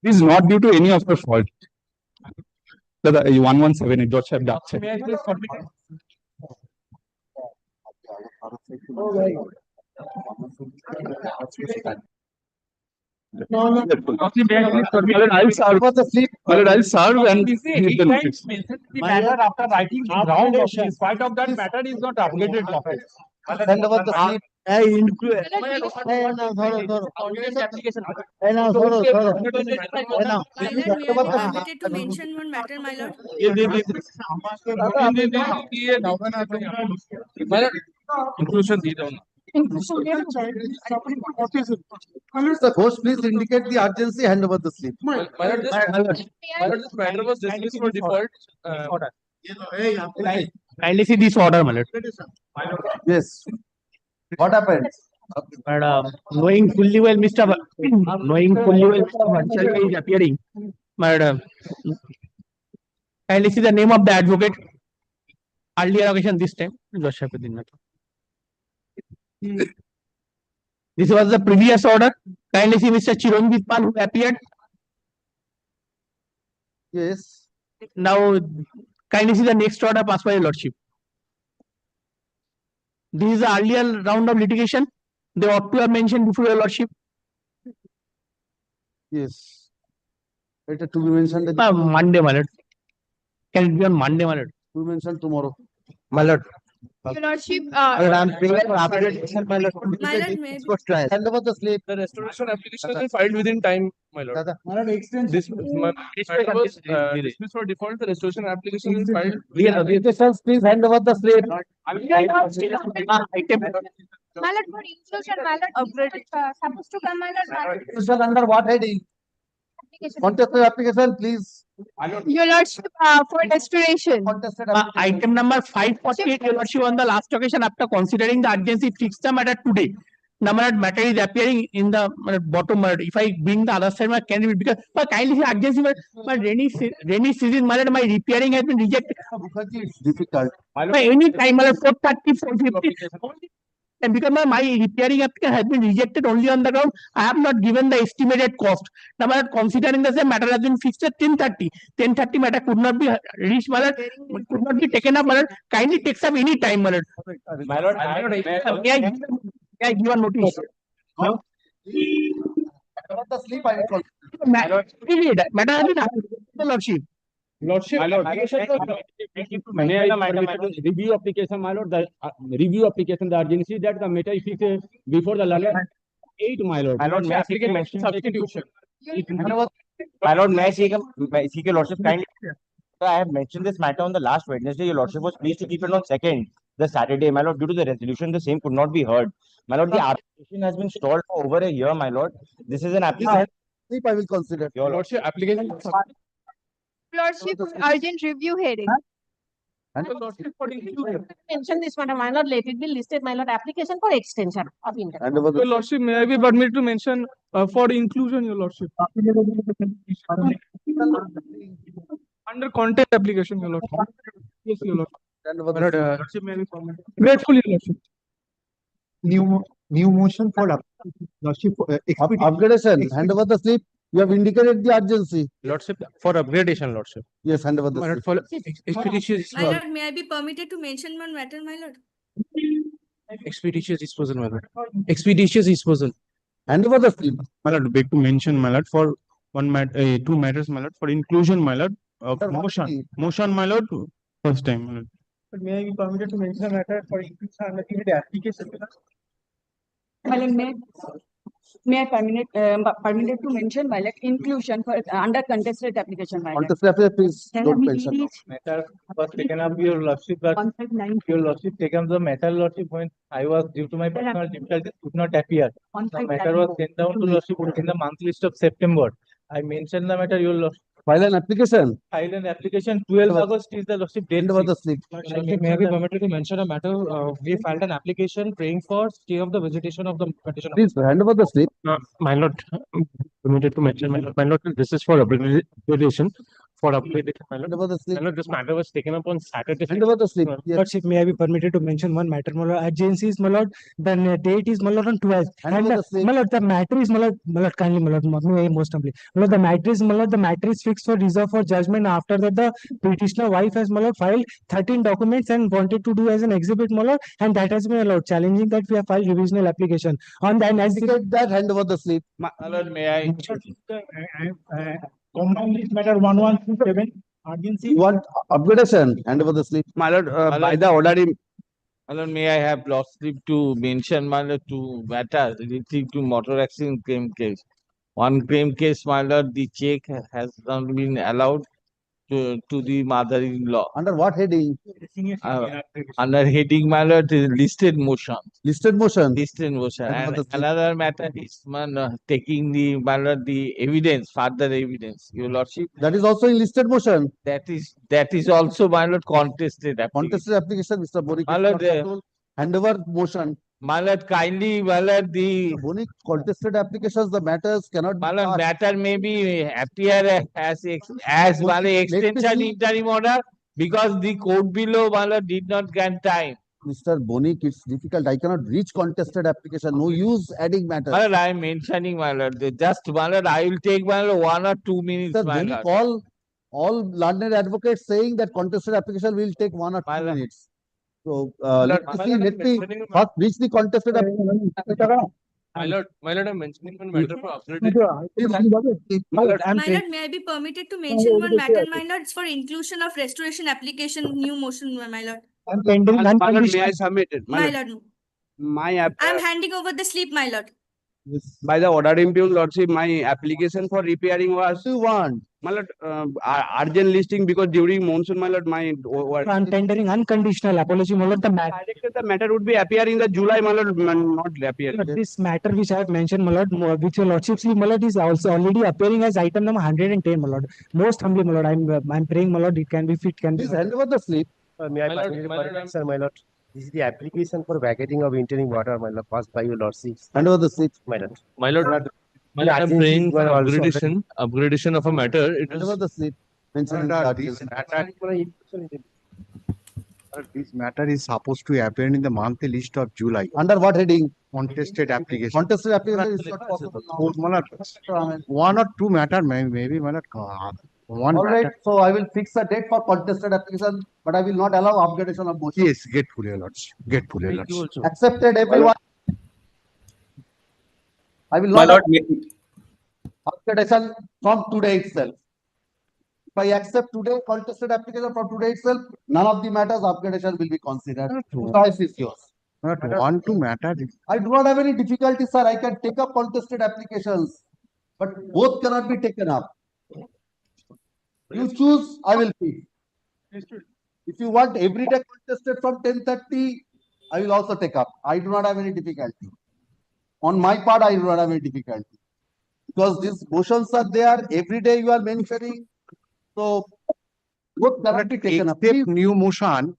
This is not due to any of your fault. দাদা এই 117 জজ সাহেব ডাকছে I'll serve and hit the notice. Matter after writing the ground of in spite of that matter is not updated docket. Send over the slip. Permitted to mention one matter, my lord. Inclusion The host, please indicate the urgency. Hand over the slip. This matter was dismissed for default order. Kindly see this order, my lord. Yes. What happened? Knowing fully well, Mr. Vanshalka is appearing. Madam, kindly see the name of the advocate. Earlier occasion this time. This was the previous order. Kindly see Mr. Chiranjit Pal who appeared. Yes. Now, kindly see the next order passed by your lordship. This is the earlier round of litigation. They ought to have mentioned before your lordship. Yes. It to be mentioned. Monday, my lord. Can it be on Monday, my lord? To be mentioned tomorrow. My lord. Your lordship, I'm bringing affidavit. My lord. my lord, may For trial. Hand over the slip. The restoration application has been filed within time, my lord. This matter was dismissed for default. The restoration application is filed. Please hand over the slip. my lord, for inclusion, my lord, supposed to come, my lord. This was under what heading? Contested application, please. Your lordship, for restoration. Contested Item number 548, your lordship, on the last occasion after considering the urgency fixed the matter today. Number matter is appearing in the bottom. If I bring the other side, my can be because kindly see urgency. My rainy season, my repairing has been rejected. It's difficult. By any time, 430, 450. And because my repairing application has been rejected only on the ground, I have not given the estimated cost. Now, considering the same matter has been fixed at 10:30. 10:30 matter could not be reached, could not be taken up. Kindly takes up any time, my lord. May I give a notice? The slip I will call. Matter has been the lordship. Lordship, review application, my lord. The review application, the urgency that the matter is fixed before the learner 8, my lord. my lord, may I seek a substitution? My lord, may I seek a lordship kindly? So I have mentioned this matter on the last Wednesday. Your lordship was pleased to keep it on 2nd, the Saturday. My lord, due to the resolution, the same could not be heard. My lord, the arbitration has been stalled for over a year, my lord. This is an application. Slip I will consider. Your lordship, application. Lordship, urgent review hearing. Mention this matter, my lord, let it be listed, my lord, application for extension of interest. Hand over Your the lordship, may I be permitted to mention for inclusion, your lordship? Under contempt application, your lordship. Yes, your lordship. hand over My the lord, lordship, may I be permitted? Grateful, your lordship. New motion for lordship upgradation. Hand over the slip. You have indicated the urgency. Lordship, for upgradation, lordship. Yes, hand over the My lord, slip. for expeditious, My lord, may I be permitted to mention one matter, my lord? expeditious disposal, my lord. Expeditious disposal. Hand over the slip. My lord, beg to mention, my lord, for two matters, my lord, for inclusion, my lord, of motion. Motion, my lord, first time, my lord. But may I be permitted to mention a matter for inclusion under the application? My lord, may I permitted to mention, my lord, inclusion for under contested application, my lord. Contested application, please Can don't we mention. reach Matter was taken up, your lordship, but 159? your lordship taken the matter, lordship, when I was due to my personal difficulties could not appear. The matter was sent down to lordship in the month list of September. I mentioned the matter, your lordship. File an application. File an application 12 August is the lordship date. Hand over the slip. May I be permitted to mention a matter? We filed an application praying for stay of the visitation of the petition. Please hand over the slip. My lord, permitted to mention, my lord, this is for arbitration for upgradation, my Hand lord. over the slip. My lord, this matter was taken up on Saturday. Hand over the slip. Yes. Lordship, may I be permitted to mention one matter, my lord? Urgency is, my lord, the date is, my lord, on 12th. Hand And over the slip. my lord, the matter is, my lord, kindly, my lord, may I most humbly. My lord, the matter is, my lord, the matter is fixed for reserve for judgment after that the petitioner wife has, my lord, filed 13 documents and wanted to do as an exhibit, my lord, and that has been allowed, challenging that we have filed revisional application. On that, as the Indicate that, hand over the slip. My lord, may I? Combine this matter 1127, urgency. You want upgradation, hand over the slip. My lord, by the order in. My lord, may I have lordship to mention, my lord, two matters relating to motor accident claim case. One claim case, my lord, the check has not been allowed to the mother-in-law. Under what heading? Under heading, my lord, listed motion. Listed motion. Listed motion. And And for the- another matter is, taking the, my lord, the evidence, further evidence. Your lordship, That is also in listed motion. that is also, my lord, contested application. Contested application, Mr. Boni. My lord, Hand over motion. my lord, kindly, my lord, the Boni, contested applications, the matters cannot be my lord, passed. matter may be appear as well Let me extension see. interim order because the court below, my lord, did not grant time. Mr. Bonik, it's difficult. I cannot reach contested application. No use adding matters. My lord, I am mentioning, my lord, just, my lord, I will take, my lord, 1 or 2 minutes, Sir, my Bonik, lord. all learned advocates saying that contested application will take 1 or My 2 lord. minutes. So, My let lord, me see, let me first reach the contested application. my lord, I'm mentioning one matter for upgradation. my lord, I'm My lord, may I be permitted to mention one matter, my lord? It's for inclusion of restoration application, new motion, my lord. I'm pending My lord, may I unconditional. submit it? My lord, no. I'm handing over the slip, my lord. By the order impugned, lordship, my application for repairing was, What do you want? my lord, urgent listing because during monsoon, my lord, I'm tendering unconditional apology, my lord. the matter would be appearing the July, my lord, not appear. This matter which I have mentioned, my lord, which your lordship, my lord, is also already appearing as item number 110, my lord. Most humbly, my lord, I'm praying, my lord, it can be fit, can be. Please hand over the slip. May I permit, sir, my lord? This is the application for vacating of interim order, my lord, passed by your lordship, Hand over the slip. my lord. My lord, My lord, I'm praying for also upgradation of a matter. It Hand was over the slip. Mention in the article. This matter is supposed to appear in the monthly list of July. Under what heading? Contested application. Contested application is not possible now. One or two matter, maybe one one All right, matter. so I will fix a date for contested application, but I will not allow upgradation of motion. Yes, get full, your lords. Get full, your lords. Accepted, everyone. I will My not lord, upgradation from today itself. If I accept today contested application from today itself, none of the matters upgradation will be considered. Choice is yours. Not one, two matter. I do not have any difficulty, sir. I can take up contested applications, but both cannot be taken up. You choose, I will pay. If you want every day contested from 10:30, I will also take up. I do not have any difficulty. On my part, I do not have any difficulty. Because these motions are there, every day you are mentioning. So, both cannot be taken up. Except new motion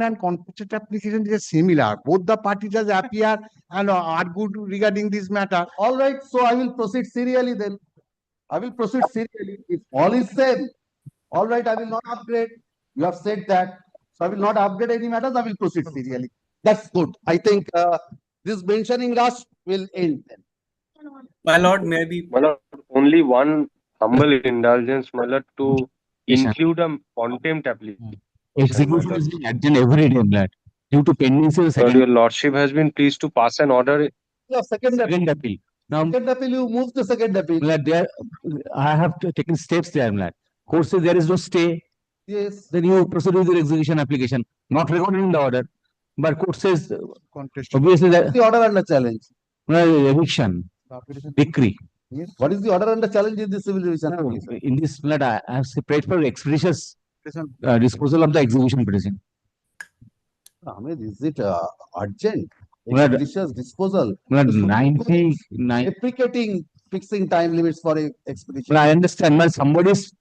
and contested application is similar. Both the parties has appear and argued regarding this matter. All right, so I will proceed serially then. I will proceed serially. If all is same, all right, I will not upgrade. You have said that. So I will not upgrade any matters. I will proceed serially. That's good. I think this mentioning rush will end then. My lord, maybe. My lord, only one humble indulgence, my lord, to include a contempt application. Execution is being adjourned every day, blood. Due to pendency of Sir, your second lordship has been pleased to pass an order. Yeah, second appeal. Now, Second appeal, you move the second appeal. blood, there, I have taken steps there, blood. Court says there is no stay, Yes. then you proceed with your execution application, not recorded in the order. But court says, obviously, that The order under challenge. eviction, decree. Yes. What is the order under challenge in this civil division application? In this blood, I have prayed for expeditious disposal of the execution petition. Ahmed, is it urgent? Blood, Expeditious disposal. blood, This would be 99. deprecating fixing time limits for a expedition. Well, I understand, but somebody is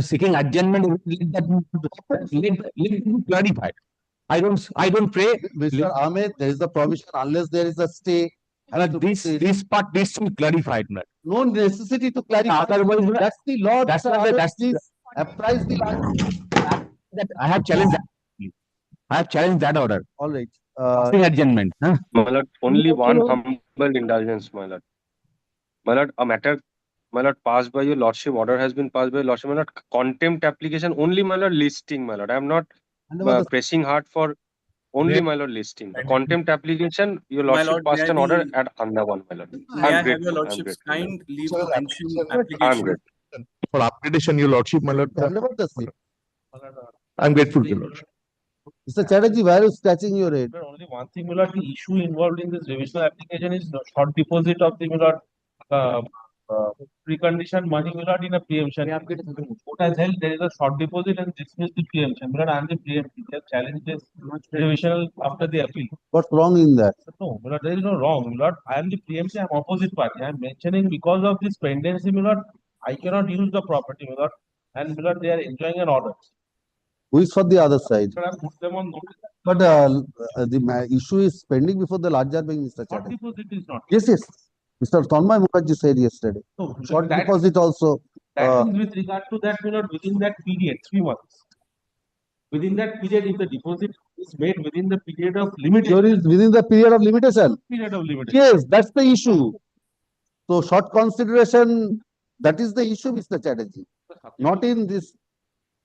seeking adjournment, let that be clarified. I don't pray. Mr. Ahmed, there is a provision unless there is a stay. This part needs to be clarified, blood. No necessity to clarify. Otherwise, That's the law. that's Mr. not the, Ahmed, that's please. Apprise the land. I have challenged that. I have challenged that order. All right. Casting adjournment. Huh? My lord, only one humble indulgence, my lord. My lord, a matter, my lord, passed by your lordship, order has been passed by your lordship, my lord, contempt application, only my lord listing, my lord. I am not Hand over the pressing hard for only my lord listing. Contempt application, your My lordship lord, may passed I an order be, at under one, my lord. may I'm I have your grateful. I'm lordship's grateful. kind leave to mention I'm application? grateful. For arbitration, your lordship, my lord. hand over the slip. I'm grateful, your lordship. Mr. Chatterjee, why are you scratching your head? But only one thing, my lord, the issue involved in this revisional application is the short deposit of the, my lord, precondition money, my lord, in a preemption. Court has held there is a short deposit and dismissed the preemption. My lord, I am the preemption. They have challenged this revisional after the appeal. What's wrong in that? No, my lord, there is no wrong, my lord. I am the preemption, I am opposite party. I am mentioning because of this pendency, my lord, I cannot use the property, my lord. And my lord, they are enjoying an order. Who is for the other side? But I put them on notice. But issue is pending before the larger bank, Mr. Short Chatterjee. deposit is not. Yes, yes. Mr. Tanmay Mukherjee said yesterday. So Short that, deposit also. that is with regard to that, my lord, within that period, 3 months. Within that period, if the deposit is made within the period of limitation. There is within the period of limitation. Period of limitation. Yes, that's the issue. So short consideration, that is the issue, Mr. Chatterjee. Not in this.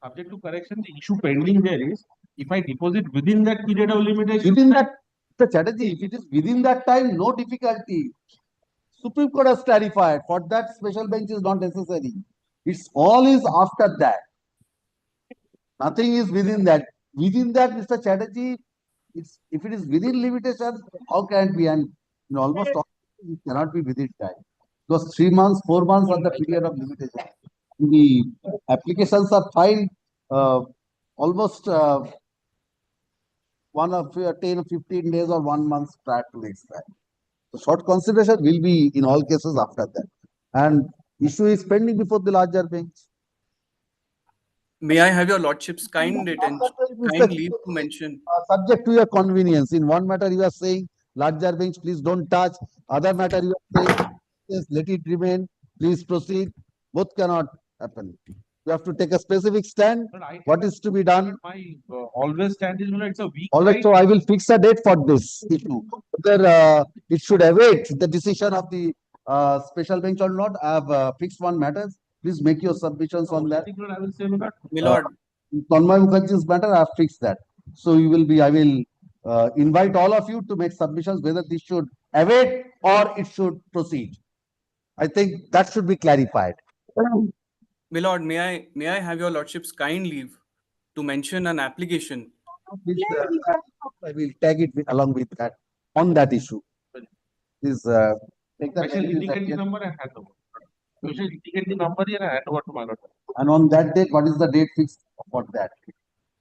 Subject to correction, the issue pending there is, if I deposit within that period of limitation. Within that, Mr. Chatterjee, if it is within that time, no difficulty. Supreme Court has clarified. For that, special bench is not necessary. It's all is after that. Nothing is within that. Within that, Mr. Chatterjee, it's if it is within limitation, how can it be? And in almost all, it cannot be within time. Because 3 months, 4 months are the period of limitation. The applications are filed almost one of 10 or 15 days or 1 month prior to the expiry. The short consideration will be in all cases after that. And issue is pending before the larger bench. May I have your lordship's kind attention, kind leave to mention? Subject to your convenience. In one matter you are saying, larger bench, please don't touch. Other matter you are saying, yes, let it remain. Please proceed. Both cannot happen. You have to take a specific stand. What is to be done? My always stand is, it's a week. All right, so I will fix a date for this issue. Whether it should await the decision of the special bench or not, I have fixed one matter. Please make your submissions on that. I will say, my lord. Tanmay Mukherjee's matter, I have fixed that. So you will be, I will invite all of you to make submissions whether this should await or it should proceed. I think that should be clarified. My lord, may I have your lordship's kind leave to mention an application? Please, I will tag it along with that on that issue. Please take I shall indicate the that. number and hand over. You shall indicate the number here and hand over to my lord. And on that date, what is the date fixed for that?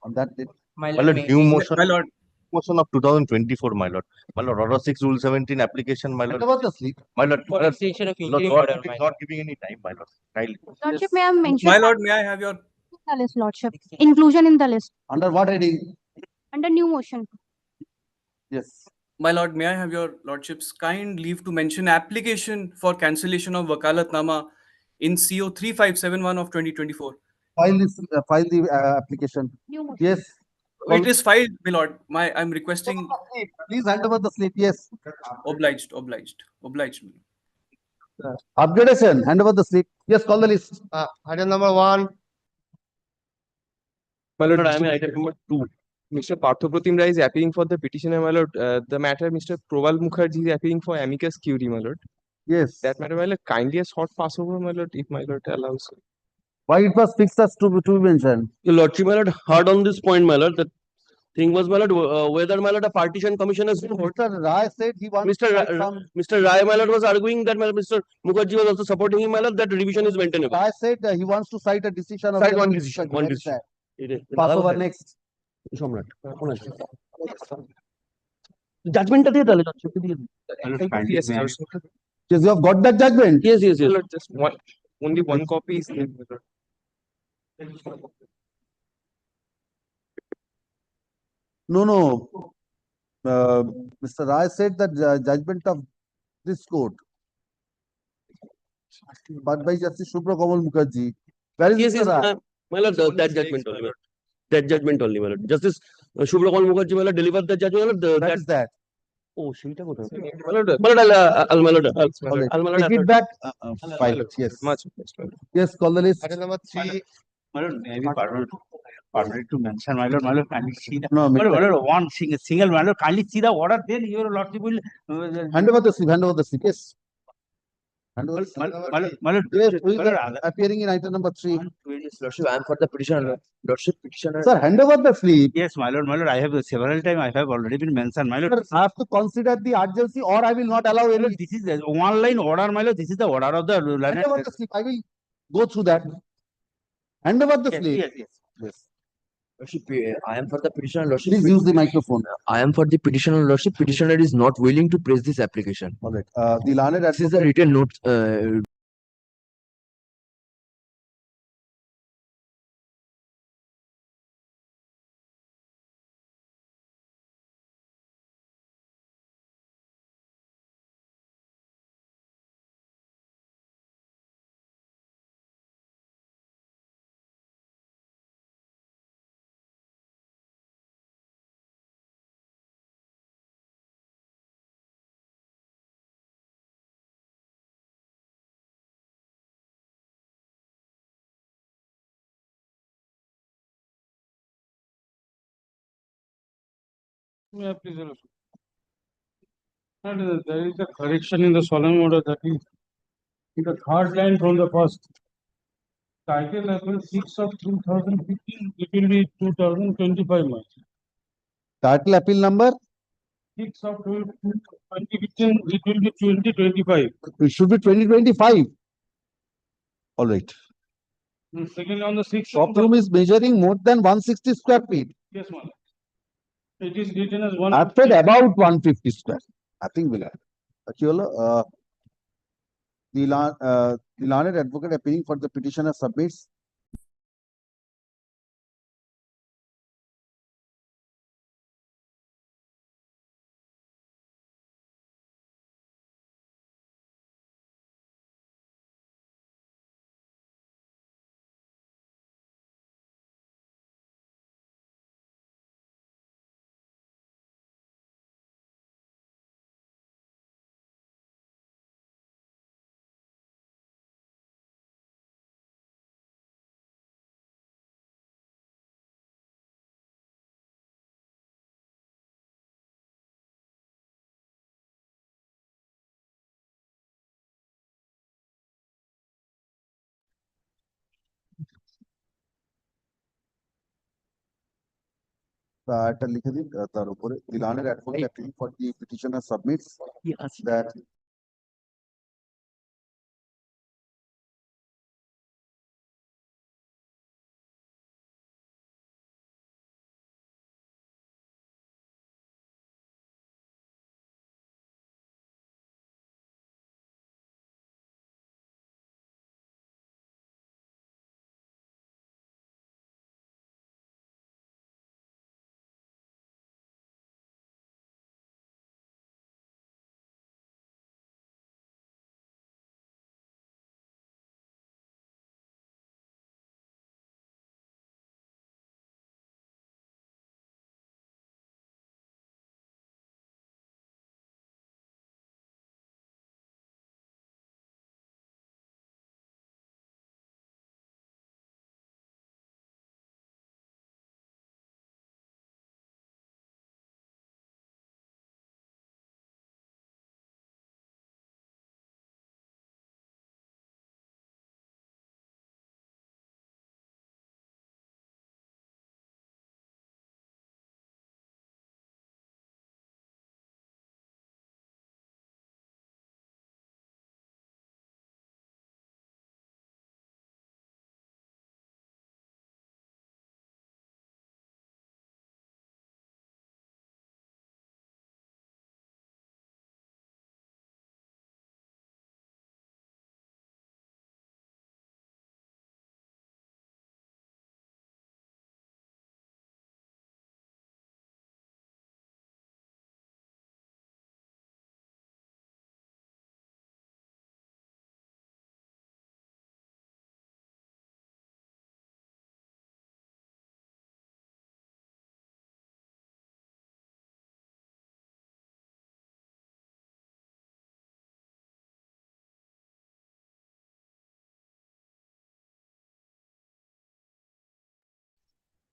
On that date. My My lord, new motion. My lord. Motion of 2024, my lord. My lord, order 6, rule 17 application, my lord. What about the sleep? My lord, For extension of Lord, interim God, order, it is not giving any time, my lord. Kindly. Lordship, may I mention My lord, may I have your the list, Lordship? Inclusion in the list Under what heading? under new motion. Yes. My lord, may I have your lordship's kind leave to mention application for cancellation of Wakalatnama in CO 3571 of 2024? File this, file the application. New motion. Yes. It is filed, my lord. I'm requesting. Please hand over the slip. Yes. Obliged. Upgradation. Hand over the slip. Yes. Call the list. Item number 1. My lord, I mean, item number 2. Mr. Parthopratim Rai is appealing for the petitioner, my lord. The matter Mr. Probal Mukherjee is appealing for amicus curiae, my lord. Yes. That matter, my lord, kindly a short passover, my lord, if my lord allows. Why it was fixed as to be mentioned? Your lordship, my lord, hard on this point, my lord. The thing was, my lord, whether, my lord, a partition commission has been. Mr. Rai said he wants Mr. Rai, my lord, was arguing that Mr. Mukherjee was also supporting him, my lord, that revision is maintainable. Rai said he wants to cite a decision of Cite the one decision. One decision. Passover next. Judgment Yes, Yes, you have got that judgment. Yes. My lord, just one, only one copy is there, my lord. No. Mr. Rai said that judgment of this court, but by Justice Shubhra Kamal Mukherjee. Where is Yes, Mr. Rai? My lord, that judgment only, my lord. That judgment only, my lord. Justice Shubhrakant Mukherjee, my lord, delivered the judgment, my lord. That is that. Oh, সেইটা কোথায়? My lord, my lord, my lord, All right. my lord, Take it back. Fine. Yes. Much obliged, my lord. Yes, call the list. Item number 3, My lord, may I be permitted to mention, my lord, kindly see the, No, my lord, one single, my lord, kindly see the order, then your lordship will. hand over the slip, hand over the slip. Yes. Hand over the slip. My lord, Yes, who is appearing in item number 3? Lordship, I am for the petitioner. Lordship, petitioner. Sir, hand over the slip. Yes, my lord, I have several times, I have already been mentioned, my lord. Sir, I have to consider the urgency or I will not allow My any. lord, this is a one line order, my lord, this is the order of the. Hand over the slip. I will go through that. Hand over the slip. Yes. Lordship, I am for the petitioner. Lordship, Please use the microphone. I am for the petitioner. Lordship, petitioner is not willing to press this application. All right. The learned This is the written note. Yeah, please, Your Lordship. And there is a correction in the solemn order, that is in the third line from the first. Title April 6 of 2015, it will be 2025 March. title appeal number. 6 of 2015, it will be 2025. It should be 2025. All right. And second on the 6th. Shop room is measuring more than 160 square feet. Yes, ma'am. It is written as one. I've said about 150 square. I think we'll have. The learned advocate appearing for the petitioner submits এটা লিখে দিন তার উপরে the learned advocate appearing for the petitioner submits that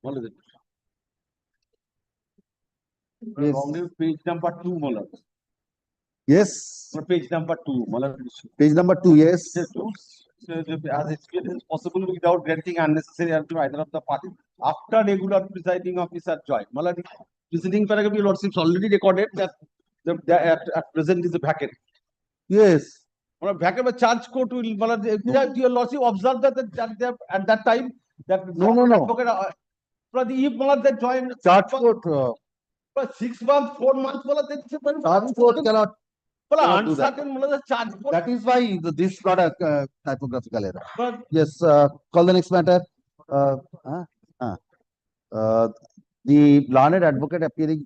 What is it? Yes. Wrongly page number 2, my lord. Yes, Page number 2, my lord. page number 2, yes. Just to, as expedient as possible without granting unnecessary harm to either of the parties after regular presiding officer join. My lord, preceding paragraph, your lordship's already recorded that at present is vacant. Yes. Vacant charge court will, my lord, your lordship observed that at that time that No. advocate, if my lord they join Charge court, 6 months, 4 months, my lord, charge court cannot do that. uncertain, my lord, the charge court. That is why this is not a typographical error. But Yes, call the next matter. Uh, uh, uh, uh, the learned advocate appearing.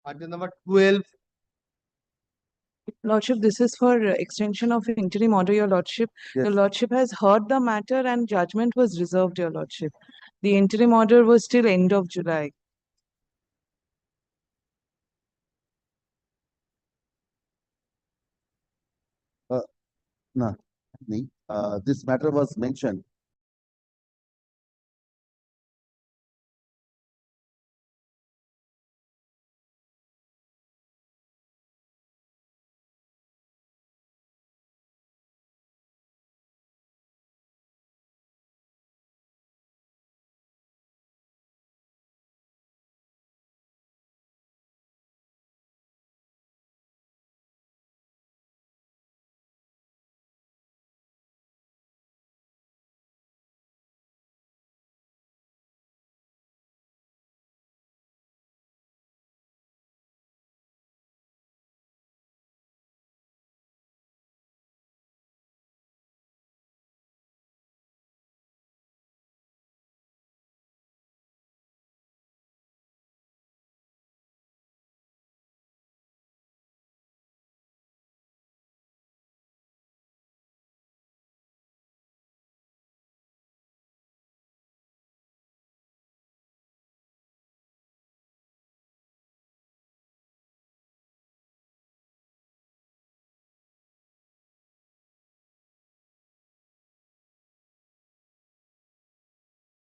item number 12. Lordship, this is for extension of interim order, Your Lordship. Yes. Your Lordship has heard the matter and judgment was reserved, Your Lordship. The interim order was till end of July. No, this matter was mentioned.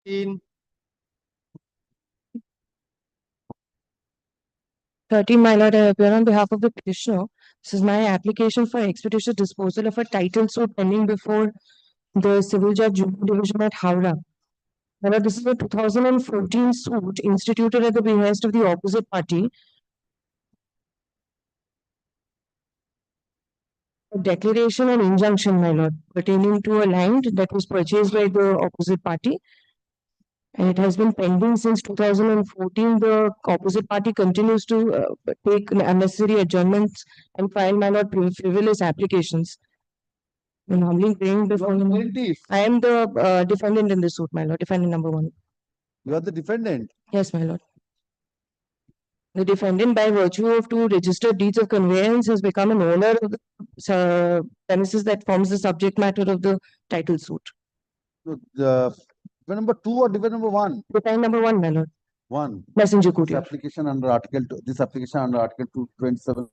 In 13, my lord, I appear on behalf of the petitioner. This is my application for expeditious disposal of a title suit pending before the Civil Judge Division at Howrah. My lord, this is a 2014 suit instituted at the behest of the opposite party. A declaration and injunction, my lord, pertaining to a land that was purchased by the opposite party. And it has been pending since 2014. The opposite party continues to take unnecessary adjournments and file, my lord, frivolous applications. I'm humbly praying before you. Plaintiff, I am the defendant in this suit, my lord, defendant number 1. you are the defendant. Yes, my lord. The defendant, by virtue of 2 registered deeds of conveyance, has become an owner of the premises that forms the subject matter of the title suit. So, defendant number 2 or defendant number 1? Defendant number 1, my lord. 1. Messenger This courier. application under Article 2, this application under Article 227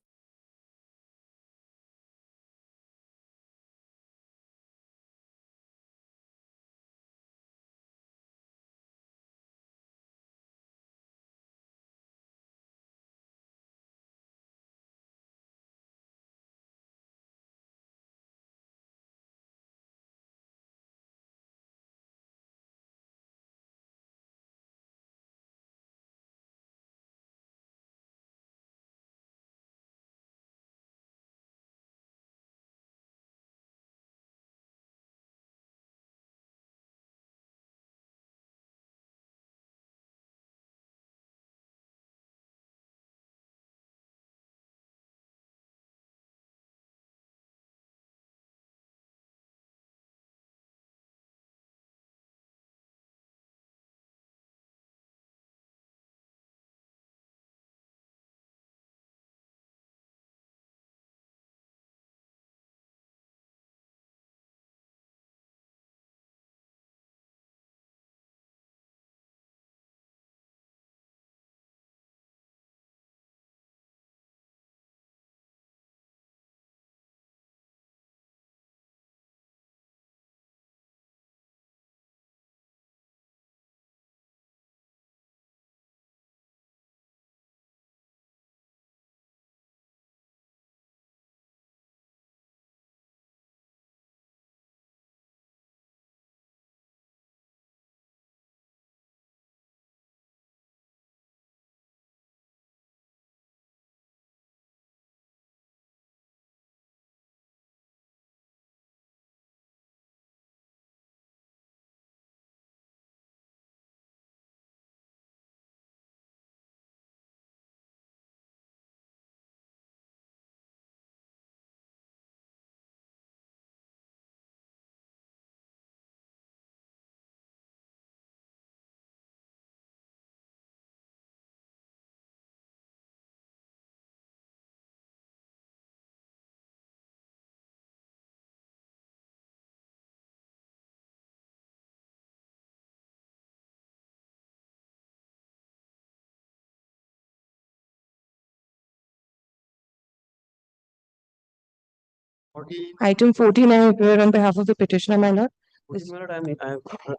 Item 14, I appear on behalf of the petitioner, my lord. My lord, I'm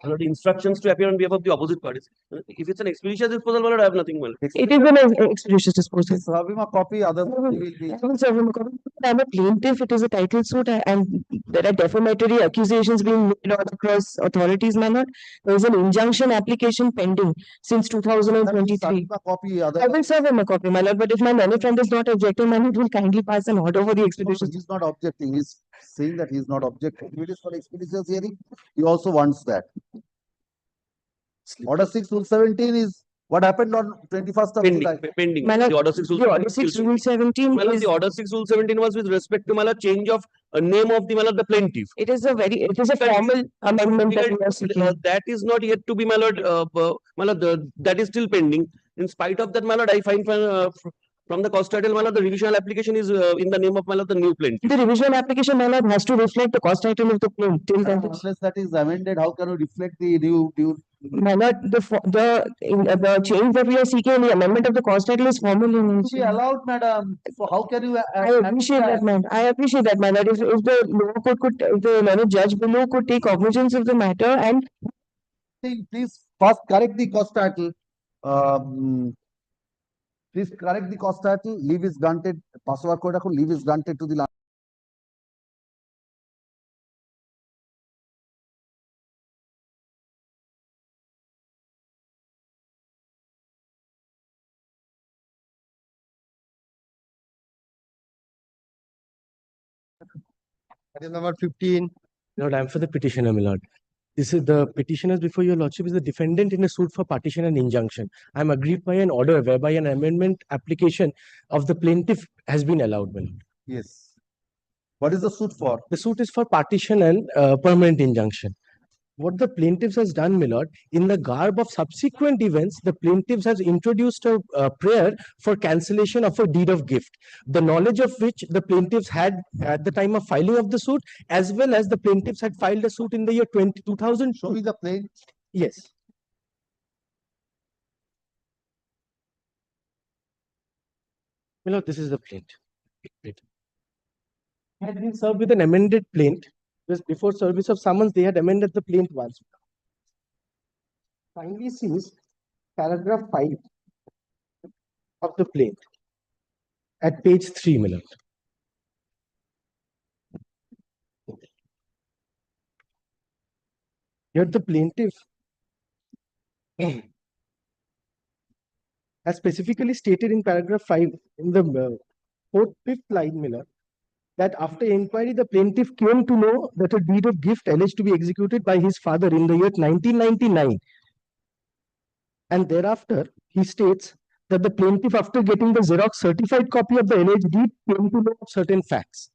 under the instructions to appear on behalf of the opposite parties. If it's an expeditious disposal, my lord, I have nothing, my lord. It is an expeditious disposal. Serve him a copy, otherwise he will be. I will serve him a copy. I'm a plaintiff. It is a title suit, and there are defamatory accusations being made all across authorities, my lord. There is an injunction application pending since 2023. Serve him a copy, I otherwise will serve him a copy, my lord. But if my learned friend is not objecting, my lord will kindly pass an order for the expeditious. he's not objecting. He's saying that he's not objecting. If it is for expeditious hearing, he also wants that. Order 6 Rule 17 is what happened on 21st of July. Pending. My lord, The order 6 rule. the order 6 rule 17 My lord, is, the order 6 rule 17 was with respect to, my lord, change of name of the, my lord, the plaintiff. it is a formal amendment that we are seeking. That is not yet to be, my lord, that is still pending. In spite of that, my lord, I find from the cost title, my lord, the revisional application is in the name of, my lord, the new plaintiff. The revision application, my lord, has to reflect the cost title of the claim. Till then, Unless that is amended, how can you reflect the new my lord, the change that we are seeking, the amendment of the cost title is formal in to be nature. allowed, madam? So how can you? I appreciate that, man. I appreciate that, my lord. If the lower court could, if the learned judge below could take cognizance of the matter and Please first correct the cost title. Please correct the cost title. Leave is granted. Password code leave is granted to the. Item number 15. Lord, I am for the petitioner, my lord. This is the petitioners before your lordship is the defendant in a suit for partition and injunction. I am aggrieved by an order whereby an amendment application of the plaintiff has been allowed, my lord. Yes. What is the suit for? The suit is for partition and permanent injunction. What the plaintiffs has done, my lord, in the garb of subsequent events, the plaintiffs has introduced a prayer for cancellation of a deed of gift, the knowledge of which the plaintiffs had at the time of filing of the suit, as well as the plaintiffs had filed a suit in the year 2000. Show me the plain. Yes. My lord, this is the plaint. Had been served with an amended plaint. Just before service of summons, they had amended the plaint once. Kindly sees paragraph 5 of the plaint at page 3, my lord. Here the plaintiff has specifically stated in paragraph 5 in the fifth line, my lord, that after inquiry, the plaintiff came to know that a deed of gift alleged to be executed by his father in the year 1999. And thereafter, he states that the plaintiff, after getting the Xerox certified copy of the alleged deed, came to know of certain facts.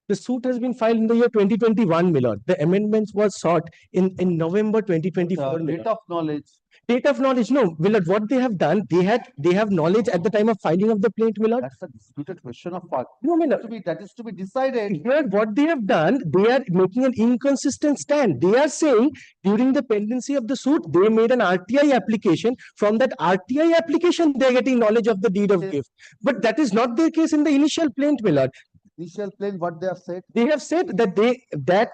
The suit has been filed in the year 2021, my lord. The amendments was sought in November 2024. Date of knowledge. Date of knowledge, no, my lord. What they have done, they have knowledge at the time of filing of the plaint, my lord. That's a disputed question of fact. No, my lord. That is to be decided. Here, what they have done, they are making an inconsistent stand. They are saying during the pendency of the suit, they made an RTI application. From that RTI application, they are getting knowledge of the deed of gift. But that is not the case in the initial plaint, my lord. Initial plaint, what they have said? They have said that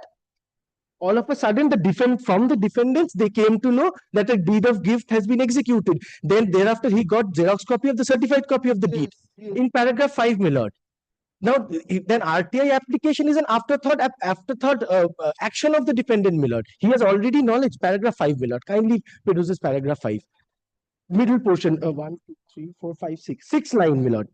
all of a sudden from the defendants, they came to know that a deed of gift has been executed. Then thereafter, he got Xerox copy of the certified copy of the deed in paragraph 5, my lord. Now, then RTI application is an afterthought action of the defendant, my lord. He has already knowledge. Paragraph 5, my lord. Kindly produces paragraph 5. Middle portion, 1, 2, 3, 4, 5, 6. 6 line, my lord.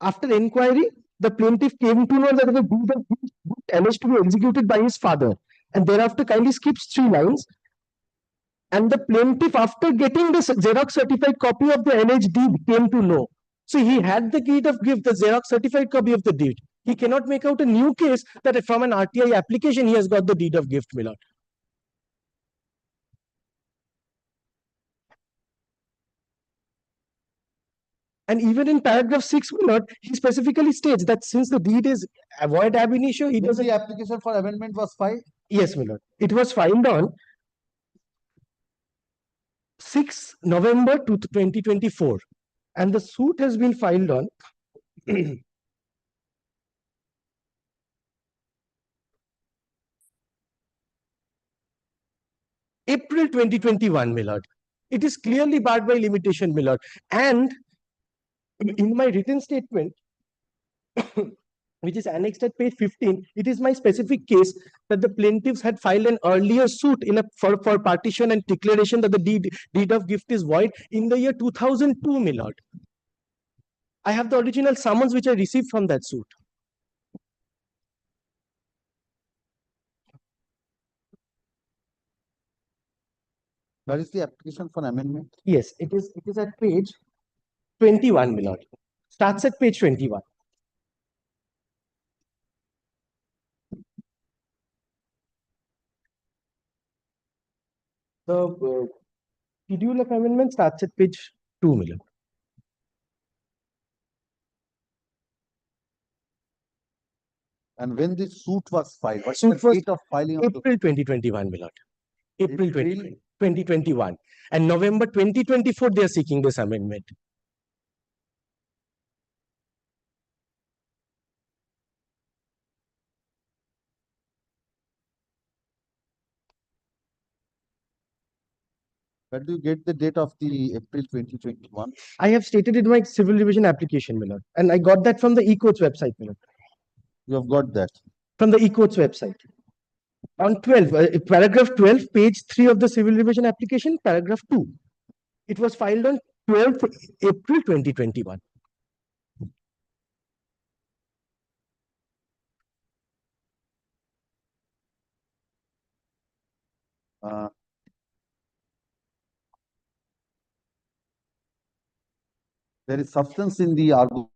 After inquiry, the plaintiff came to know that the deed of gift alleged to be executed by his father. And thereafter, kindly skips 3 lines. And the plaintiff, after getting the Xerox certified copy of the alleged deed, came to know. So he had the deed of gift, the Xerox certified copy of the deed. He cannot make out a new case that from an RTI application, he has got the deed of gift, my lord. And even in paragraph 6, my lord, he specifically states that since the deed is void ab initio, he doesn't. The application for amendment was filed? Yes, my lord. It was filed on 6 November 2024. And the suit has been filed on April 2021, my lord. It is clearly barred by limitation, my lord. And in my written statement, which is annexed at page 15, it is my specific case that the plaintiffs had filed an earlier suit for partition and declaration that the deed of gift is void in the year 2002, my lord. I have the original summons which I received from that suit. That is the application for amendment. Yes, it is at page 21, my lord. Starts at page 21. The schedule of amendment starts at page 2, my lord. And when the suit was filed, what's Suit the was date of filing of the April 2021, my lord. April April 2021. And November 2024, they are seeking this amendment. Where do you get the date of the April 2021? I have stated in my civil division application, my lord. And I got that from the e-courts website, my lord. You have got that. From the e-courts website. On 12, paragraph 12, page 3 of the civil division application, paragraph 2. It was filed on 12th April 2021. There is substance in the argument.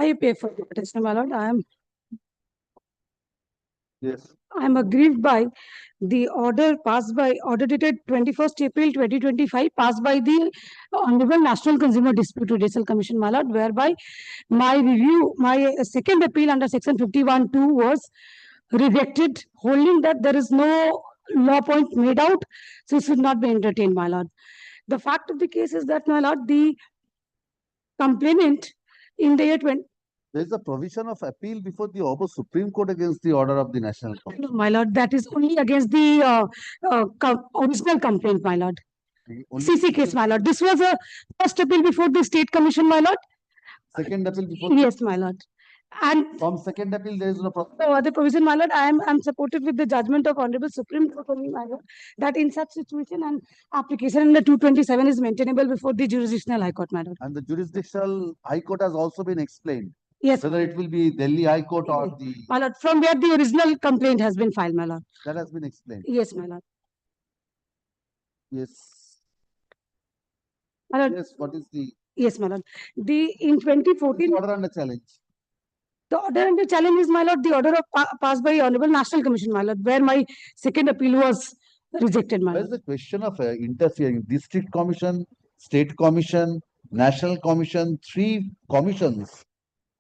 I pay for the petition, my lord. Yes. I am aggrieved by the order dated 21st April 2025, passed by the Honorable National Consumer Dispute Redressal Commission, my lord, whereby my second appeal under section 51(2) was rejected, holding that there is no law point made out, so it should not be entertained, my lord. The fact of the case is that, my lord, the complainant in the year There is a provision of appeal before the Honorable Supreme Court against the order of the National Court. No, my lord, that is only against the original complaint, my lord. CC case, my lord. This was a first appeal before the State Commission, my lord. Second appeal before. Yes, my lord. And from second appeal, there is no problem. no other provision, my lord. I am supported with the judgment of Honorable Supreme Court, only, my lord, that in such situation an application under 227 is maintainable before the Jurisdictional High Court, my lord. And the Jurisdictional High Court has also been explained. Yes. Whether it will be Delhi High Court or the. My lord, from where the original complaint has been filed, my lord. That has been explained. Yes, my lord. Yes. My lord. Yes, what is the. Yes, my lord. In 2014. Order under challenge. The order under challenge is, my lord, the order passed by Honorable National Commission, my lord, where my second appeal was rejected, my lord. There's the question of interfering. District Commission, State Commission, National Commission, 3 commissions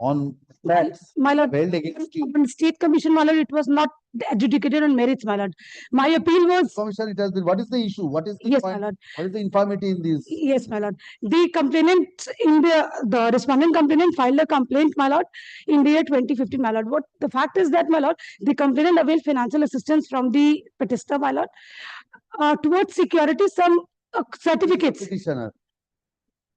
on facts My lord, held against you. on state commission, my lord, it was not adjudicated on merits, my lord. My appeal was, Commission, it has been, what is the issue? What is the yes, my point? lord. What is the infirmity in this? Yes, my lord. The complainant in the respondent complainant filed a complaint, my lord, in the year 2015, my lord. What the fact is that, my lord, the complainant availed financial assistance from the petitioner, my lord, towards security, some certificates. Petitioner.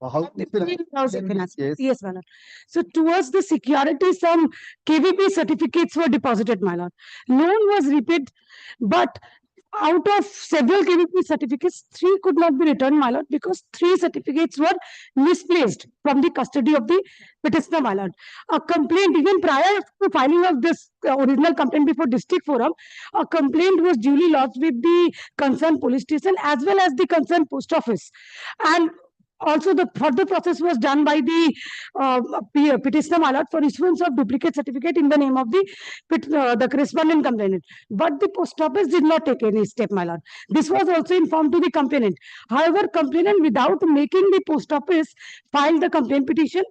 How? Yes. Yes, my lord. So towards the security, some KVP certificates were deposited, my lord. Loan was repaid, but out of several KVP certificates, 3 could not be returned, my lord, because 3 certificates were misplaced from the custody of the petitioner, my lord. A complaint, even prior to filing of this original complaint before district forum, a complaint was duly lodged with the concerned police station as well as the concerned post office. And also, the further process was done by the petitioner, my lord, for issuance of duplicate certificate in the name of the correspondent complainant. But the post office did not take any step, my lord. This was also informed to the complainant. However, complainant, without making the post office file the complaint petition,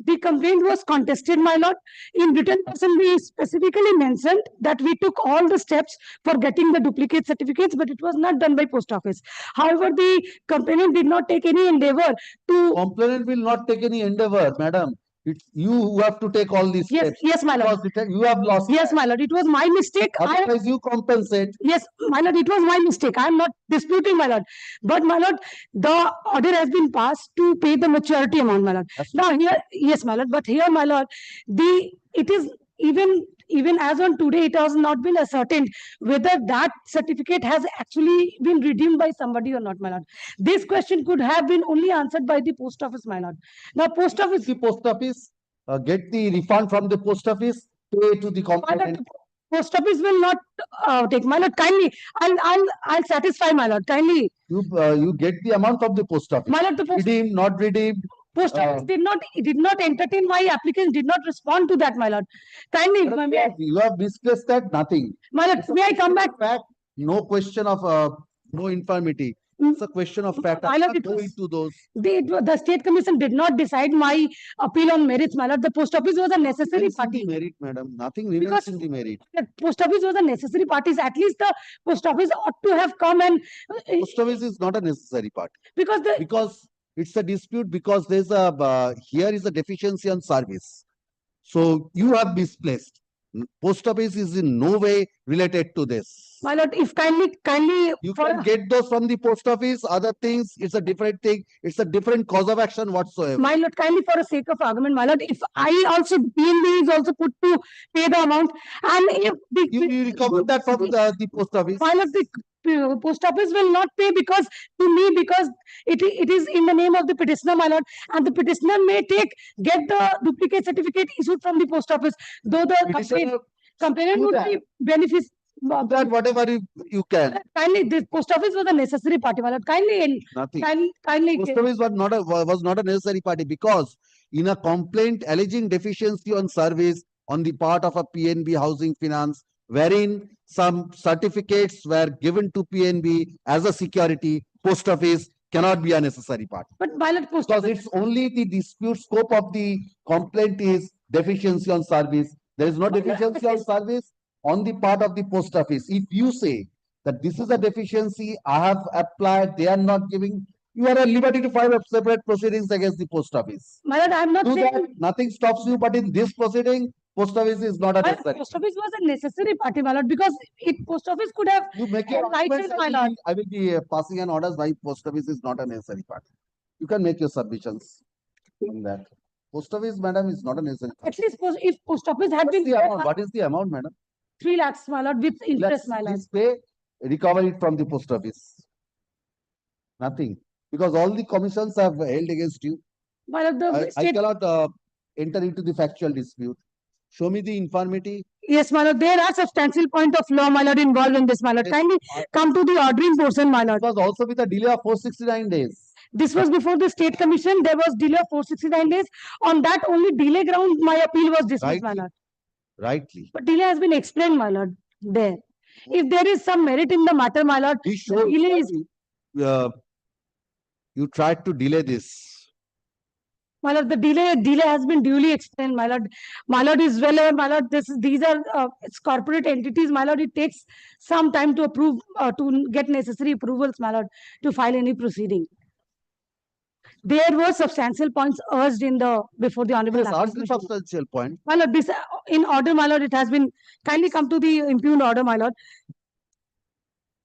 the complaint was contested, my lord. In written person, we specifically mentioned that we took all the steps for getting the duplicate certificates, but it was not done by post office. However, the complainant did not take any endeavor to. Complainant will not take any endeavor, madam. It's you who have to take all these steps. Yes, my lord. Because you have lost. Yes, my lord. It was my mistake. Otherwise, you compensate. Yes, my lord, it was my mistake. I am not disputing, my lord. But, my lord, the order has been passed to pay the maturity amount, my lord. Now, here, yes, my lord, but here, my lord, it is even as on today, it has not been ascertained whether that certificate has actually been redeemed by somebody or not, my lord. This question could have been only answered by the post office, my lord. Now, post office. The post office, get the refund from the post office, pay to the complainant. Post office will not take, my lord. Kindly, I'll satisfy, my lord. Kindly. You get the amount of the post office. My lord, the post redeemed, not redeemed. Post office did not entertain my application, did not respond to that, my lord. Kindly, you have misplaced that, nothing. My lord, may I come back? No question of no infirmity. It's a question of fact. My lord, Go into those. The state commission did not decide my appeal on merits, my lord. The post office was a necessary party. Merit, madam. Nothing remains in the merit. The post office was a necessary party. At least the post office ought to have come and. Post office is not a necessary party. Because it's a dispute, because there's a here is a deficiency on service. So you have misplaced. Post office is in no way related to this. My lord, if kindly you can get those from the post office. Other things, it's a different thing. It's a different cause of action whatsoever. My lord, kindly for the sake of argument, my lord, if I also PNB is also put to pay the amount, and if you recover that from the post office. My lord, the post office will not pay because it is in the name of the petitioner, my lord, and the petitioner may get the duplicate certificate issued from the post office, though the complainant would be benefits. That whatever you can. Kindly, this post office was a necessary party, my lord. Kindly, nothing. Kindly. Post office was not a necessary party, because in a complaint alleging deficiency on service on the part of a PNB Housing Finance, wherein some certificates were given to PNB as a security, post office cannot be a necessary party. But my lord, because it's only the dispute scope of the complaint is deficiency on service. There is no deficiency on service on the part of the post office. If you say that this is a deficiency, I have applied, they are not giving, you are at liberty to file separate proceedings against the post office. My lord, I am not saying that, nothing stops you, but in this proceeding, post office is not a necessary. Post office was a necessary party, my lord, because post office could have. You make your arguments, my lord. I will be passing an orders why post office is not a necessary party. You can make your submissions on that. Post office, madam, is not a necessary party. At least if post office had been. What is the amount, madam? 3 lakhs, my lord, with interest, my lord. Please pay, recover it from the post office. Nothing. Because all the commissions have held against you. My lord, I cannot enter into the factual dispute. Show me the infirmity. Yes, my lord. There are substantial point of law, my lord, involved in this, my lord. Kindly come to the ordering portion, my lord. It was also with a delay of 469 days. This was before the state commission. There was delay of 469 days. On that only delay ground, my appeal was dismissed, my lord. Rightly. But delay has been explained, my lord, there. If there is some merit in the matter, my lord, delay is. You tried to delay this. My lord, the delay has been duly explained, my lord. My lord is well aware, my lord, these are, it's corporate entities, my lord, it takes some time to approve, to get necessary approvals, my lord, to file any proceeding. There were substantial points urged before the Honorable Yes, National ask the Commission. substantial point. My lord, this, in order, my lord, it has been, kindly come to the impugned order, my lord.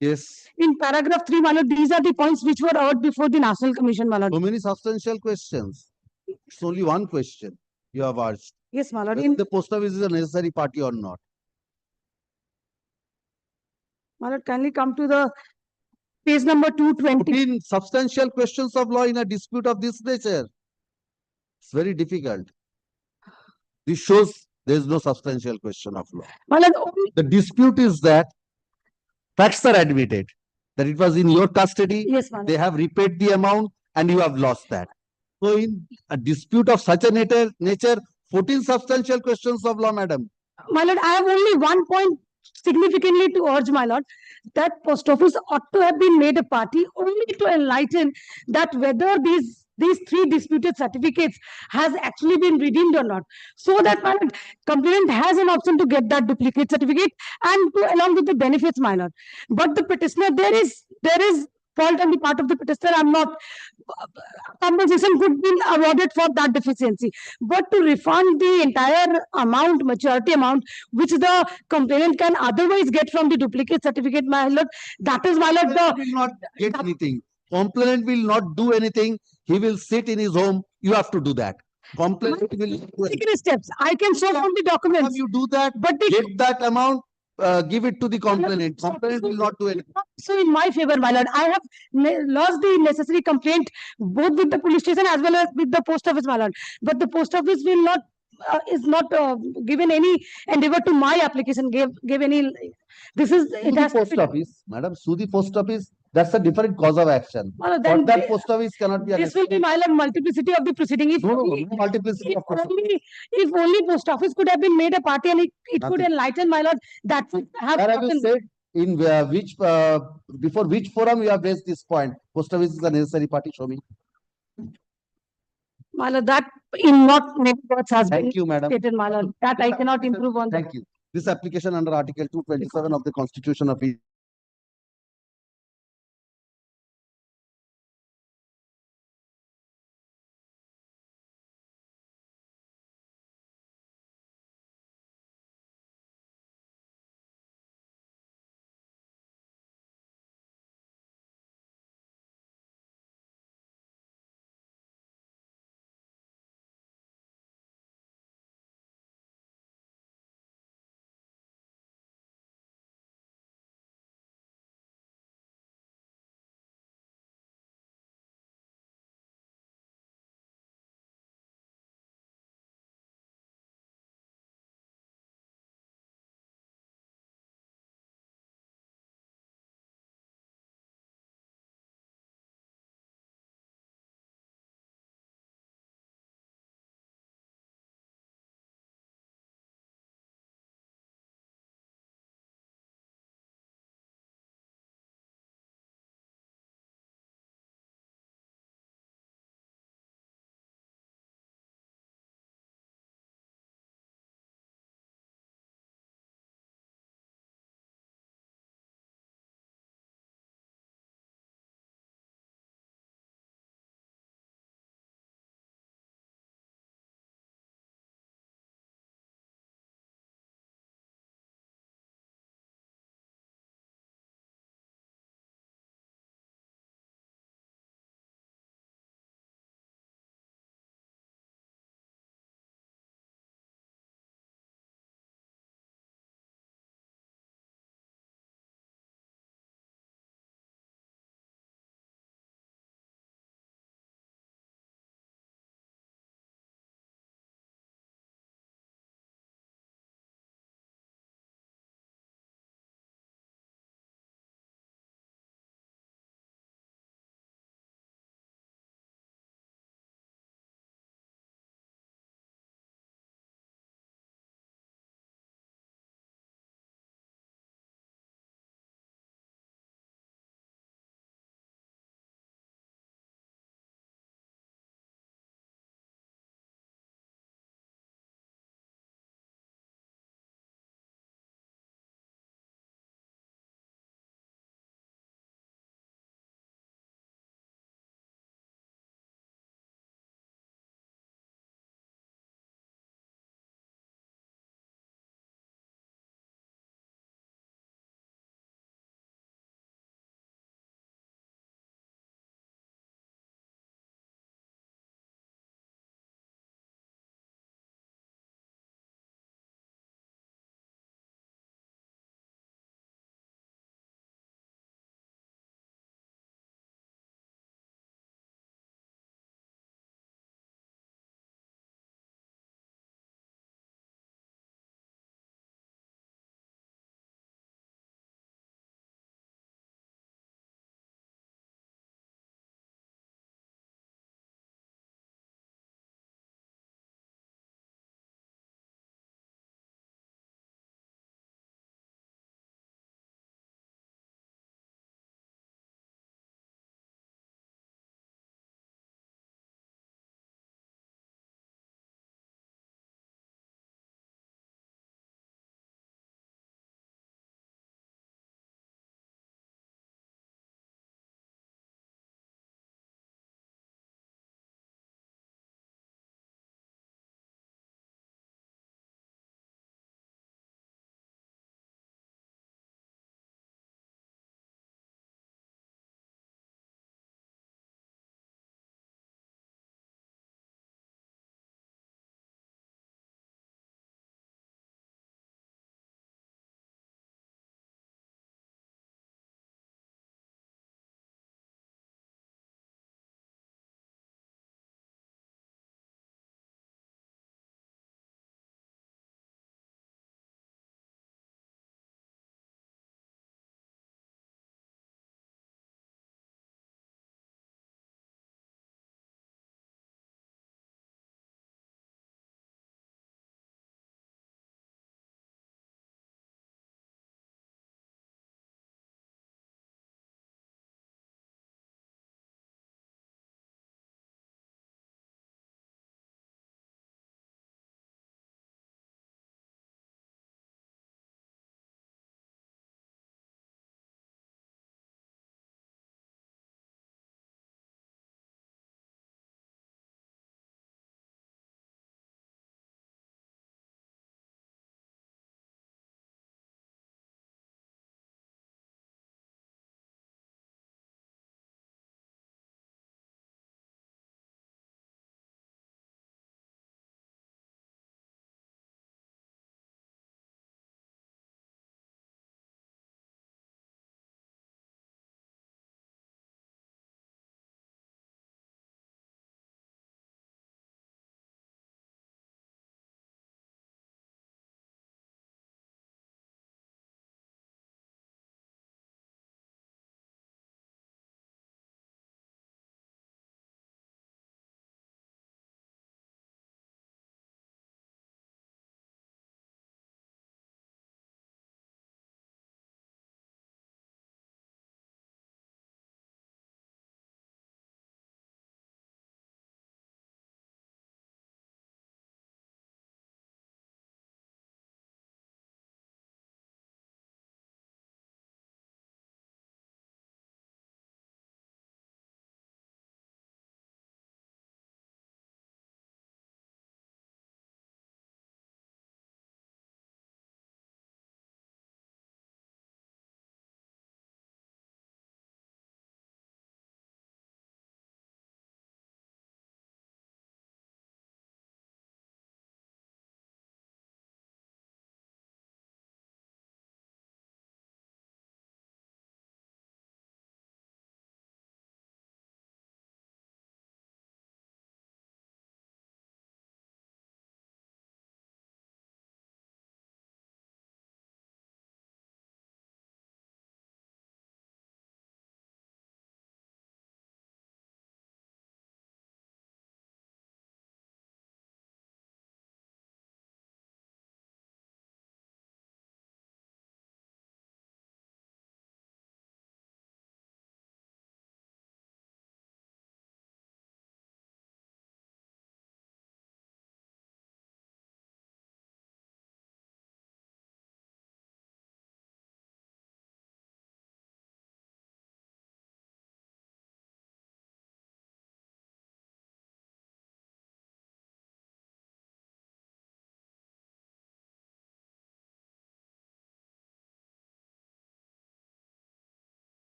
Yes. In paragraph 3, my lord, these are the points which were urged before the National Commission, my lord. So many substantial questions. It's only one question you have asked. Yes, my lord. Whether the post office is a necessary party or not. My lord, kindly come to the page number 220. 14 substantial questions of law in a dispute of this nature. It's very difficult. This shows there is no substantial question of law. My lord, The dispute is that facts are admitted, that it was in your custody. Yes, my lord. They have repaid the amount and you have lost that. So in a dispute of such a nature, 14 substantial questions of law, madam. My lord, I have only one point significantly to urge, my lord, that post office ought to have been made a party only to enlighten that whether these three disputed certificates has actually been redeemed or not. So that, my lord, complainant has an option to get that duplicate certificate and to along with the benefits, my lord. But the petitioner, there is fault on the part of the petitioner. I'm not, compensation could be awarded for that deficiency. But to refund the entire amount, maturity amount, which the complainant can otherwise get from the duplicate certificate, my lord, that is, my lord, Complainant will not get anything. Complainant will not do anything. He will sit in his home. You have to do that. Complainant will not do anything. taken steps. I can show from the documents. You do that, but get that amount, give it to the complainant. Complainant will not do anything. So in my favor, my lord, I have lodged the necessary complaint both with the police station as well as with the post office, my lord. But the post office will not is not given any endeavor to my application. Give any. This is Sue the post office, madam. Sue the post office. That's a different cause of action. Well, For then that post office cannot be. This will be, my lord, multiplicity of the proceeding. If No, only, no multiplicity of if only post office could have been made a party and it could Nothing. enlighten, my lord, that would have. Where have you gotten- said in which before which forum you have raised this point? Post office is a necessary party. Show me. My lord, that in not many words has been Thank you, madam. stated, my lord. That I cannot improve on. Thank you. This application under Article 227 of the Constitution of India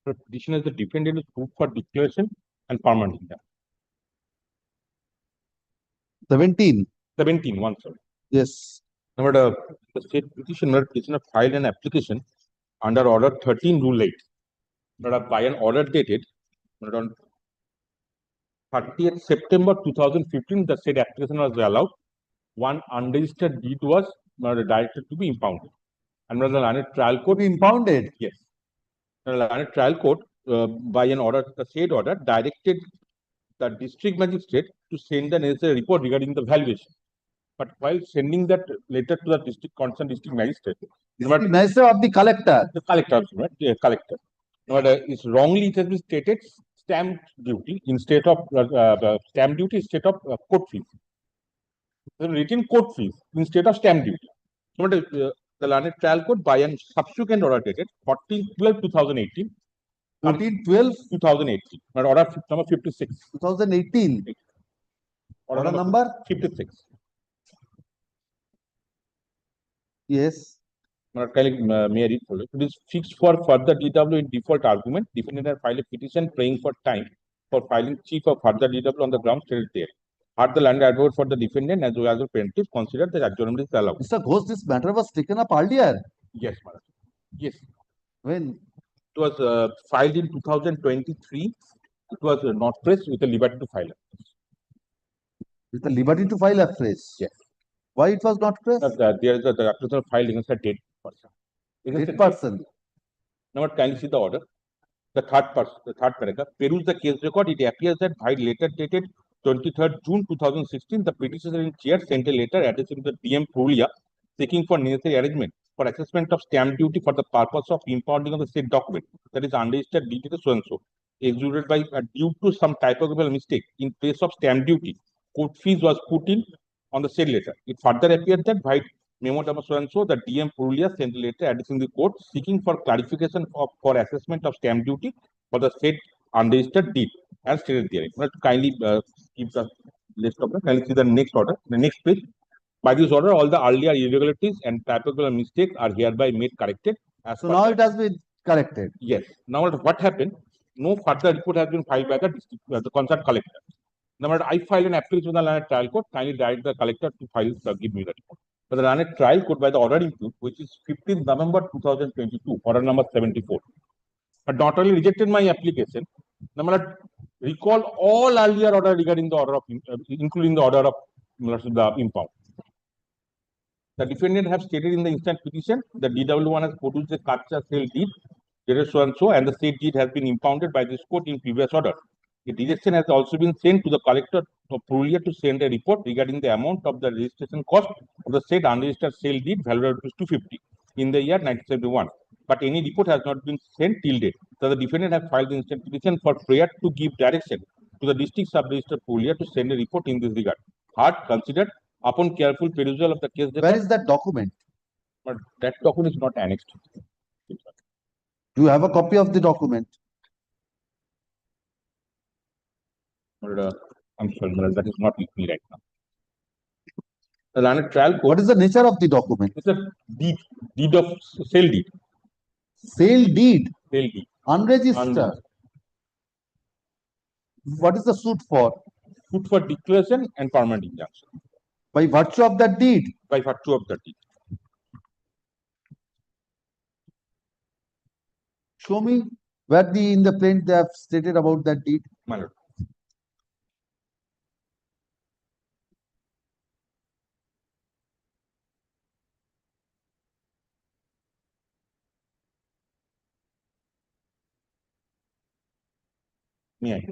The petitioner is the defendant is proved for declaration and permanent injunction. 17. 17, one sorry. Yes. Number the state petitioner filed an application under order 13 rule 8. By an order dated on 30th September 2015, the said application was allowed. One unregistered deed was directed to be impounded. And the Learned Trial Court impounded. Yes. The Learned Trial Court, by an order, the said order directed the district magistrate to send the necessary report regarding the valuation. But while sending that letter to the concerned district magistrate, Magistrate of the collector. The collector, right? The collector. But it's wrongly it has been stated stamp duty instead of stamp duty instead of court fees. Written court fees instead of stamp duty. So, the Learned Trial Court by a subsequent order dated 14/12/2018. 14/12/2018. But order number 56. 2018. Order number 56. Yes. May I read for it? It is fixed for further DW in default argument. Defendant has filed a petition praying for time for filing chief of further DW on the ground stated there. Had the land advocate for the defendant as well as the plaintiff considered that adjournment is allowed. Mr. Ghosh, this matter was taken up earlier. Yes, madam. Yes. When? It was filed in 2023. It was not pressed with the liberty to file. With the liberty to file afresh? Yes. Why it was not pressed? There is the application filed against a dead person. Dead person. Now, kindly see the order. The third paragraph. Peruse the case record. It appears that by letter dated 23rd June 2016, the petitioner in chair sent a letter addressing the DM Purulia seeking for necessary arrangement for assessment of stamp duty for the purpose of impounding of the said document, that is unregistered deed to so and so, executed by due to some typographical mistake in place of stamp duty. Court fees was put in on the said letter. It further appeared that by memo number so and so, the DM Purulia sent a letter addressing the court seeking for clarification for assessment of stamp duty for the said unregistered deed as stated there. But kindly keep the list of them. Kindly see the next order, the next page. By this order, all the earlier irregularities and typographical mistakes are hereby made corrected. So now it has been corrected. Yes. Now what happened? No further report has been filed by the concerned collector. Now I filed an application with the Learned Trial Court. Kindly direct the collector to file give me the report. But the Learned Trial Court by the order impute, which is 15th November 2022, order number 74. But not only rejected my application, now recall all earlier order regarding the order of including the order of the impound. The defendant have stated in the instant petition that DW1 has produced a capture sale deed, dated so and so, and the said deed has been impounded by this court in previous order. A rejection has also been sent to the collector of Purulia to send a report regarding the amount of the registration cost of the said unregistered sale deed valued at ₹250 in the year 1971. But any report has not been sent till date. So the defendant has filed the instant petition for prayer to give direction to the district sub-register Purulia to send a report in this regard. Hard considered upon careful perusal of the case. Where is that document? But that document is not annexed. Do you have a copy of the document? I'm sorry, that is not with me right now. The Learned Trial Court. What is the nature of the document? It's a deed of sale deed. Sale deed? Sale deed. Unregistered. What is the suit for? Suit for declaration and permanent injunction. By virtue of that deed? By virtue of that deed. Show me where in the plaint they have stated about that deed. My lord. May I?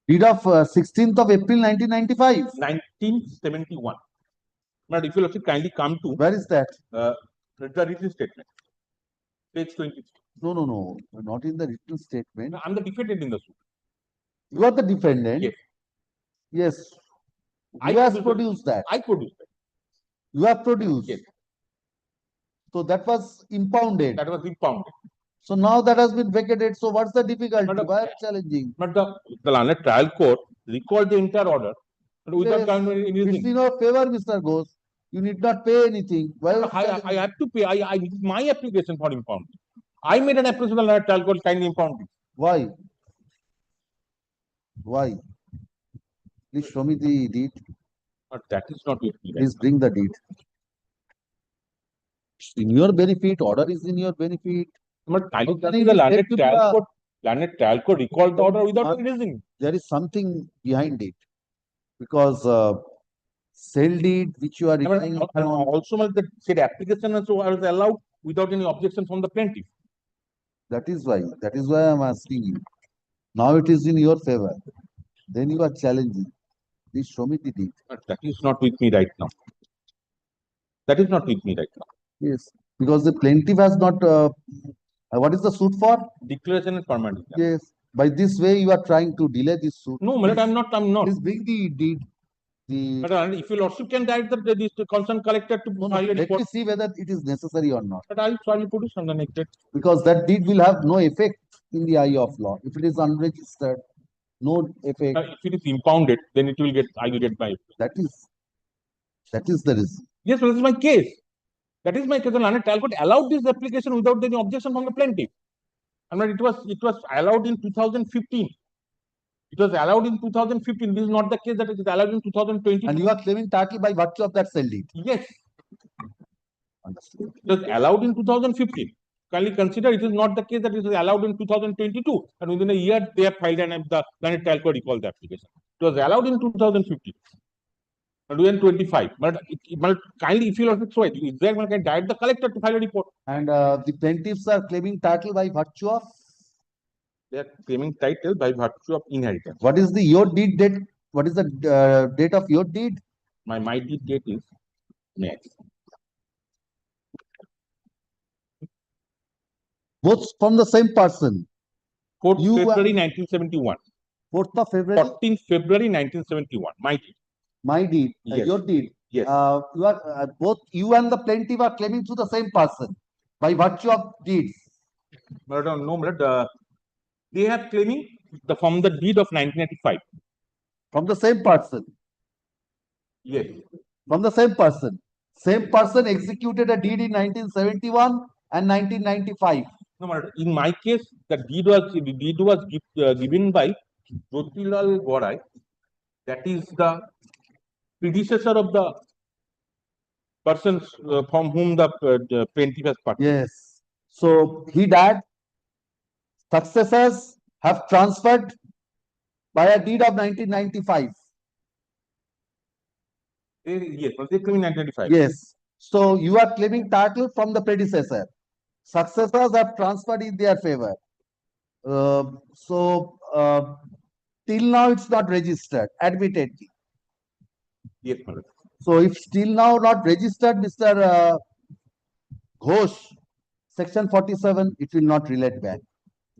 Deed of 16th of April 1995. 1971. But if you look, kindly come to. Where is that? The written statement. Page 23. No. Not in the written statement. No, I'm the defendant in the suit. You are the defendant? Yes. Yes. You have produced that. I produced that. You have produced? Yes. So that was impounded. That was impounded. So now that has been vacated. So what's the difficulty? Why are challenging? But the Learned Trial Court recalled the entire order without It's in your favor, Mr. Ghosh. You need not pay anything. Well, I have to pay. This is my application for impounding. I made an application to the trial court, kindly impound it. Why? Why? Please show me the deed. But that is not with me. Please bring the deed. It's in your benefit. Order is in your benefit. But I How think can the it be landed said to be trial court recalled the order without a- any reasoning. There is something behind it, because sale deed which you are relying And upon. also, the said application also was allowed without any objection from the plaintiff. That is why. That is why I'm asking you. Now it is in your favor. Then you are challenging. Please show me the deed. But that is not with me right now. That is not with me right now. Yes, because the plaintiff has not. What is the suit for? Declaration and permanent. Yes. By this way, you are trying to delay this suit. No, my lord, I'm not. I'm not. Please bring the deed. But if your lordship can direct the concerned collector to file a Let report. me see whether it is necessary or not. But I'll surely produce on the next date. Because that deed will have no effect in the eye of law. If it is unregistered, no effect. If it is impounded, then it will get. I will get my. That is the reason. Yes, well, this is my case. That is my case. The landed trial court allowed this application without any objection from the plaintiff. And it was allowed in 2015. It was allowed in 2015. This is not the case that it is allowed in 2020. And you are claiming title by virtue of that sale deed. Yes. Understood. It was allowed in 2015. Kindly consider it is not the case that it is allowed in 2022. And within a year, they have filed the landed trial court recalled the application. It was allowed in 2015. 2025. But kindly, if you also so it, is there one can direct the collector to file a report. And the plaintiffs are claiming title by virtue of? They are claiming title by virtue of inheritance. What is the your deed date? What is the date of your deed? My deed date is May. Both from the same person. 4th February 1971. 4th of February? 14th February 1971. My deed. My deed. Yes. Your deed. Yes. You are both you and the plaintiff are claiming to the same person by virtue of deeds. But no, but they have claiming from the deed of 1985. From the same person. Yes. From the same person. Same person executed a deed in 1971 and 1995. No, but in my case, the deed was given by Jyotilal Gorai. That is the predecessor of the persons from whom the plaintiff has purchased. Yes. So he died. Successors have transferred by a deed of 1995. Yes, they claim in 1995. Yes. So you are claiming title from the predecessor. Successors have transferred in their favor. Till now it's not registered, admittedly. Yes, madam. So if still now not registered, Mr. Ghosh, section 47, it will not relate back.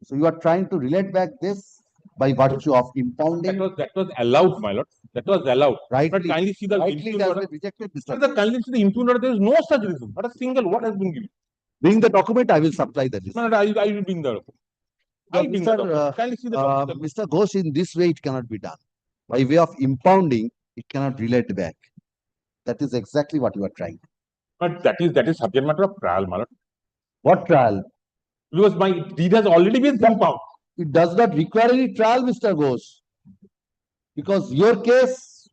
So you are trying to relate back this by virtue of impounding. That was allowed, my lord. That was allowed. Rightly, but kindly see the rightly it impugned has order. been rejected, Mr. But kindly see the impugned order. There is no such reason. Not a single word has been given. Bring the document, I will supply the list. No, I will bring the document. Kindly see the document. Mr. Ghosh, in this way it cannot be done. By way of impounding, it cannot relate back. That is exactly what you are trying. But that is subject matter of trial, my lord. What trial? Because my deed has already been impounded. It does not require any trial, Mr. Ghosh. Because your case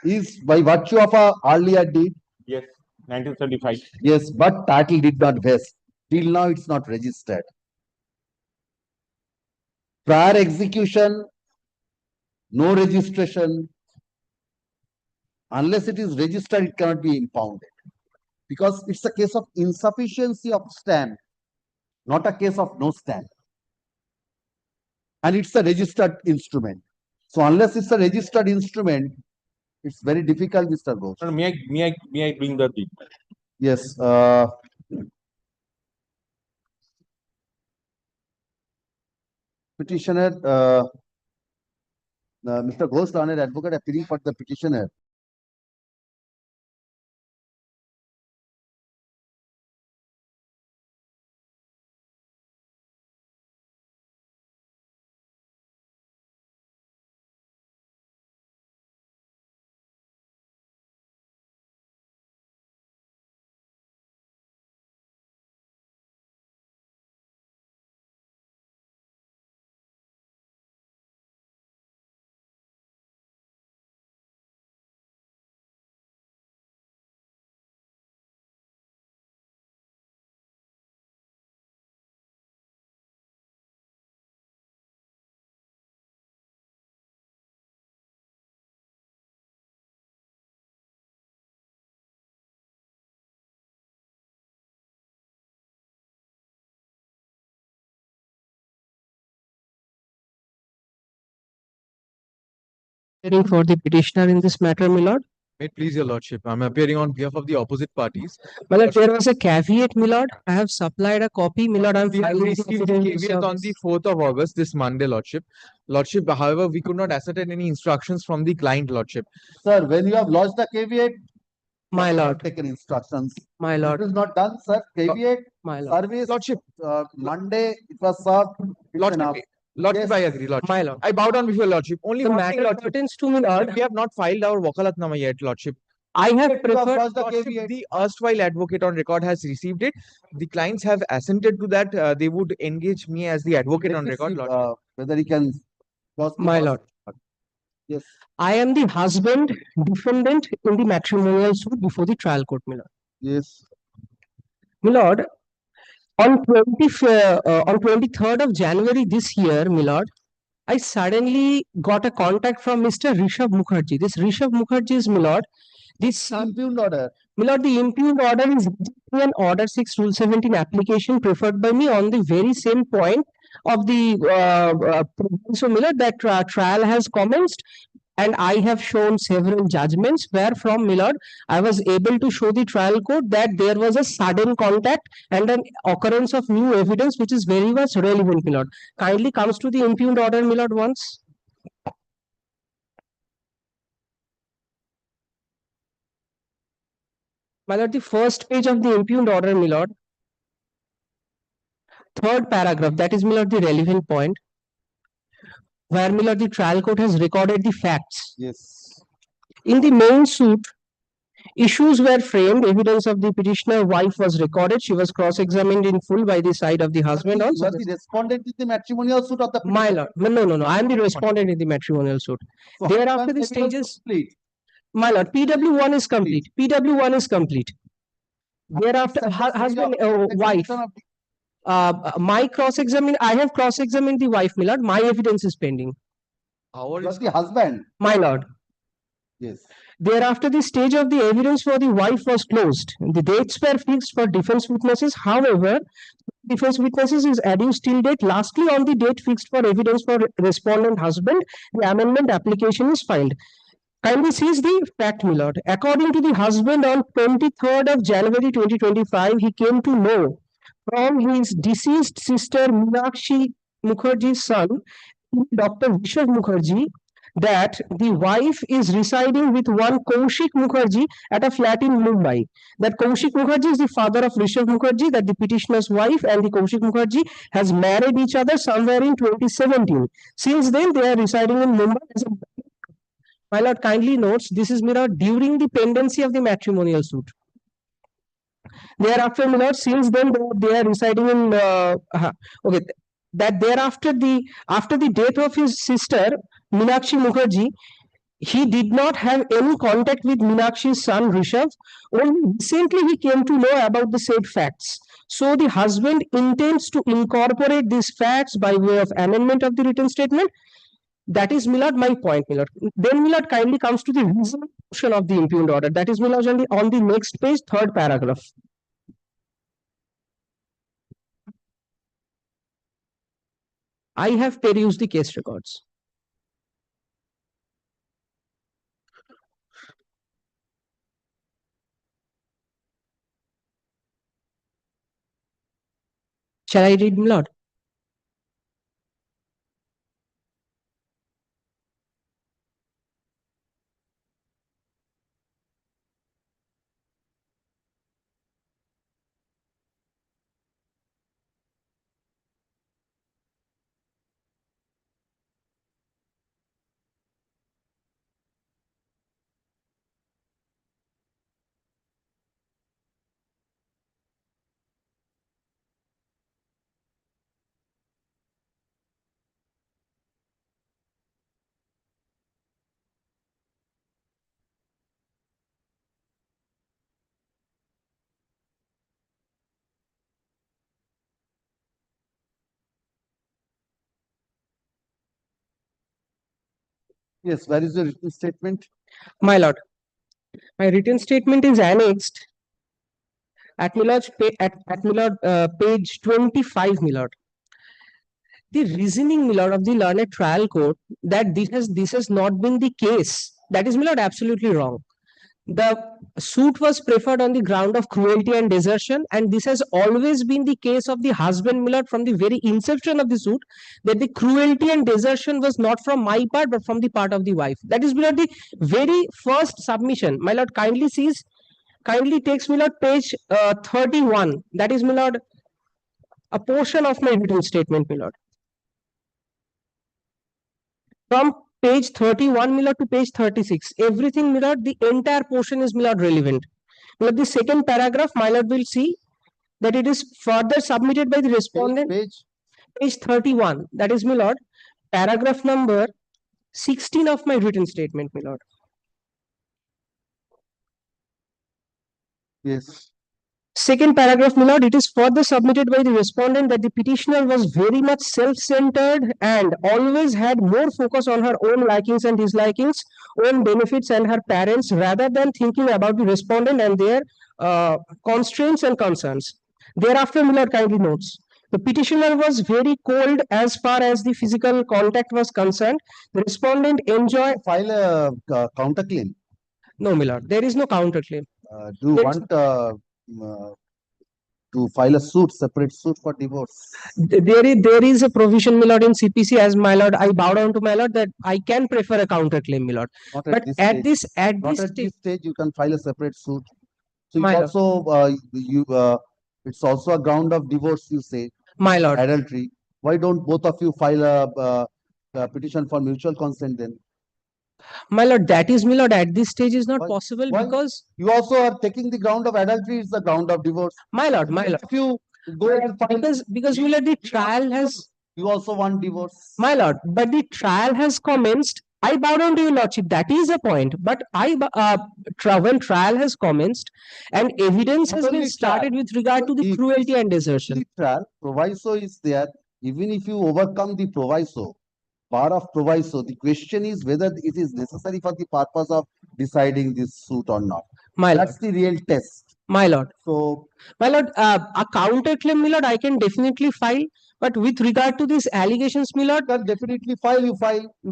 is by virtue of a earlier deed. Yes, 1975. Yes, but title did not vest. Till now, it's not registered. Prior execution, no registration. Unless it is registered, it cannot be impounded. Because it's a case of insufficiency of stamp, not a case of no stamp. And it's a registered instrument. So unless it's a registered instrument, it's very difficult, Mr. Ghosh. May I bring the deed? Yes. Petitioner, Mr. Ghosh, Learned Advocate, appealing for the petitioner. Appearing for the petitioner in this matter, my lord. May it please your lordship, I'm appearing on behalf of the opposite parties. My lord, there was a caveat, my lord. I have supplied a copy, my lord. I'm We have filing the received the affidavit caveat on the 4th of August, this Monday, lordship. Lordship, however, we could not ascertain any instructions from the client, lordship. Sir, when you have lodged the caveat, My you have lord. taken instructions. My lord. It is not done, sir. Caveat, My lord. service, Lordship. Monday, it was served. It's Lordship, enough. lordship, Yes. I agree, lordship. My lord. I bow down before lordship. Only The one thing, matter lordship. pertains to, my lord. We have not filed our wakalatnama yet, lordship. I have You have preferred. lodged the Lordship, caveat. the erstwhile advocate on record has received it. The clients have assented to that. They would engage me as the advocate Let on me record, see, lordship. whether he can. lodge the My first- lord. Yes. I am the husband defendant in the matrimonial suit before the trial court, my lord. Yes. My lord, on 23rd of January this year, my lord, I suddenly got a contact from Mr. Rishabh Mukherjee. This Rishabh Mukherjee is, my lord, this Impugned order. my lord, the impugned order is an Order 6 Rule 17 application preferred by me on the very same point of the so, my lord, that trial has commenced. And I have shown several judgments where from, my lord, I was able to show the trial court that there was a sudden contact and an occurrence of new evidence which is very much relevant, my lord. Kindly comes to the impugned order, my lord, once. My lord, the first page of the impugned order, my lord. Third paragraph, that is, my lord, the relevant point. Where, my lord, the trial court has recorded the facts. Yes. In the main suit, issues were framed, evidence of the petitioner wife was recorded, she was cross-examined in full by the side of the husband You also. are the respondent in the matrimonial suit of the My lord, no, I am the respondent in the matrimonial suit. So Thereafter the husband's evidence stages, complete. my lord, PW1 is complete, PW1 is complete. Thereafter, At the stage husband, of wife, execution of my cross-examine, I have cross-examined the wife, my lord, my evidence is pending. you are the husband. My lord. Yes. Thereafter, the stage of the evidence for the wife was closed. The dates were fixed for defense witnesses. However, defense witnesses is adduced till date. Lastly, on the date fixed for evidence for respondent husband, the amendment application is filed. Kindly seize the fact, my lord. According to the husband, on 23rd of January 2025, he came to know from his deceased sister Meenakshi Mukherjee's son, Dr. Rishabh Mukherjee, that the wife is residing with one Kaushik Mukherjee at a flat in Mumbai. That Kaushik Mukherjee is the father of Rishabh Mukherjee, that the petitioner's wife and the Kaushik Mukherjee has married each other somewhere in 2017. Since then, they are residing in Mumbai. My lord, kindly notes, this is, my lord, during the pendency of the matrimonial suit. Thereafter, my lord, since then they are residing in okay. That thereafter after the death of his sister Meenakshi Mukherjee, he did not have any contact with Meenakshi's son Rishabh. Only recently he came to know about the said facts. So the husband intends to incorporate these facts by way of amendment of the written statement. That is, my lord, my point, my lord. Then, my lord, kindly comes to the reason portion of the impugned order. That is, my lord, on the next page, third paragraph. I have perused the case records. Shall I read, my lord? Yes, where is the written statement? My lord, my written statement is annexed at my lord, page 25, my lord. the reasoning, my lord, of the learned trial court that this has not been the case. That is, my lord, absolutely wrong. The suit was preferred on the ground of cruelty and desertion, and this has always been the case of the husband, my lord, from the very inception of the suit, that the cruelty and desertion was not from my part but from the part of the wife. That is, my lord, the very first submission. My lord, kindly takes, my lord, page 31. That is, my lord, a portion of my written statement, my lord. From page 31, my lord, to page 36, everything, my lord, the entire portion is, my lord, relevant. My lord, the second paragraph, my lord, will see that it is further submitted by the respondent. Page 31. That is, my lord, paragraph number 16 of my written statement, my lord. Yes. Second paragraph, my lord, it is further submitted by the respondent that the petitioner was very much self-centered and always had more focus on her own likings and dislikings, own benefits and her parents, rather than thinking about the respondent and their constraints and concerns. Thereafter, my lord kindly notes, the petitioner was very cold as far as the physical contact was concerned. The respondent enjoyed... File a counterclaim. No, my lord, there is no counterclaim. Do you want to file a separate suit for divorce? There is a provision, my lord, in CPC, as my lord, I bow down to my lord, that I can prefer a counterclaim, my lord. Not But at this stage, you can file a separate suit. So My it's also it's also a ground of divorce, you say. My lord. Adultery. Why don't both of you file a petition for mutual consent then? My lord, that is, my lord, at this stage is not possible because you also are taking the ground of adultery, it's the ground of divorce. My lord. If you go and file, because my lord, the trial has... You also want divorce. My lord, but the trial has commenced. I bow down to your lordship. That is a point. But when trial has commenced and evidence has been started with regard to the cruelty and desertion. Trial, proviso is there. Even if you overcome the proviso, bar of proviso, the question is whether it is necessary for the purpose of deciding this suit or not. My lord. That's the real test. My lord. So, my lord, a counterclaim, my lord, I can definitely file. But with regard to these allegations, my lord, you can definitely file. You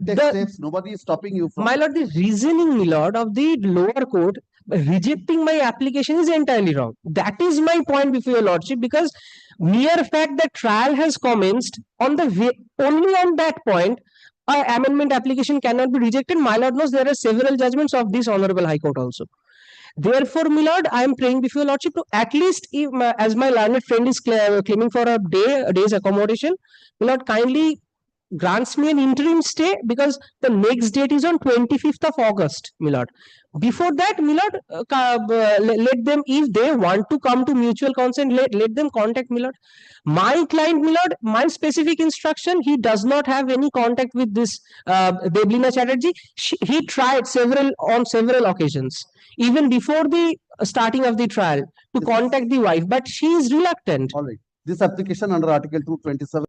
take steps. Nobody is stopping you from. My lord, the reasoning, my lord, of the lower court rejecting my application is entirely wrong. That is my point before your lordship, because mere fact that trial has commenced on the only on that point, an amendment application cannot be rejected. My lord knows there are several judgments of this honorable high court also. Therefore, my lord, I am praying before your lordship to at least, if, as my learned friend is claiming for a day's accommodation, my lord kindly grants me an interim stay, because the next date is on 25th of August, my lord. Before that, my lord, let them, if they want to come to mutual consent, let them contact my lord. My client, my lord, my specific instruction, he does not have any contact with this Deblina Chatterjee. He tried on several occasions, even before the starting of the trial, to contact the wife, but she is reluctant. All right. This application under Article 227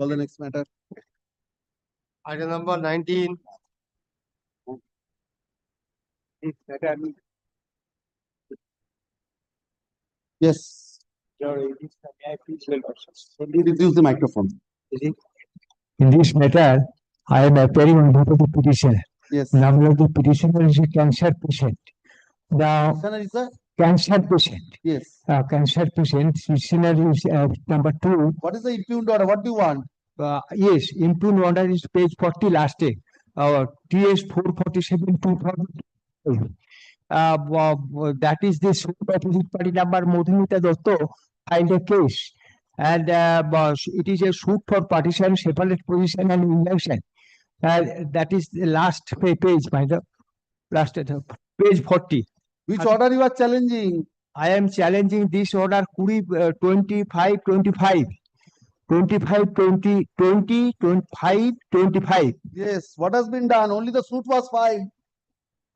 Call the next matter. Item number 19. Yes. Reduce the microphone. In this matter, I am appearing on behalf of the petitioner. Yes. Number of the petitioner is a cancer patient. Now, Petitioner is a cancer patient. yes. Cancer patient, petitioner is number 2. What is the impugned order? What do you want? Yes, impugned order is page 40 last day. TS 447 2000. That is the suit opposite party number Modhumita Dotto filed a case, and it is a suit for partition, separate position, and injunction. That is the last page, my lord. Last page 40. Which order you are challenging? I am challenging this order 25 25. 25 20 20 25 25. Yes. What has been done? Only the suit was filed.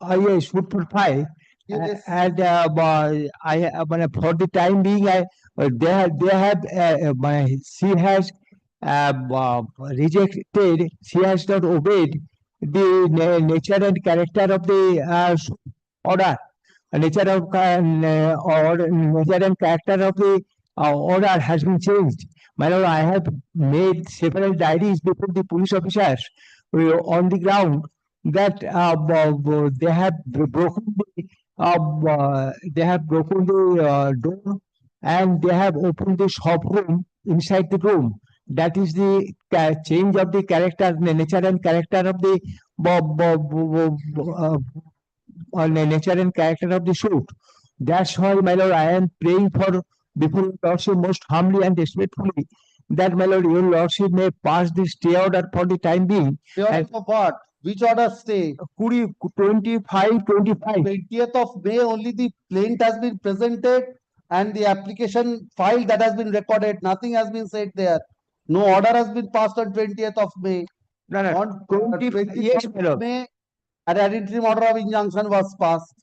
Yes, food for five. Yes. And for the time being, she has rejected, she has not obeyed the nature and character of the order. Nature and character of the order has been changed. My lord, I have made several diaries before the police officers on the ground that they have broken the door, and they have opened the shop room inside the room. That is the change of the character, the nature and character of the nature and character of the suit. That's why, my lord, I am praying for before your lordship most humbly and respectfully that, my lord, your lordship may pass the stay order for the time being. Stay order for what? Which order stay? 25 25. 20th of May, only the plaint has been presented and the application file that has been recorded. Nothing has been said there. No order has been passed on 20th of May. No, no. On 20th, yes, my lord. May, an interim order of injunction was passed.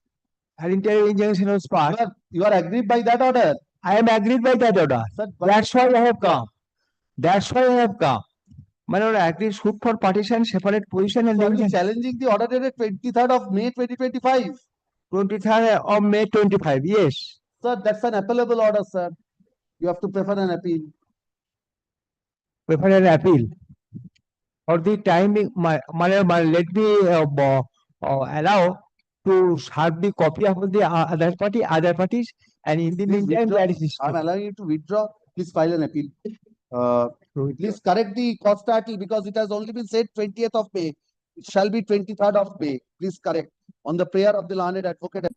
An interim injunction was passed. You are agreed by that order? I am agreed by that order. Sir, That's why I have come. That's why I have come. My lord, I agree suit for partition, separate position, and So challenging the order dated 23rd of May 2025. 23rd of May 25. Yes. Sir, that's an appellable order, sir. You have to prefer an appeal. Prefer an appeal. For the timing, let me allow to have the copy of the other parties, and in the meantime, that is. I'm allowing you to withdraw. Please file an appeal. Please correct the cost title because it has only been said 20th of May. It shall be 23rd of May. Please correct on the prayer of the learned advocate.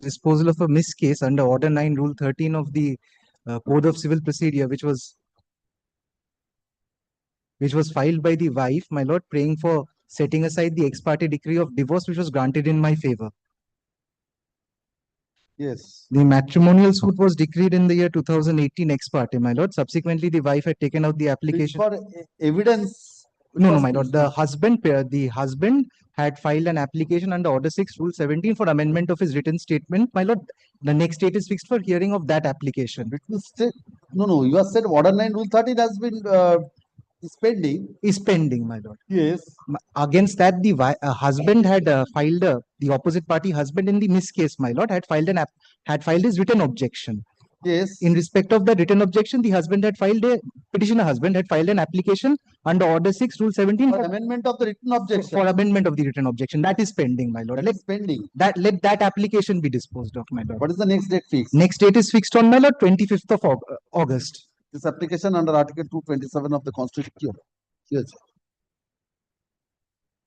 disposal of a missed case under Order 9, Rule 13 of the Code of Civil Procedure, which was filed by the wife, my lord, praying for setting aside the ex parte decree of divorce, which was granted in my favor. Yes. The matrimonial suit was decreed in the year 2018 ex parte, my lord. Subsequently, the wife had taken out the It's application. for evidence. No, my lord. The husband had filed an application under Order 6, Rule 17 for amendment of his written statement, my lord. The next date is fixed for hearing of that application. No, you have said Order 9, Rule 13 has been is pending. Is pending, my lord. Yes. Against that, the husband had filed the opposite party husband in the missed case, my lord, had filed his written objection. Yes. In respect of the written objection, the petitioner husband had filed an application under Order 6, Rule 17 For amendment of the written objection. for amendment of the written objection. That is pending, my lord. That is pending. Let that application be disposed of, my lord. What is the next date fixed? Next date is fixed on, my lord, 25th of August. This application under Article 227 of the Constitution. Yes.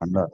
Under.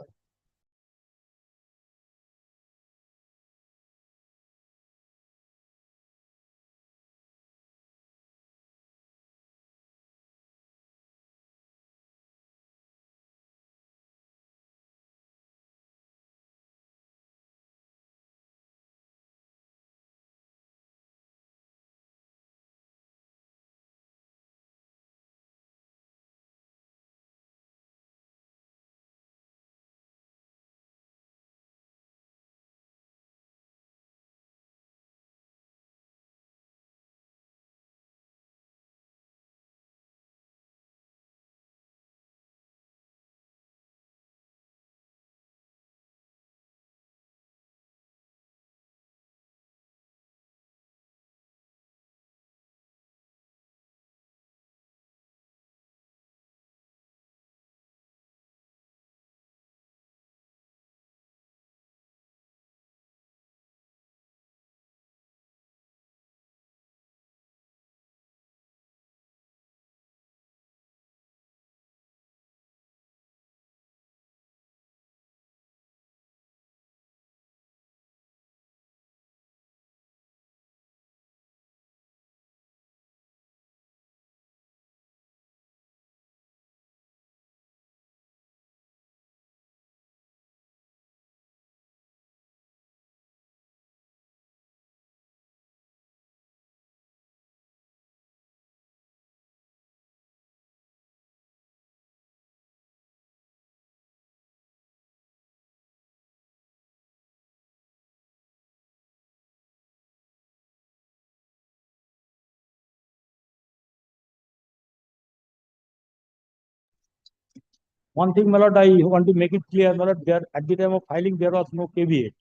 One thing, my lord, I want to make it clear, my lord, there at the time of filing there was no caveat.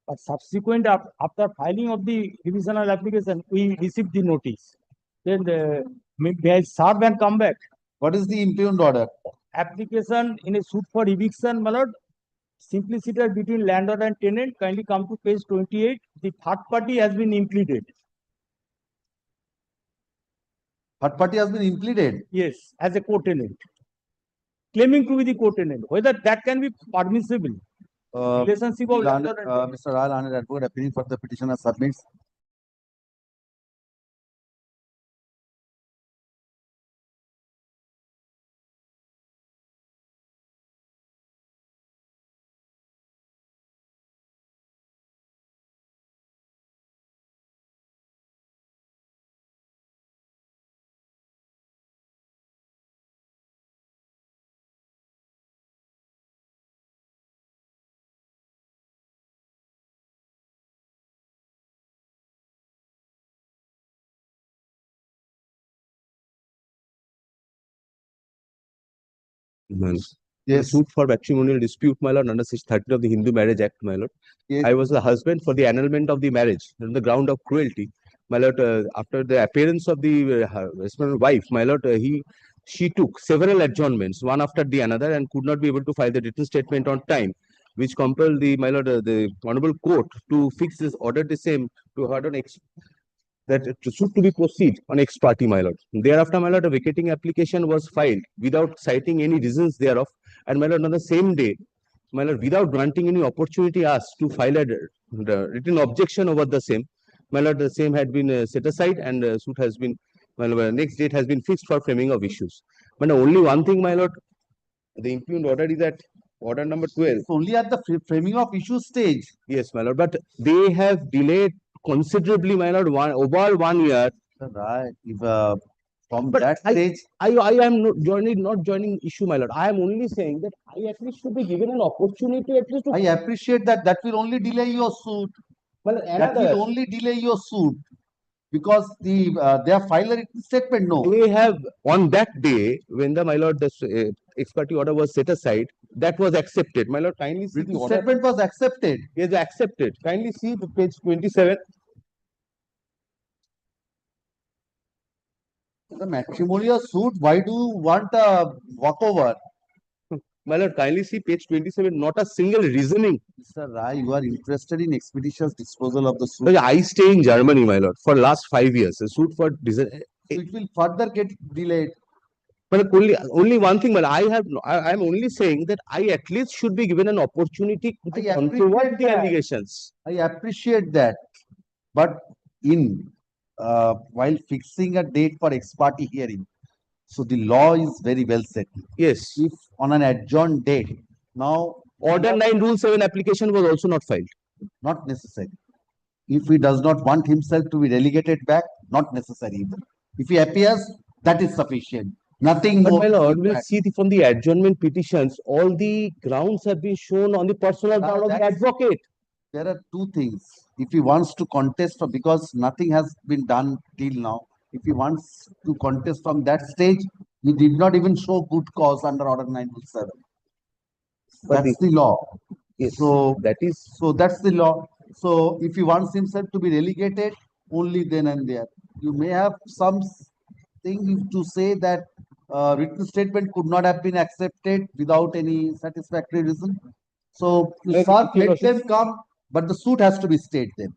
But subsequent after filing of the revisional application, we received the notice. Then may I serve and come back? What is the impugned order? Application in a suit for eviction, my lord. Simplicity between landlord and tenant. Kindly come to page 28. The third party has been impleaded. Third party has been impleaded? Yes, as a co-tenant. Claiming to be the co-tenant. Whether that can be permissible. Relationship of landlord and Mr. Rao, honored advocate, appealing for the petitioner submits. Yes. Suit for matrimonial dispute, my lord, under Section 13 of the Hindu Marriage Act, my lord. Yes. I was the husband for the annulment of the marriage on the ground of cruelty. My lord, after the appearance of the husband wife, my lord, she took several adjournments, one after the another, and could not be able to file the written statement on time, which compelled the, my lord, the honorable court to fix this order the same to her on that suit to be proceed on ex parte, my lord. Thereafter, my lord, a vacating application was filed without citing any reasons thereof. And my lord, on the same day, my lord, without granting any opportunity us to file a written objection over the same, my lord, the same had been set aside and suit has been, my lord, next date has been fixed for framing of issues. But only one thing, my lord, the impugned order is at order number 12. It's only at the framing of issue stage. Yes, my lord, but they have delayed considerably, my lord, over 1 year. Right. If from But that stage, I am not joining issue, my lord. I am only saying that I at least should be given an opportunity at least to. I appreciate that. That will only delay your suit. Well, That will only delay your suit because they have filed a written statement. No, they have on that day when the, my lord, the ex parte order was set aside, that was accepted. My lord, kindly see the written order. statement was accepted. Yes, accepted. Kindly see the page 27. The matrimonial suit. Why do you want a walkover? My lord, kindly see page 27. Not a single reasoning. Mr. Rai, you are interested in expeditious disposal of the suit. Because I stay in Germany, my lord, for last 5 years. A suit for It will further get delayed. But only one thing, but I am only saying that I at least should be given an opportunity to controvert the allegations. I appreciate that. But in while fixing a date for ex parte hearing, so the law is very well set. Yes. If on an adjourned date, now Order 9 Rule 7 application was also not filed. Not necessary. If he does not want himself to be relegated back, not necessary either. If he appears, that is sufficient. Nothing But more. my lord, we'll see from the adjournment petitions, all the grounds have been shown on the personal ground of the advocate. There are two things. If he wants to contest, because nothing has been done till now, if he wants to contest from that stage, he did not even show good cause under Order 907. That's the law. Yes, so that's the law. So if he wants himself to be relegated, only then and there. You may have some thing to say that written statement could not have been accepted without any satisfactory reason. So you let them come, but the suit has to be stayed then.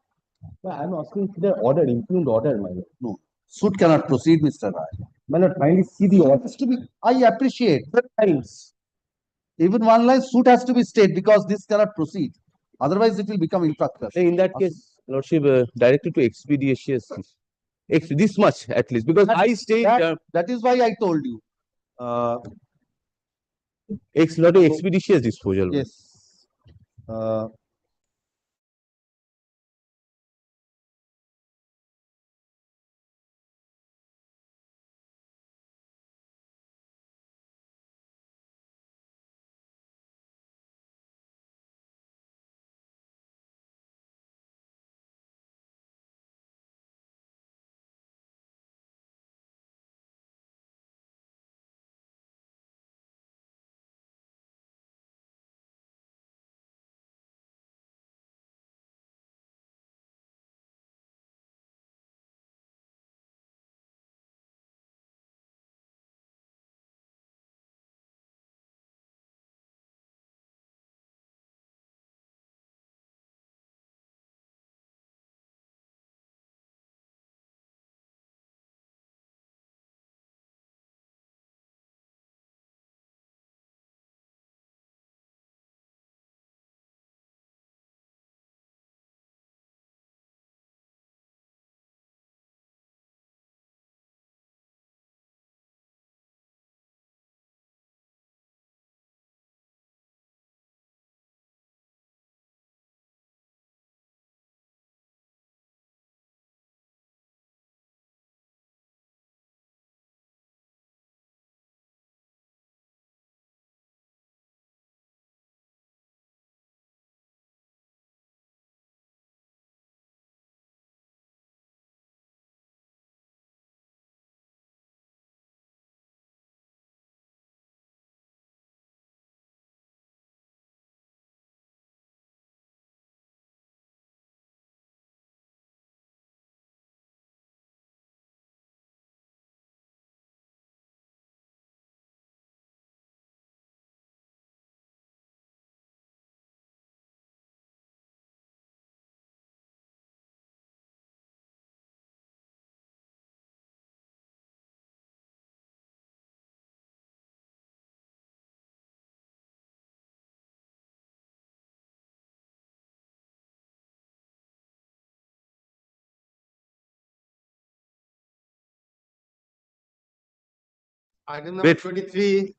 I'm asking for the order, impugned order, my lord. No, suit cannot proceed, Mr. Rai. My lord, kindly see the order. I appreciate. Even one line suit has to be stayed because this cannot proceed. Otherwise, it will become infrastructure. In that case, lordship, directed to expeditious. This much at least, because I stay. That is why I told you. Not a expeditious disposal. Yes. Item number Wait. 23.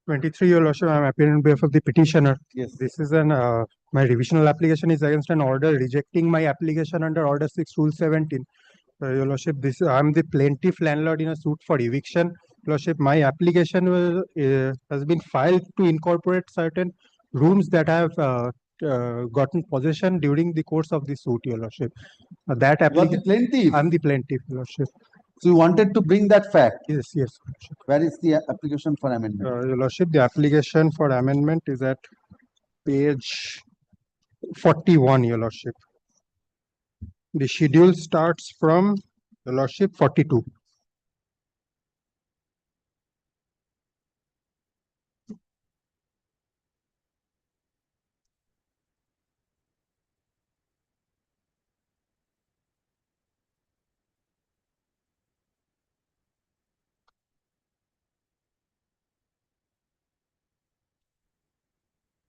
23, Your Lordship, I am appearing on behalf of the petitioner. Yes. This is my revisional application is against an order rejecting my application under Order 6, Rule 17. Your Lordship, I am the plaintiff landlord in a suit for eviction. Your Lordship, my application has been filed to incorporate certain rooms that I have gotten possession during the course of the suit, Your Lordship. That You are the application, plaintiff. I am the plaintiff, Your Lordship. So you wanted to bring that fact. Yes, yes. Where is the application for amendment? Your Lordship, the application for amendment is at page 41, Your Lordship. The schedule starts from, Your Lordship, 42.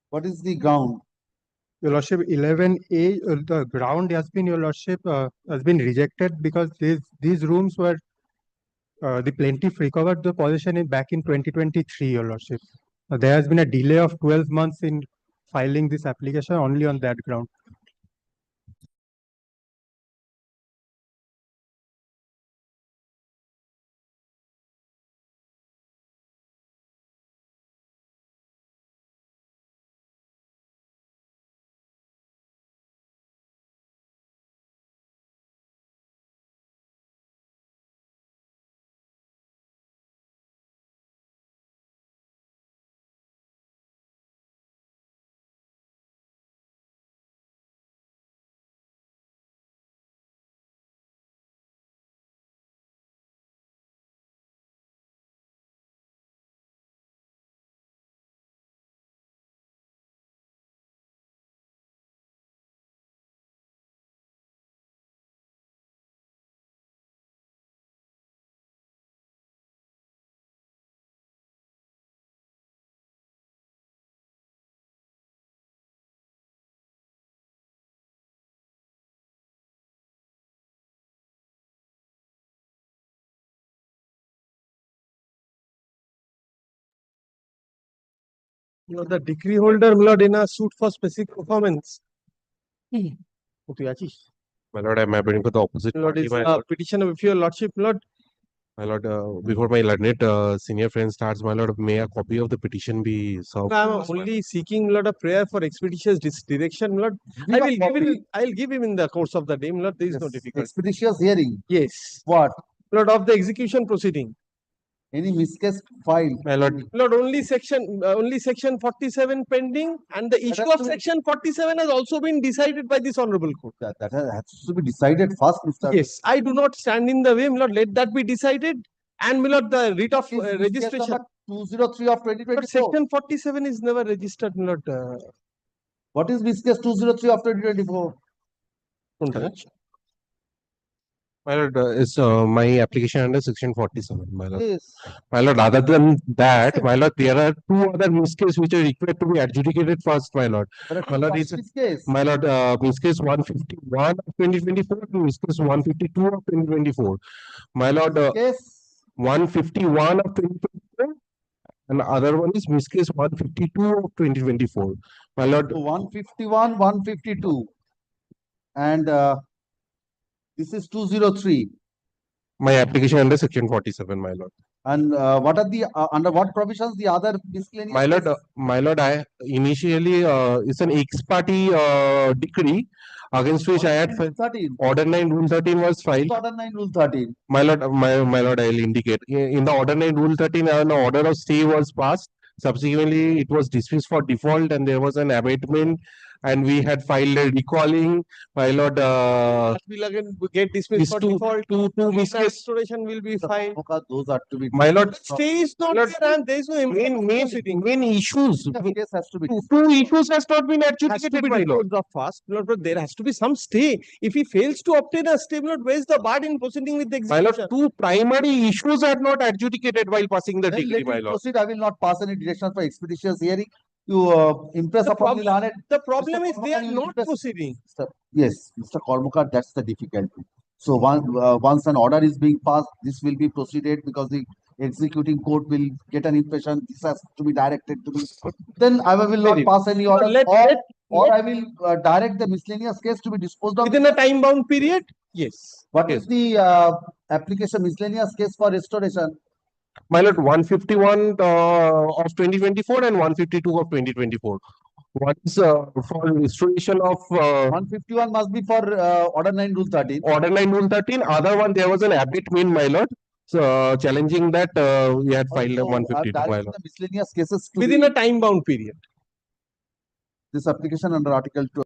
What is the ground? Your Lordship, 11A, the ground has been, Your Lordship, has been rejected because these rooms were, the plaintiff recovered the possession back in 2023, Your Lordship. There has been a delay of 12 months in filing this application only on that ground. The decree holder, my lord, in a suit for specific performance. My lord, I am appearing for the opposite Lord, party, is my a lord. petition of your lordship, lord. My lord, before my learned senior friend starts, my lord, may a copy of the petition be served? I am only seeking, lord, a prayer for expeditious direction, lord. Give a copy. I'll give him in the course of the day, lord. There is no Yes. difficulty. Expeditious hearing. Yes. What? Lord, of the execution proceeding. Any miscase file? My lord, Lord, only section 47 pending, and the issue has of to be- section 47 has also been decided by this honorable court. That has to be decided first, Mr. Yes, I do not stand in the way, my lord. Let that be decided. And my lord, the writ of Is miscase registration. number 203 of But 2024. section 47 is never registered, my lord. What is miscase 203 of 2024? my lord, is my application under section 47, my lord. Yes. My lord, other than that, my lord, there are two other miscases which are required to be adjudicated first, my lord. My lord, is miscase. my lord, miscase 151 of 2024 and miscase 152 of 2024. My lord, Case 151 of 2024 and other one is miscase 152 of 2024. My lord, 151, 152. And this is 203. my application under section 47, my lord. And what are the under what provisions the other miscellaneous? My lord, I initially it's an ex-party decree against which I had 13. Order 9 Rule 13 was filed. Order 9 Rule 13. My lord, my lord, I will indicate. In the Order 9 Rule 13, an order of stay was passed. Subsequently, it was dismissed for default, and there was an abatement, and we had filed a recalling. My lord, That will again get dismissed for default. two miscases. Restoration will be fine. Those are to be. My lord, Stay is not there, and there is no main issues. The case has to be. Two issues has not been Has to adjudicated, be my lord. disposed of fast, Lord, but there has to be some stay. If he fails to obtain a stay, Lord, where is the bar in proceeding with the My lord, execution? two primary issues are not adjudicated while passing the Then decree, let my it lord. proceed. I will not pass any directions for expeditious hearing. You impress upon the learned. The problem is they are Kormakar, you not impress- proceeding. Yes, Mr. Kormakar, that's the difficulty. So once an order is being passed, this will be proceeded because the executing court will get an impression this has to be directed to me. Then I will not Maybe. pass any order, Let- or, let- or let- I will direct the miscellaneous case to be disposed of. Within a time bound period? Yes. What Yes. is the application miscellaneous case for restoration? My lord, 151 of 2024 and 152 of 2024. One is for restoration of 151 must be for order 9 rule 13. order 9 rule 13. Other one, there was an abit mean, my lord. So challenging that we had filed a 152, my Directing lord. the miscellaneous cases to Within be- a time bound period. this application under Article 2.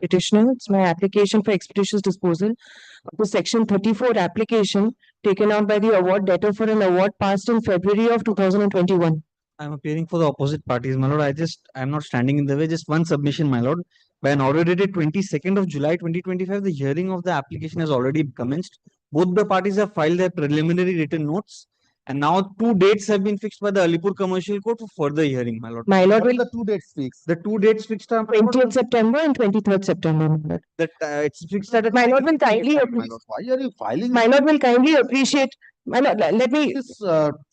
Petitioner, it's my application for expeditious disposal of the section 34 application taken out by the award debtor for an award passed in February of 2021. I'm appearing for the opposite parties, my lord. I'm not standing in the way. Just one submission, my lord. By an order dated 22nd of July 2025, the hearing of the application has already commenced. Both the parties have filed their preliminary written notes, and now 2 dates have been fixed by the Alipur Commercial Court for further hearing, my lord. My lord What are will the 2 dates fixed? The 2 dates fixed are, my lord, 20th September and 23rd September, my lord. that it's fixed at My lord will kindly, my lord. Why are you filing? my lord will kindly appreciate, my lord, let me, This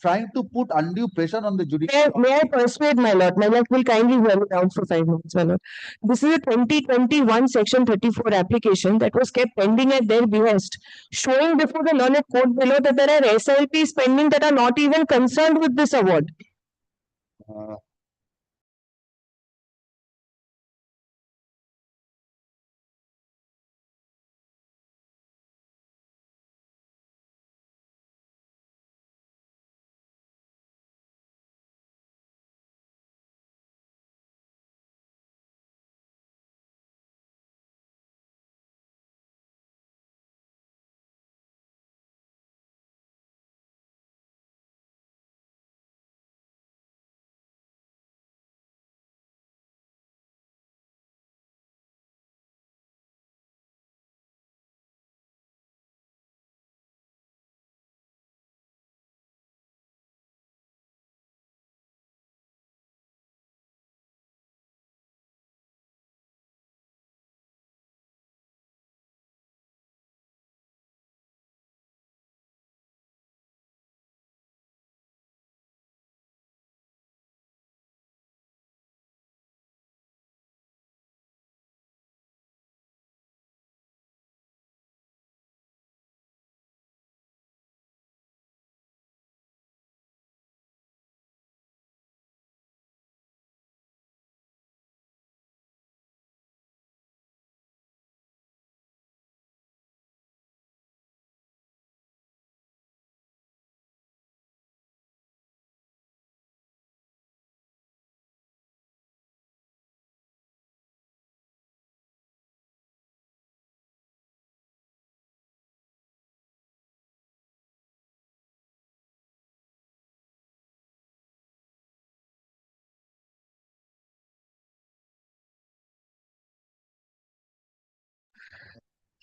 trying to put undue pressure on the may, judiciary. may I persuade, my lord? My lord will kindly hear me out for 5 minutes, my lord. This is a 2021 Section 34 application that was kept pending at their behest, showing before the learned court below that there are SLPs pending that are not even concerned with this award.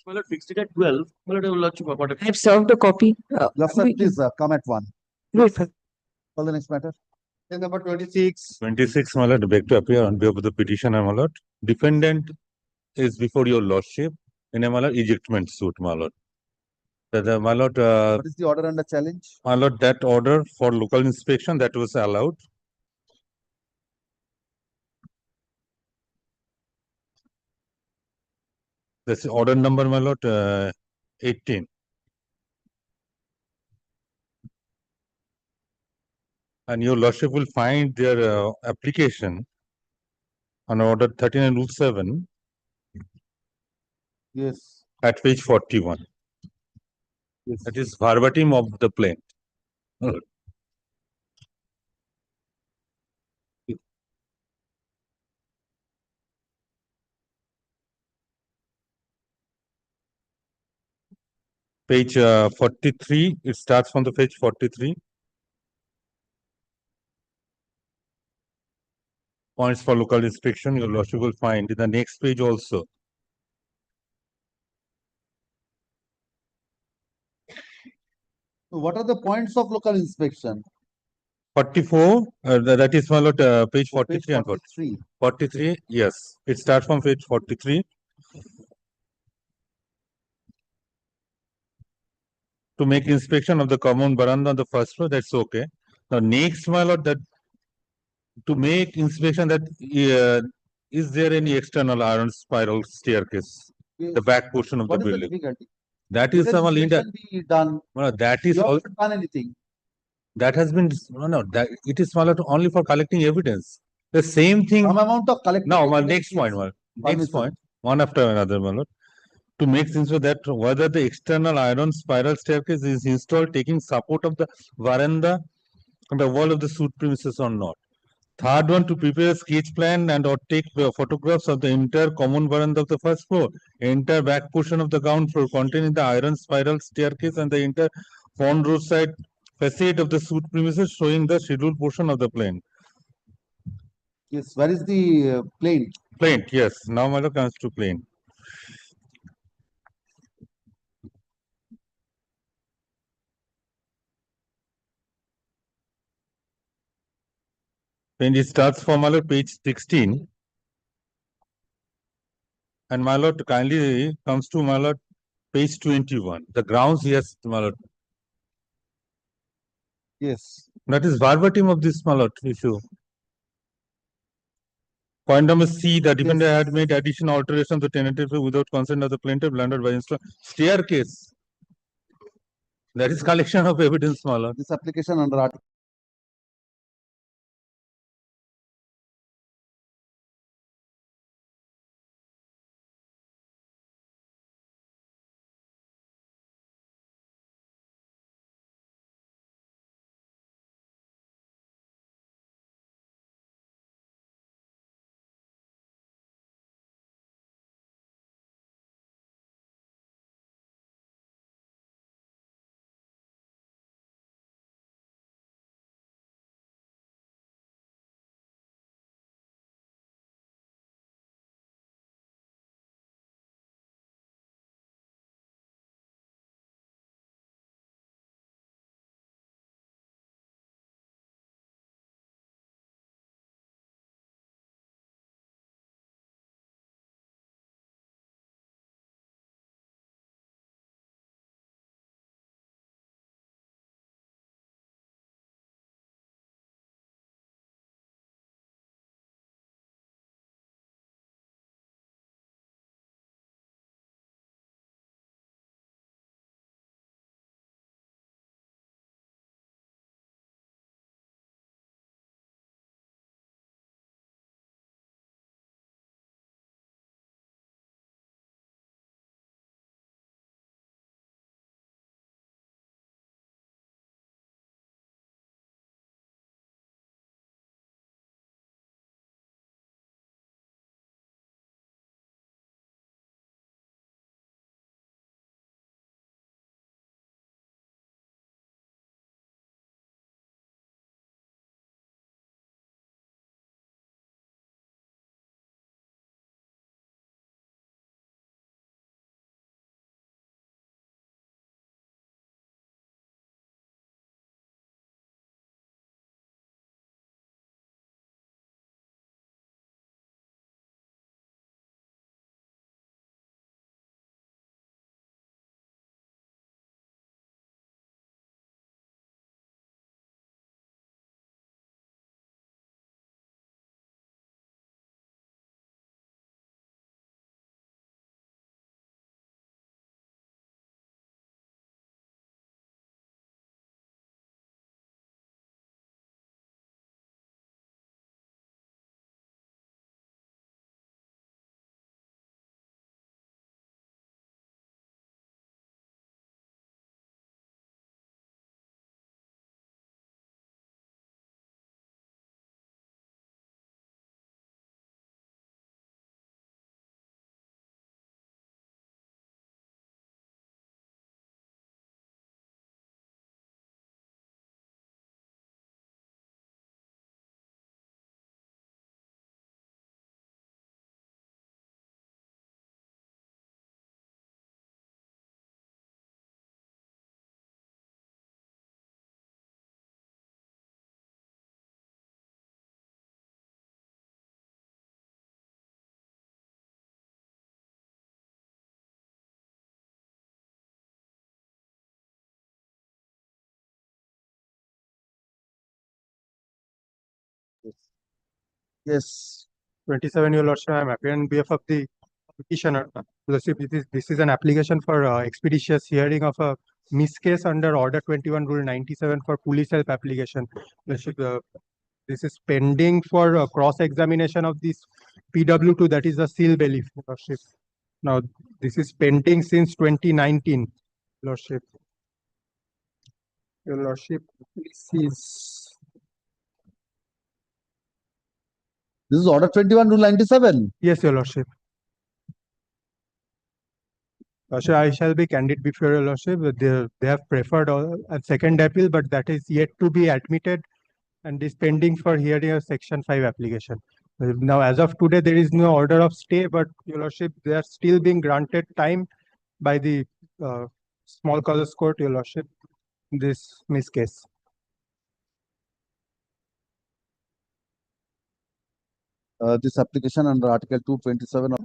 My lord fixed it at 12. My lord, your lordship, what I have served a copy. Yes, sir, please come at 1. Wait, sir. Call the next matter. Case number 26. 26, my lord, beg to appear on behalf of the petitioner, my lord. Defendant is before your lordship in a, my lord, ejectment suit, my lord. My lord, What is the order under challenge? my lord, that order for local inspection that was allowed. That's order number, my lord, 18. And your lordship will find their application on order 13 and rule 7 Yes. at page 41. Yes. That is verbatim of the plaint. Page 43, it starts from the page 43. Points for local inspection, your lordship will find in the next page also. So what are the points of local inspection? 44, that is, my lord, page 43 Page and 43. 43, yes. It starts from page 43. To make inspection of the common veranda on the first floor, that's okay. Now, next, my lord, that to make inspection that is there any external iron spiral staircase, Yes. the back portion of What the is the building? difficulty? That is Let some inspection be done. that is You all, haven't done anything. that has been that it is, my lord, only for collecting evidence. The same thing. Some amount of collective. Now, my evidence next point, is my next permissible. point, one after another, my lord. To make sense of that, whether the external iron spiral staircase is installed taking support of the veranda on the wall of the suite premises or not. Third one, to prepare a sketch plan and or take photographs of the entire common veranda of the first floor, entire back portion of the ground floor containing the iron spiral staircase and the entire front roadside facade of the suite premises showing the scheduled portion of the plan. Yes, where is the plaint? Plaint, yes. Now, my lord, comes to plaint. Plaint, it starts from, my lord, page 16. And, my lord, kindly comes to, my lord, page 21. The grounds, yes, my lord. Yes. That is verbatim of this, my lord, issue. Point number C, the defendant had made additional alteration to tentative without consent of the plaintiff landed by staircase. That is collection of evidence, my lord. This application under Article. Yes. 27, Your Lordship, I am appearing on behalf of the petitioner. Lordship, this is an application for expeditious hearing of a miscase under Order 21, Rule 97 for police help application. Lordship, this is pending for cross-examination of this PW2, that is the seal bailiff, Lordship. Now, this is pending since 2019, Lordship. Your Lordship, this is Order 21, Rule 97. Yes, Your Lordship. Lordship, I shall be candid before Your Lordship. They have preferred a second appeal, but that is yet to be admitted and is pending for hearing a Section 5 application. Now, as of today, there is no order of stay, but Your Lordship, they are still being granted time by the small causes court, Your Lordship, in this miss case. This application under Article 227 of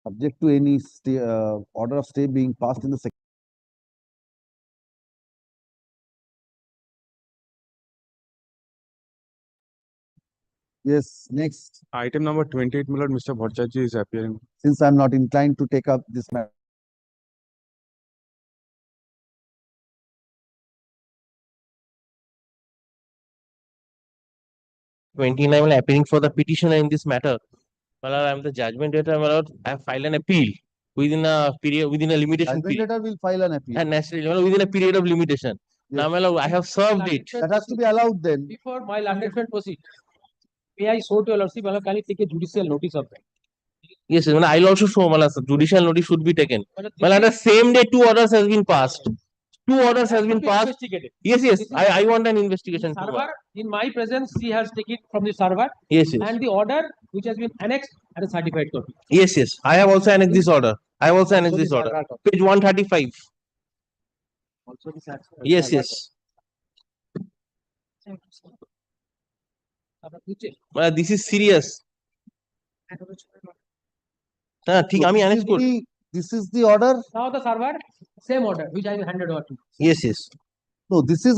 subject to any stay, order of stay being passed in the second. Yes, next. Item number 28, my lord, Mr. Bhattacharya is appearing. Since I'm not inclined to take up this matter. Appearing for the petitioner in this matter. My lord, I am the judgment data, my lord. I have filed an appeal within a period, within a limitation Judgment period. letter will file an appeal. And naturally, my lord, within a period of limitation. Now, Yes. my lord, I have served it. That has to be allowed then. Before my judgment proceed, may I show to your lordship, can you take a judicial notice of that? Yes, yes, I'll also show, my lord, judicial notice should be taken. My lord, the same day 2 orders has been passed. 2 orders has been passed. Investigated. Yes, yes, I want an investigation too. Server, in my presence, she has taken from the server. Yes, yes. And the order which has been annexed and a certified copy. Yes, yes. I have also annexed this order. I have also annexed this order. Page 135. Also the Yes, yes. This is serious. This is the order. Now the server, same order which I handed over to. Yes, yes. No, this is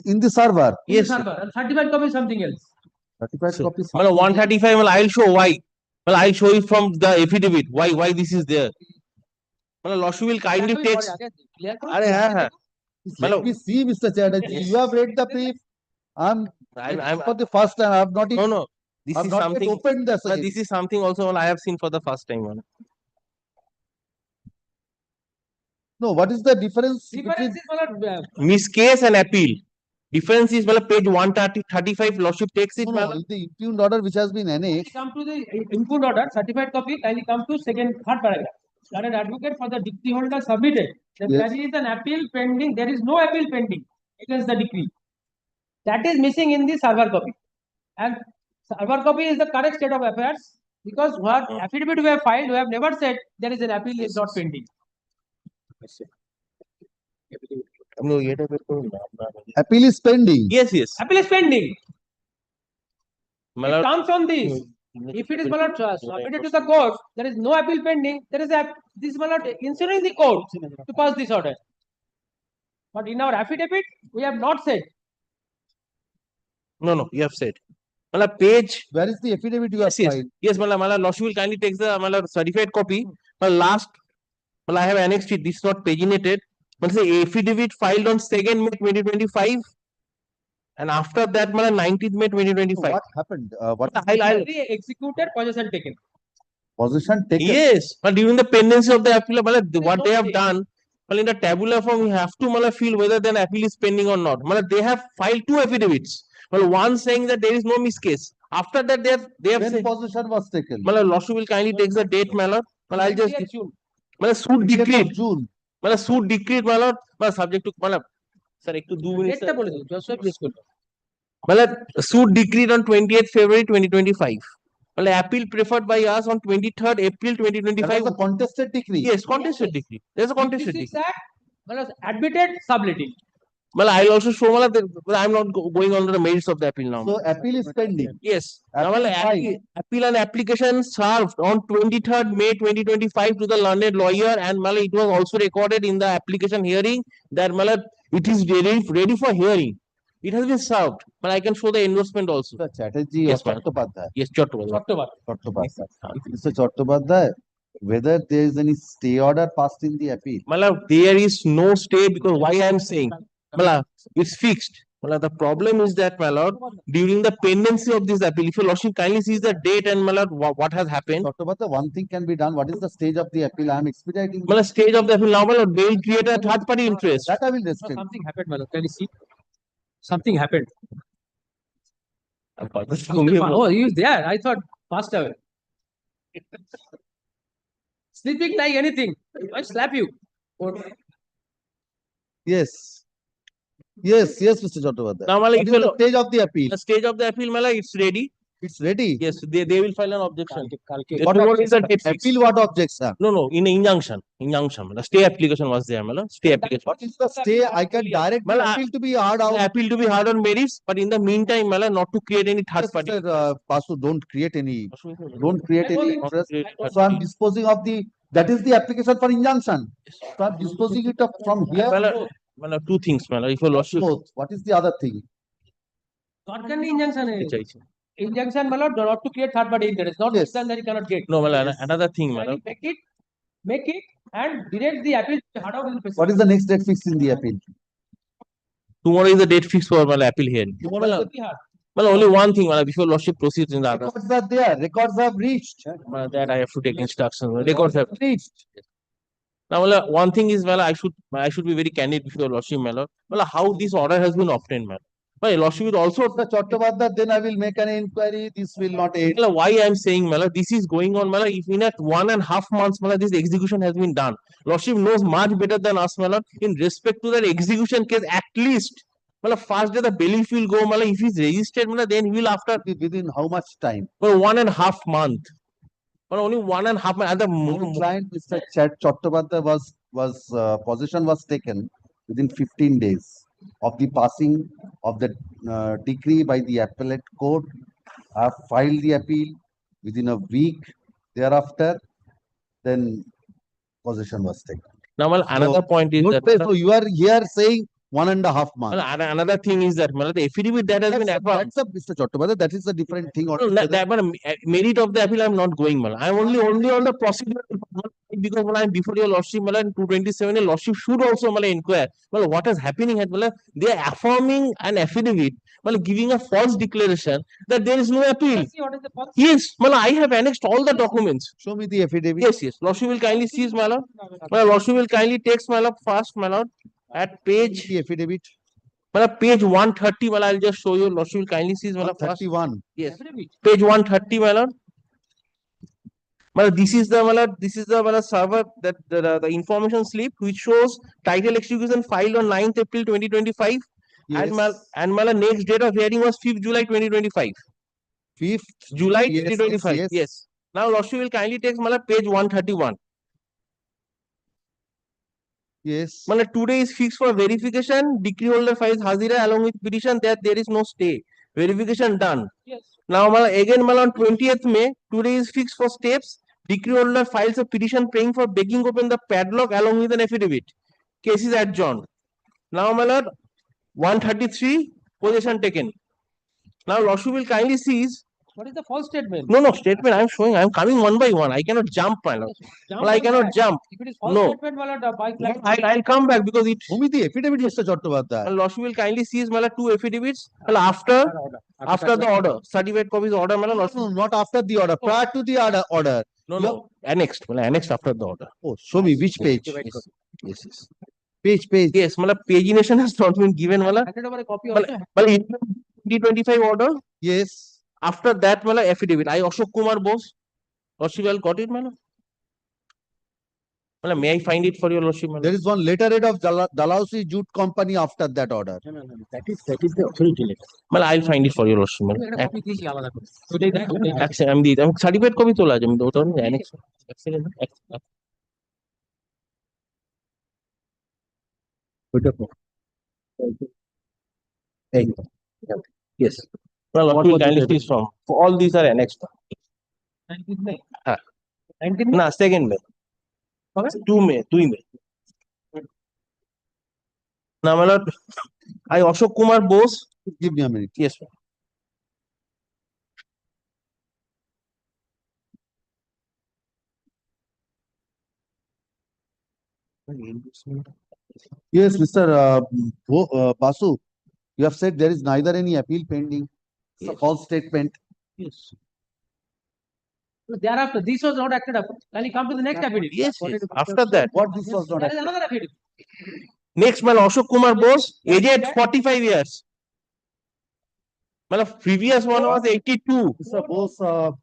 in the server. Yes, server. And certified copy is something else. Certified copy. Well, 135. Well, I'll show why. Well, I'll show it from the affidavit. Why this is there. Well, Loshu will kindly take. Let me see, Mr. Chatterjee. You have read the brief. I'm for the first time. I have not. No. This is something. Opened the This is something also I have seen for the first time. No, what is the difference? Difference is Miscase and appeal. Difference is page 135. Lordship takes it. No, the impugned order which has been annexed. Come to the impugned order, certified copy, kindly come to third paragraph. learned advocate for the decree holder submitted that Yes. there is an appeal pending, there is no appeal pending against the decree. That is missing in the server copy. And server copy is the correct state of affairs because what affidavit we have filed, we have never said there is an appeal is not pending. Appeal is pending. Yes, yes. Appeal is pending. My It lord, comes on this. If it is Malad submitted to the court, there is no appeal pending, there is a this Malad insuring the court to pass this order. But in our affidavit, we have not said. no, you have said. My lord, page. Where is the affidavit you have Yes, filed? yes, my lord, lordship will kindly take the my lord certified copy. My last, well, I have annexed it. This is not paginated. But say affidavit filed on 2nd May 2025. And after that, my lord, 19th May 2025. What happened? What I'll Already executed, possession taken. possession taken? Yes, but during the pendency of the appeal, my lord, what no they have change. done, well, in the tabular form, you have to my lord, feel whether then appeal is pending or not. My lord, they have filed 2 affidavits. Well, one saying that there is no miscase. After that, they have When said, possession was taken? my lord, lordship will kindly take the date, my lord. Well, I'll just, 20th June. my lord, suit 20th of decreed. June. My lord, suit decreed, my lord, my lord, subject to, my lord, sir, ek to 2 minutes. Date টা বলে দিন, just please করুন। My lord, suit decreed on 28th February 2025. Well, appeal preferred by us on 23rd April That 2025. was a contested decree. Yes, contested decree. There's a contested 56 decree. Act, Malad admitted, subletting. Well, I'll also show Malad that I'm not going on to the merits of the appeal now. So appeal is pending. Yes. Now, Appeal well, filed. appeal and application served on 23rd May 2025 to the learned lawyer, and Malad, it was also recorded in the application hearing that Malad, it is ready for hearing. It has been served, but I can show the endorsement also. Mr. Chatterjee or Yes, ma'am. Chattopadhyay? Yes, Chattopadhyay. Chattopadhyay. Mr. Chattopadhyay, whether there is any stay order passed in the appeal? Malad, there is no stay because why I am saying, Malad, it's fixed. Malad, the problem is that, Malad, during the pendency of this appeal, if your lordship kindly sees the date and Malad, what has happened. Chattopadhyay, one thing can be done. What is the stage of the appeal? I am expediting. Malad, stage of the appeal now, Malad, they will create a third party interest. That I will restrict. Something happened, Malad. Can you see? Something happened. Oh, he was there. I thought passed away. Sleeping like anything. I slap you. Yes. Yes, Mr. Chattopadhyay. Now, Malad, What is the stage of the appeal? the stage of the appeal, Malad, it's ready. It's ready. Yes, they will file an objection. What Tomorrow is the date fixed. appeal? What objection? No, in injunction. The stay application was there, Malad. Stay application. What is the stay? I can direct the Malad, appeal to be heard out. appeal to be heard on merits, but in the meantime, Malad, not to create any third Yes, party. Mr. Pasu, don't create any interest. Not So I'm disposing of the, that is the application for injunction. So I'm disposing it up from here. Malad, 2 things, Malad. If your lordship. Both. What is the other thing? Shortcut injunction. Injunction, Malad, not to create third party interest. Not Yes. that he cannot get. No, Malad, another thing, Malad. Make it and direct the appeal to be heard out in the What is the next date fixed in the appeal? Tomorrow is the date fixed for Malad appeal hearing. Tomorrow be heard. Malad, only one thing, Malad. If your lordship proceeds in the other. Records are there. Records have reached. Malad, that I have to take instructions. Records have reached. Now, Malad, one thing is, Malad, I should be very candid with your lordship, Malad. Malad, how this order has been obtained, Malad. My lordship will also. Mr. Chattopadhyay, then I will make an inquiry. This will not aid. Malad, why I am saying, Malad, this is going on, Malad. If in at 1.5 months, Malad, this execution has been done. Lordship knows much better than us, Malad. In respect to that execution case, at least, Malad, first day the bailiff will go, Malad. If he's registered, Malad, then he will after. Within how much time? Well, 1.5 month. Well, only 1.5 month. And the client, Mr. Chattopadhyay possession was taken within 15 days of the passing of the decree by the appellate court. I have filed the appeal within a week thereafter. Then possession was taken. Now, Malad, another point is that. So you are here saying 1.5 months. Malad, another thing is that, Malad, the affidavit that has been advanced. That's a Mr. Chattopadhyay, that is a different thing. No, that merit of the appeal, I'm not going, Malad. I'm only on the procedural because when I'm before your lordship, Malad, in 227, your lordship should also, Malad, inquire. Well, what is happening at Malad? They are affirming an affidavit, Malad, giving a false declaration that there is no appeal. Yes, Malad, I have annexed all the documents. Show me the affidavit. Yes. Lordship will kindly seize, Malad. Malad, lordship will kindly takes, Malad, fast, Malad, at page. The affidavit. Malad, page 130, Malad, I'll just show you. Lordship will kindly seize, Malad, fast. 131. Yes. Page 130, Malad. This is the server that the information slip which shows title execution filed on 9th April 2025 and next date of hearing was 5th July 2025. 5th July yes, 2025. yes. Yes. Now Lordship will kindly take page 131. Yes. Today is fixed for verification. Decree holder files Hazira along with petition that there is no stay. Verification done. Yes. Now again on 20th May, today is fixed for steps. Decree holder files a petition praying for breaking open the padlock along with an affidavit. Case is adjourned. Now 133 possession taken. Now Lordship will kindly seize. What is the false statement? No statement. I am showing. I am coming one by one. I cannot jump, my lord. Jump I on cannot that. jump. If it is false No. statement, my lord, by I'll come back because it. Whom is the affidavit, Mr. Chattopadhyay? Lordship will kindly seize two affidavits after the order. Certified copies order, No, not after the order. Prior to the order. No. Annexed. Annexed after the order. Oh, show me which page. Yes. Page. Yes, pagination has not been given. Handed over a copy also. 2025 order. Yes. After that, affidavit. I Ashok Kumar Bose. Lordship, I got it, may I find it for your Lordship? There is one letterhead of Dalhousie Jute Company after that order. No. That is the authority letter. I'll find it for your Lordship. I'm certified copy tola আছে আমি তো ওটা annex excellent yes what will kindly please from all these are annexed 19th May. ha 19th May. na 2nd May Okay. 2 May now my lord I Ashok Kumar Bose Give me a minute. yes sir. Yes, Mr. Basu, you have said there is neither any appeal pending. It's a false statement. Yes. Thereafter, this was not acted upon. Can you come to the next affidavit? Yes. After that What this was not There is acted? another affidavit. next Ashok Kumar Bose aged 45 years previous one was 82 Mr. Bose,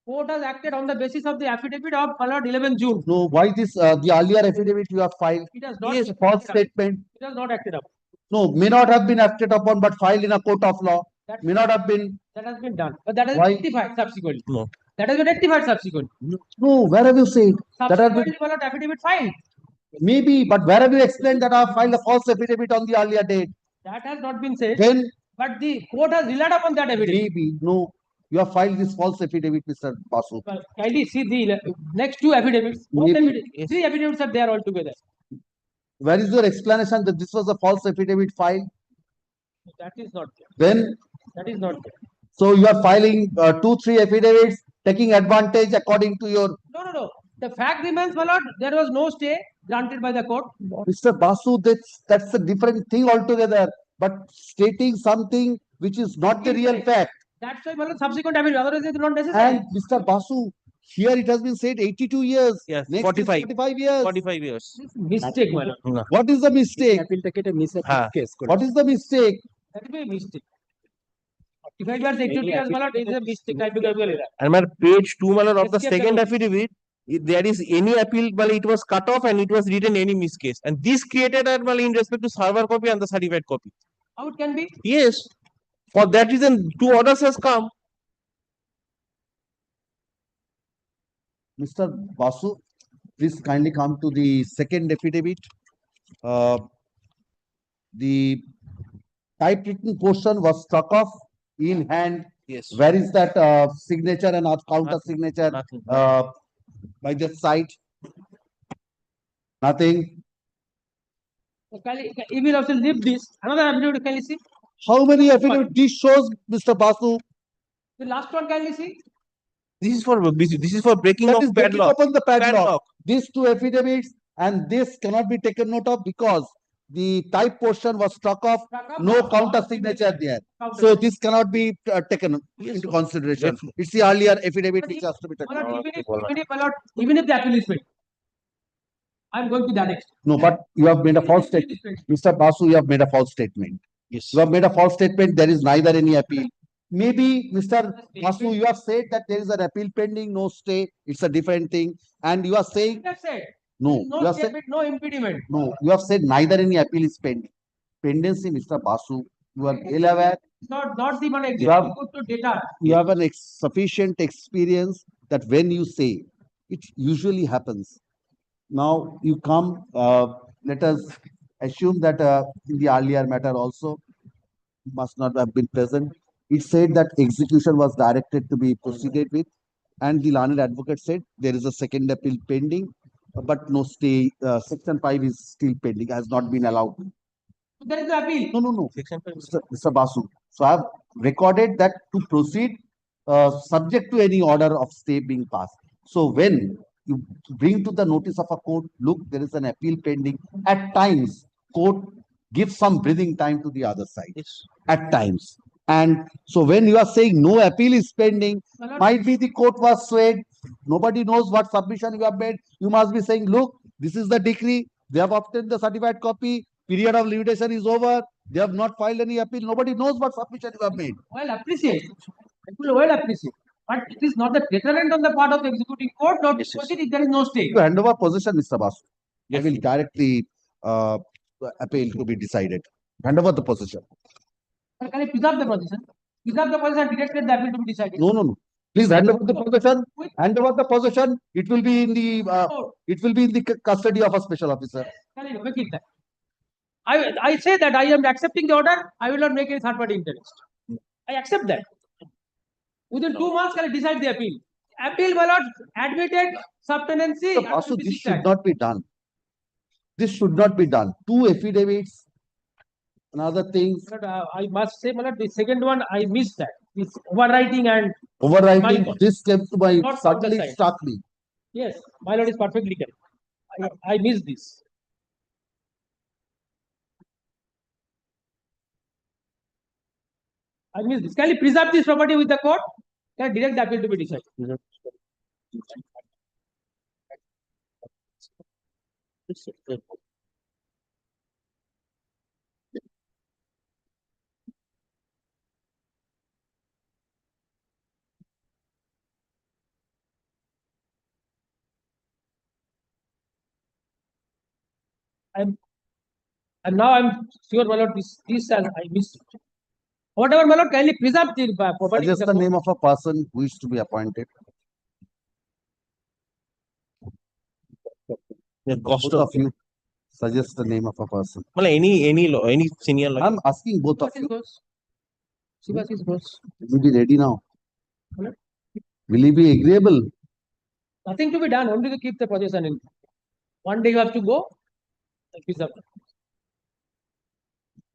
Court has acted on the basis of the affidavit of 11 June. no, why this, the earlier affidavit you have filed? It has not. Yes, false statement. It has not acted upon. No, may not have been acted upon, but filed in a court of law. May not have been. That has been done. But that has Why? been rectified subsequently. No. That has been rectified subsequently. No, where have you said? That has been, Subsequently, affidavit filed. maybe, but where have you explained that I have filed a false affidavit on the earlier date? That has not been said. Then, But the court has relied upon that affidavit. maybe, no, you have filed this false affidavit, Mr. Basu. Well, kindly see the next two affidavits. Both Maybe. affidavits, three affidavits are there altogether. Where is your explanation that this was a false affidavit filed? That is not there. Then, That is not there. so you are filing 2-3 affidavits, taking advantage according to your. No. The fact remains, my lord, there was no stay granted by the court. Mr. Basu, that's a different thing altogether. But stating something which is not the real fact. That's why, my lord, subsequent affidavit. Otherwise, it is not necessary. And Mr. Basu, here it has been said 82 years. Yes, Next is 45. 45 years. 45 years Mistake, my lord. No. What is the mistake? Appeal take it a mistake Ha. case. What is the mistake? That will be a mistake. 45 years, 82 years, my lord, it is a mistake. Typical error. and page 2 of the Escape second the- affidavit if there is any appeal it was cut off and it was written any miscase and this created a in respect to server copy and the certified copy. How it can be? Yes, for that reason 2 orders has come. Mr. Basu, please kindly come to the second affidavit. The typewritten portion was struck off in hand. Yes. Where is that signature and counter signature Nothing. by that side? Nothing. He will also leave this. Another affidavit, can you see? How many affidavits? This shows, Mr. Basu. The last one, can you see? This is for breaking That of is breaking padlock. open the padlock. Padlock. These 2 affidavits and this cannot be taken note of because the type portion was struck off, no counter signature there. So this cannot be taken into consideration. Definitely. It's the earlier affidavit which has to be taken. My lord, even if the appeal is made, I am going to that extent. No, but you have made a false statement. Mr. Basu, you have made a false statement. Yes. You have made a false statement. There is neither any appeal. Maybe, Mr. Masu, you have said that there is an appeal pending, no stay, it's a different thing, and you are saying, That's it. no, No you have said, statement, no impediment. no, you have said neither any appeal is pending. Pendency, Mr. Basu, you are well aware, Not the money You have- executed to data. you have an sufficient experience that when you say, it usually happens. Now you come, let us assume that in the earlier matter also must not have been present. It said that execution was directed to be proceeded with, and the learned advocate said there is a second appeal pending, but no stay. Section 5 is still pending, has not been allowed. There is no appeal. No. Mr. Basu. So I have recorded that to proceed subject to any order of stay being passed. So when you bring to the notice of a court, look, there is an appeal pending. At times, court gives some breathing time to the other side. At times. And so when you are saying no appeal is pending, might be the court was swayed. Nobody knows what submission you have made. You must be saying, look, this is the decree. They have obtained the certified copy. Period of limitation is over. They have not filed any appeal. Nobody knows what submission you have made. Well, appreciate. I will well appreciate. But it is not a deterrent on the part of the executing court not to proceed if there is no stay. To hand over possession, Mr. Basu. I will direct the appeal to be decided. Hand over the possession. But can I preserve the position? Preserve the position and directed the appeal to be decided. No. Please hand over the possession. Hand over the possession. It will be in the custody of a special officer. Can I make it that? I say that I am accepting the order. I will not make any third party interest. I accept that. Within 2 months, can I decide the appeal? Appeal, my lord, admitted subtenancy. So, Basu, this should not be done. This should not be done. 2 affidavits, another things. But, I must say, my lord, the second one, I missed that. This overwriting and Overwriting, this came to my, Not from the certainly side. struck me. yes, my lord is perfectly correct. I missed this. I missed this. Can you preserve this property with the court? Can I direct the appeal to be decided? And now I'm sure, my lord, this I missed it. Whatever, my lord, kindly preserve the property. Suggest the name of a person who is to be appointed. Both of you suggest the name of a person. Well, any senior lawyer. I'm asking both of you. Sivasis goes. Will you be ready now? Hello? Will you be agreeable? Nothing to be done, only to keep the possession in. One day you have to go. Preserve.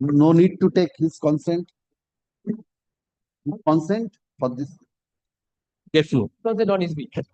No need to take his consent. Consent for this. Careful. Consent on his behalf.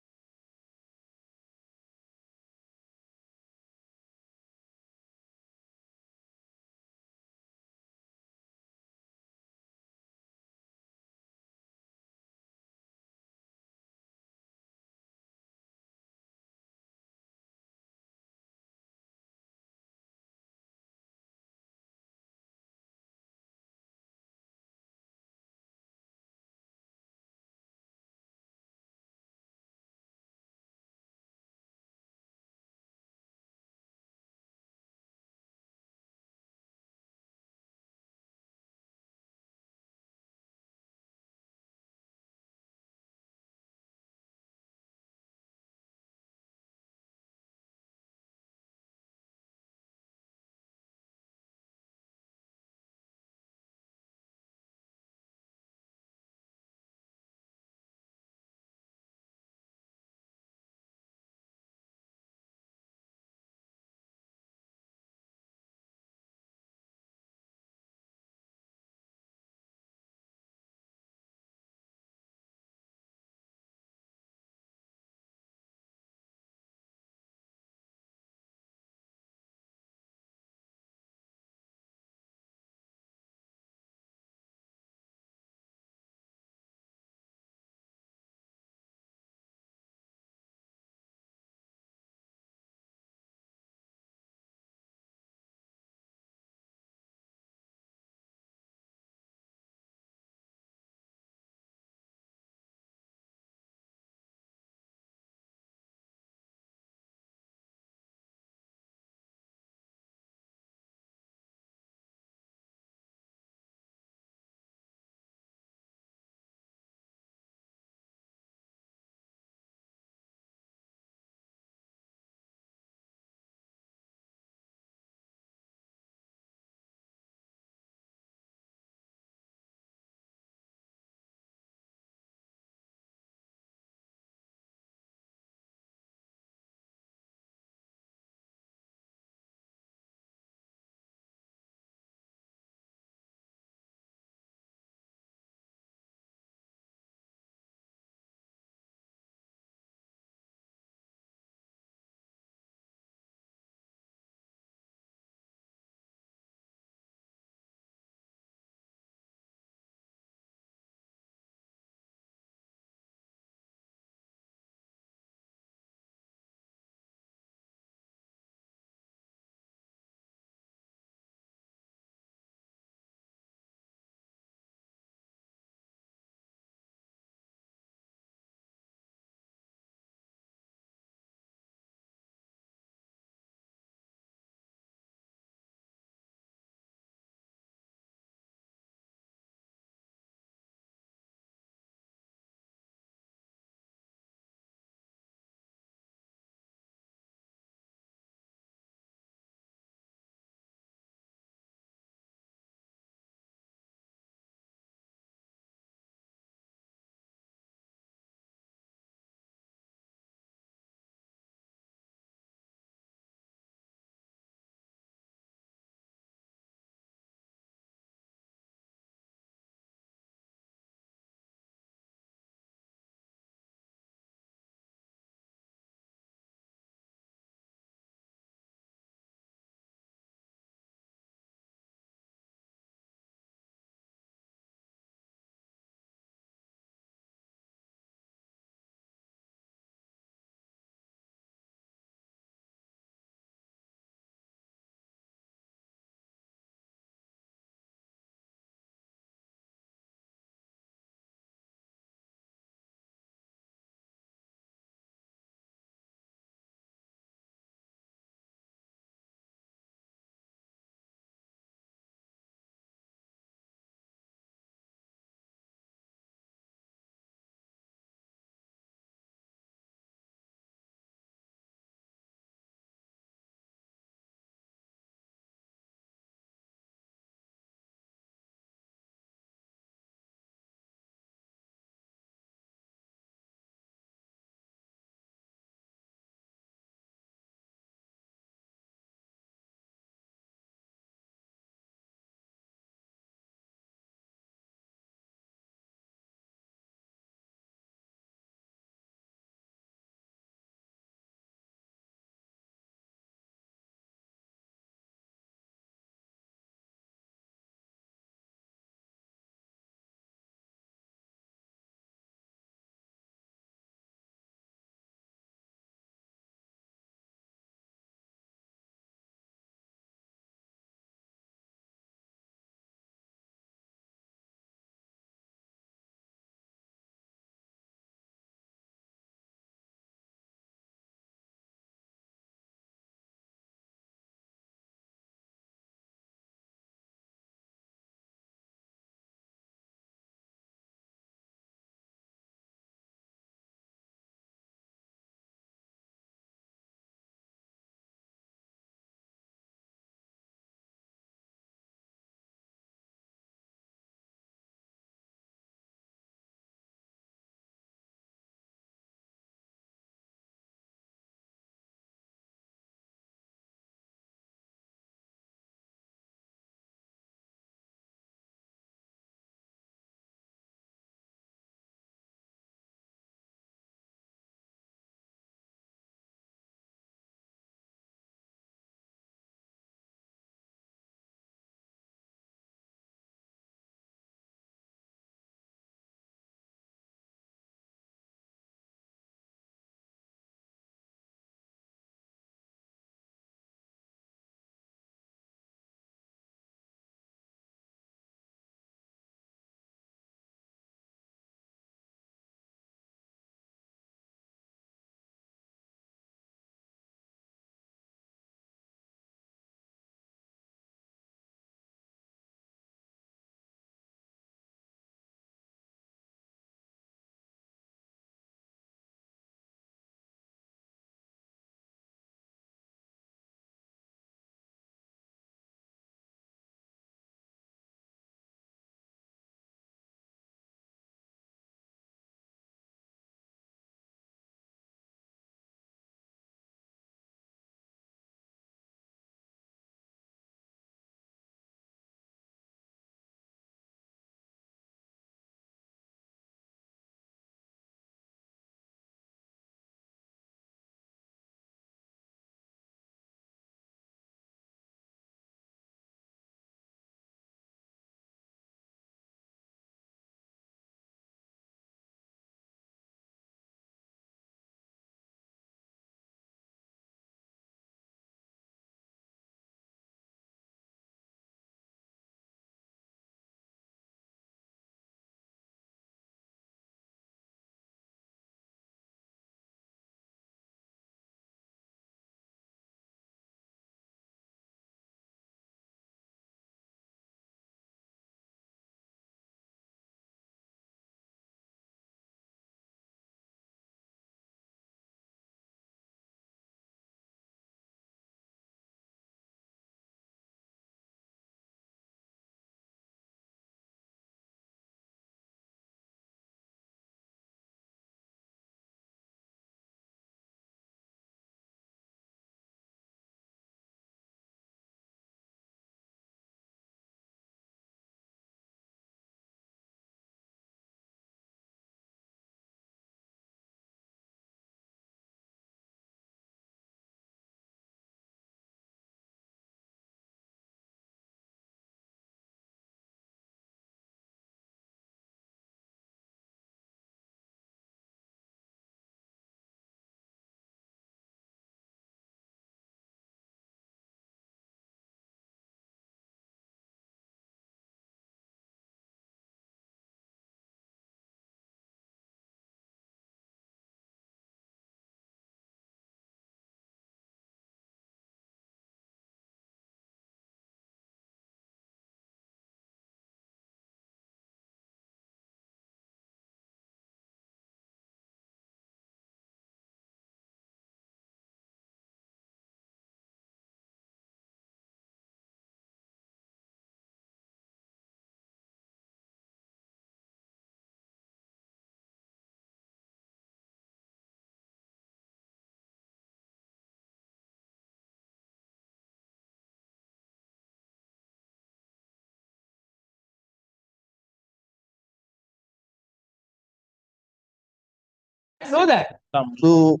Know that. So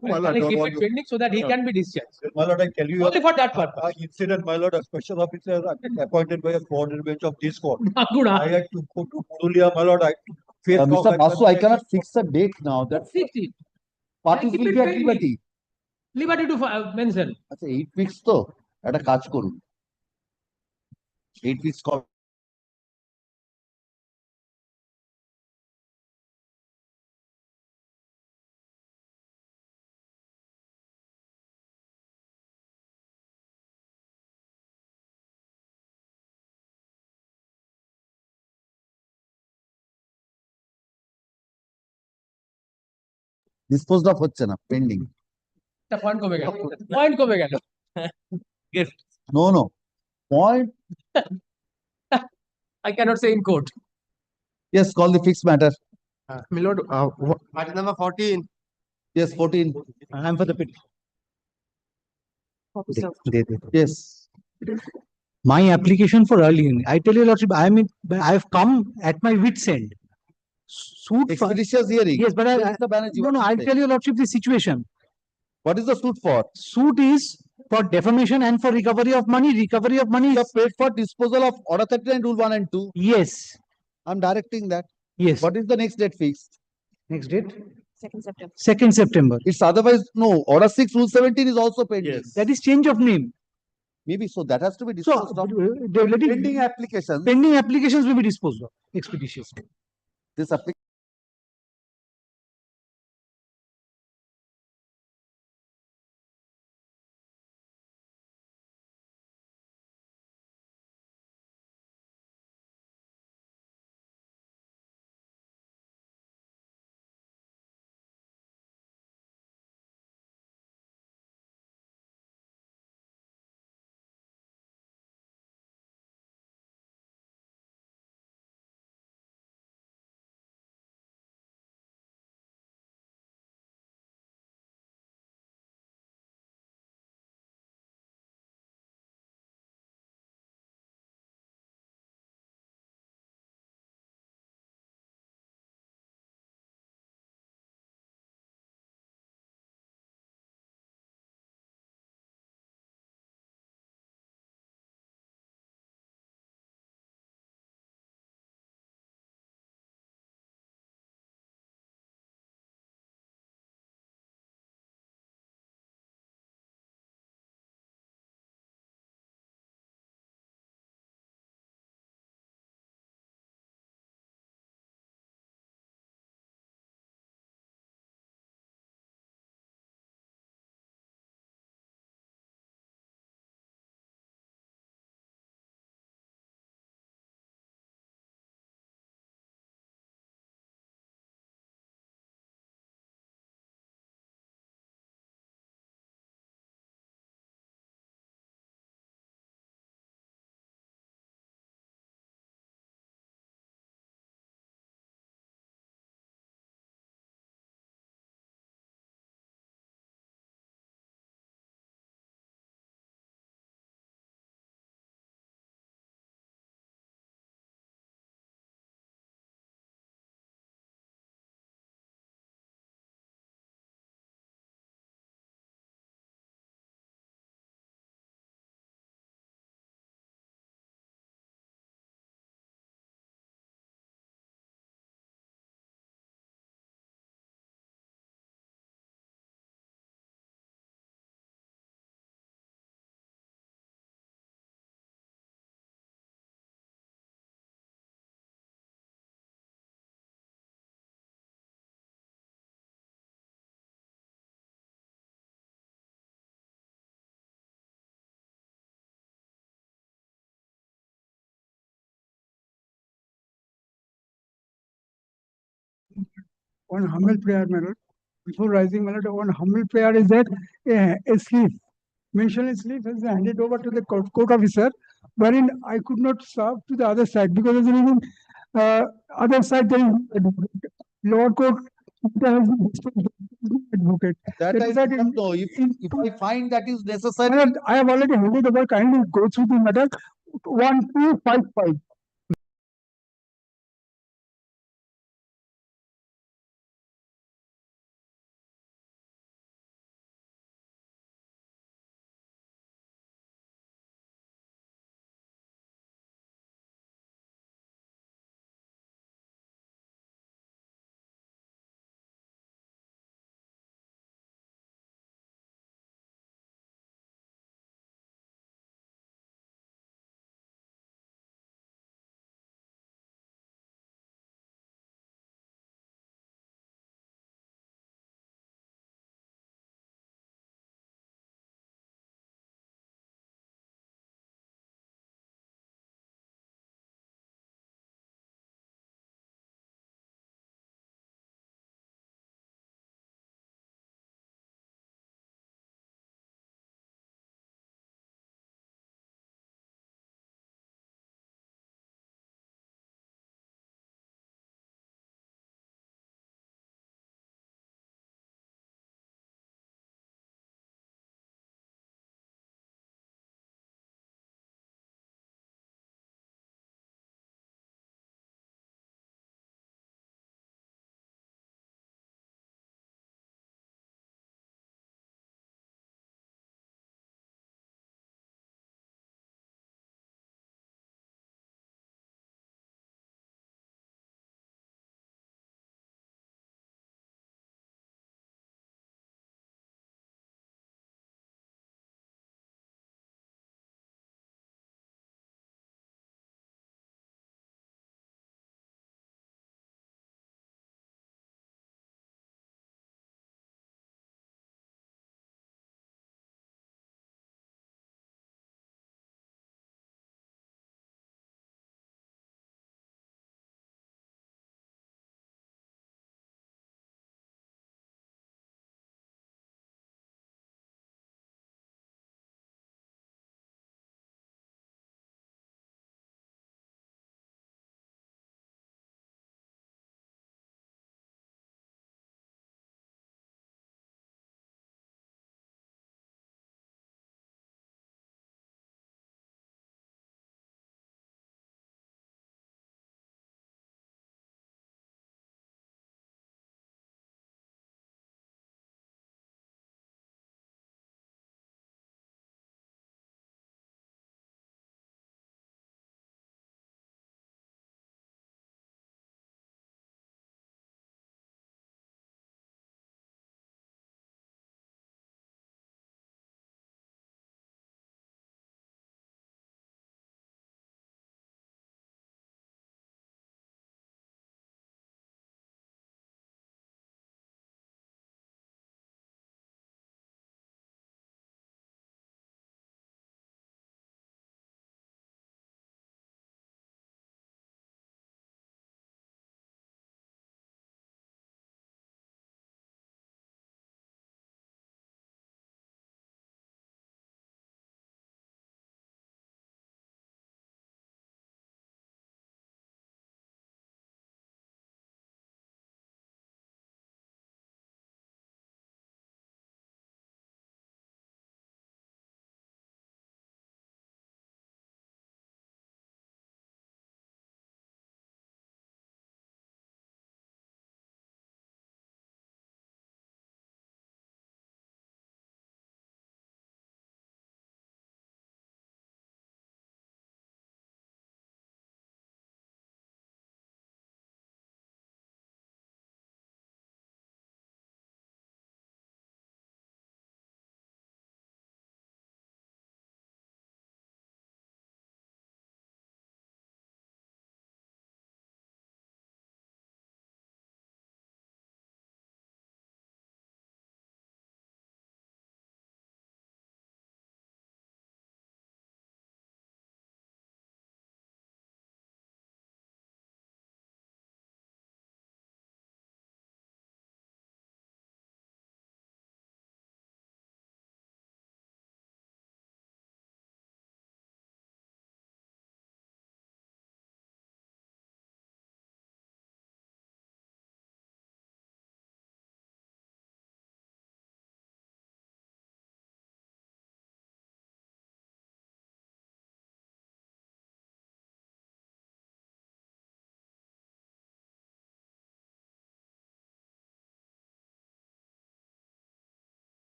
Well, lord, keep don't it pending so that he can be discharged. My lord, I tell you. Only for that purpose. Incident, my lord, a special officer appointed by a coordinated bench of this court. Good. I had to go to Purulia, my lord, I had to face. Mr. Basu, I cannot fix a date now. That Fix it. parties Keep will it be at pending. liberty. Liberty to mention. আচ্ছা 8 weeks তো একটা কাজ করুন 8 weeks কর disposed of হচ্ছে না pending একটা point কমে গেল পয়েন্ট কমে গেল no no point I cannot say in court. yes call the fixed matter My lord, matter number 14. yes 14 I am for the petition. yes My application for early hearing. I tell you, Lordship, I have come at my wit's end. Suit for, expeditious hearing yes, but Mr. Banerjee, no, what no, is I'll it? tell you, Lordship, the situation. What is the suit for Suit is for defamation and for recovery of money. Recovery of money you is, have paid for disposal of order 39 rule 1 and 2 yes, I'm directing that yes. what is the next date fixed Next date? 2nd September. 2nd September. it's otherwise no order 6 rule 17 is also pending That is change of name. maybe so that has to be So, disposed of pending applications pending applications will be disposed of expeditiously. this application one humble prayer, my lord. Before rising, my lord, one humble prayer is that a slip, mentioned slip has been handed over to the court officer, wherein I could not serve to the other side because of the reason, other side there is lower court advocate. that I That do not know if I find that is necessary my lord, I have already handed over. Kindly go through the matter. 1255.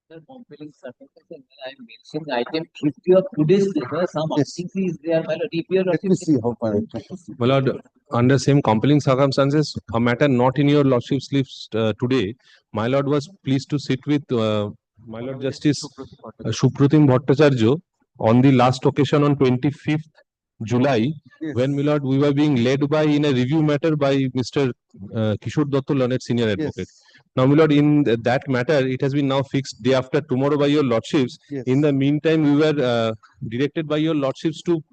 The compelling circumstances, I mentioned item 50 of today's paper, some urgency is there, my lord, if your Let me see how far. My lord, under same compelling circumstances, a matter not in your lordship's lips today, my lord was pleased to sit with my lord Justice Supratim Bhattacharya on the last occasion on 25th July, when my lord we were being led by in a review matter by Mr. Kishore Datta, learned senior advocate. Now, my lord, in that matter, it has been now fixed day after tomorrow by your lordships. In the meantime, we were directed by your lordships to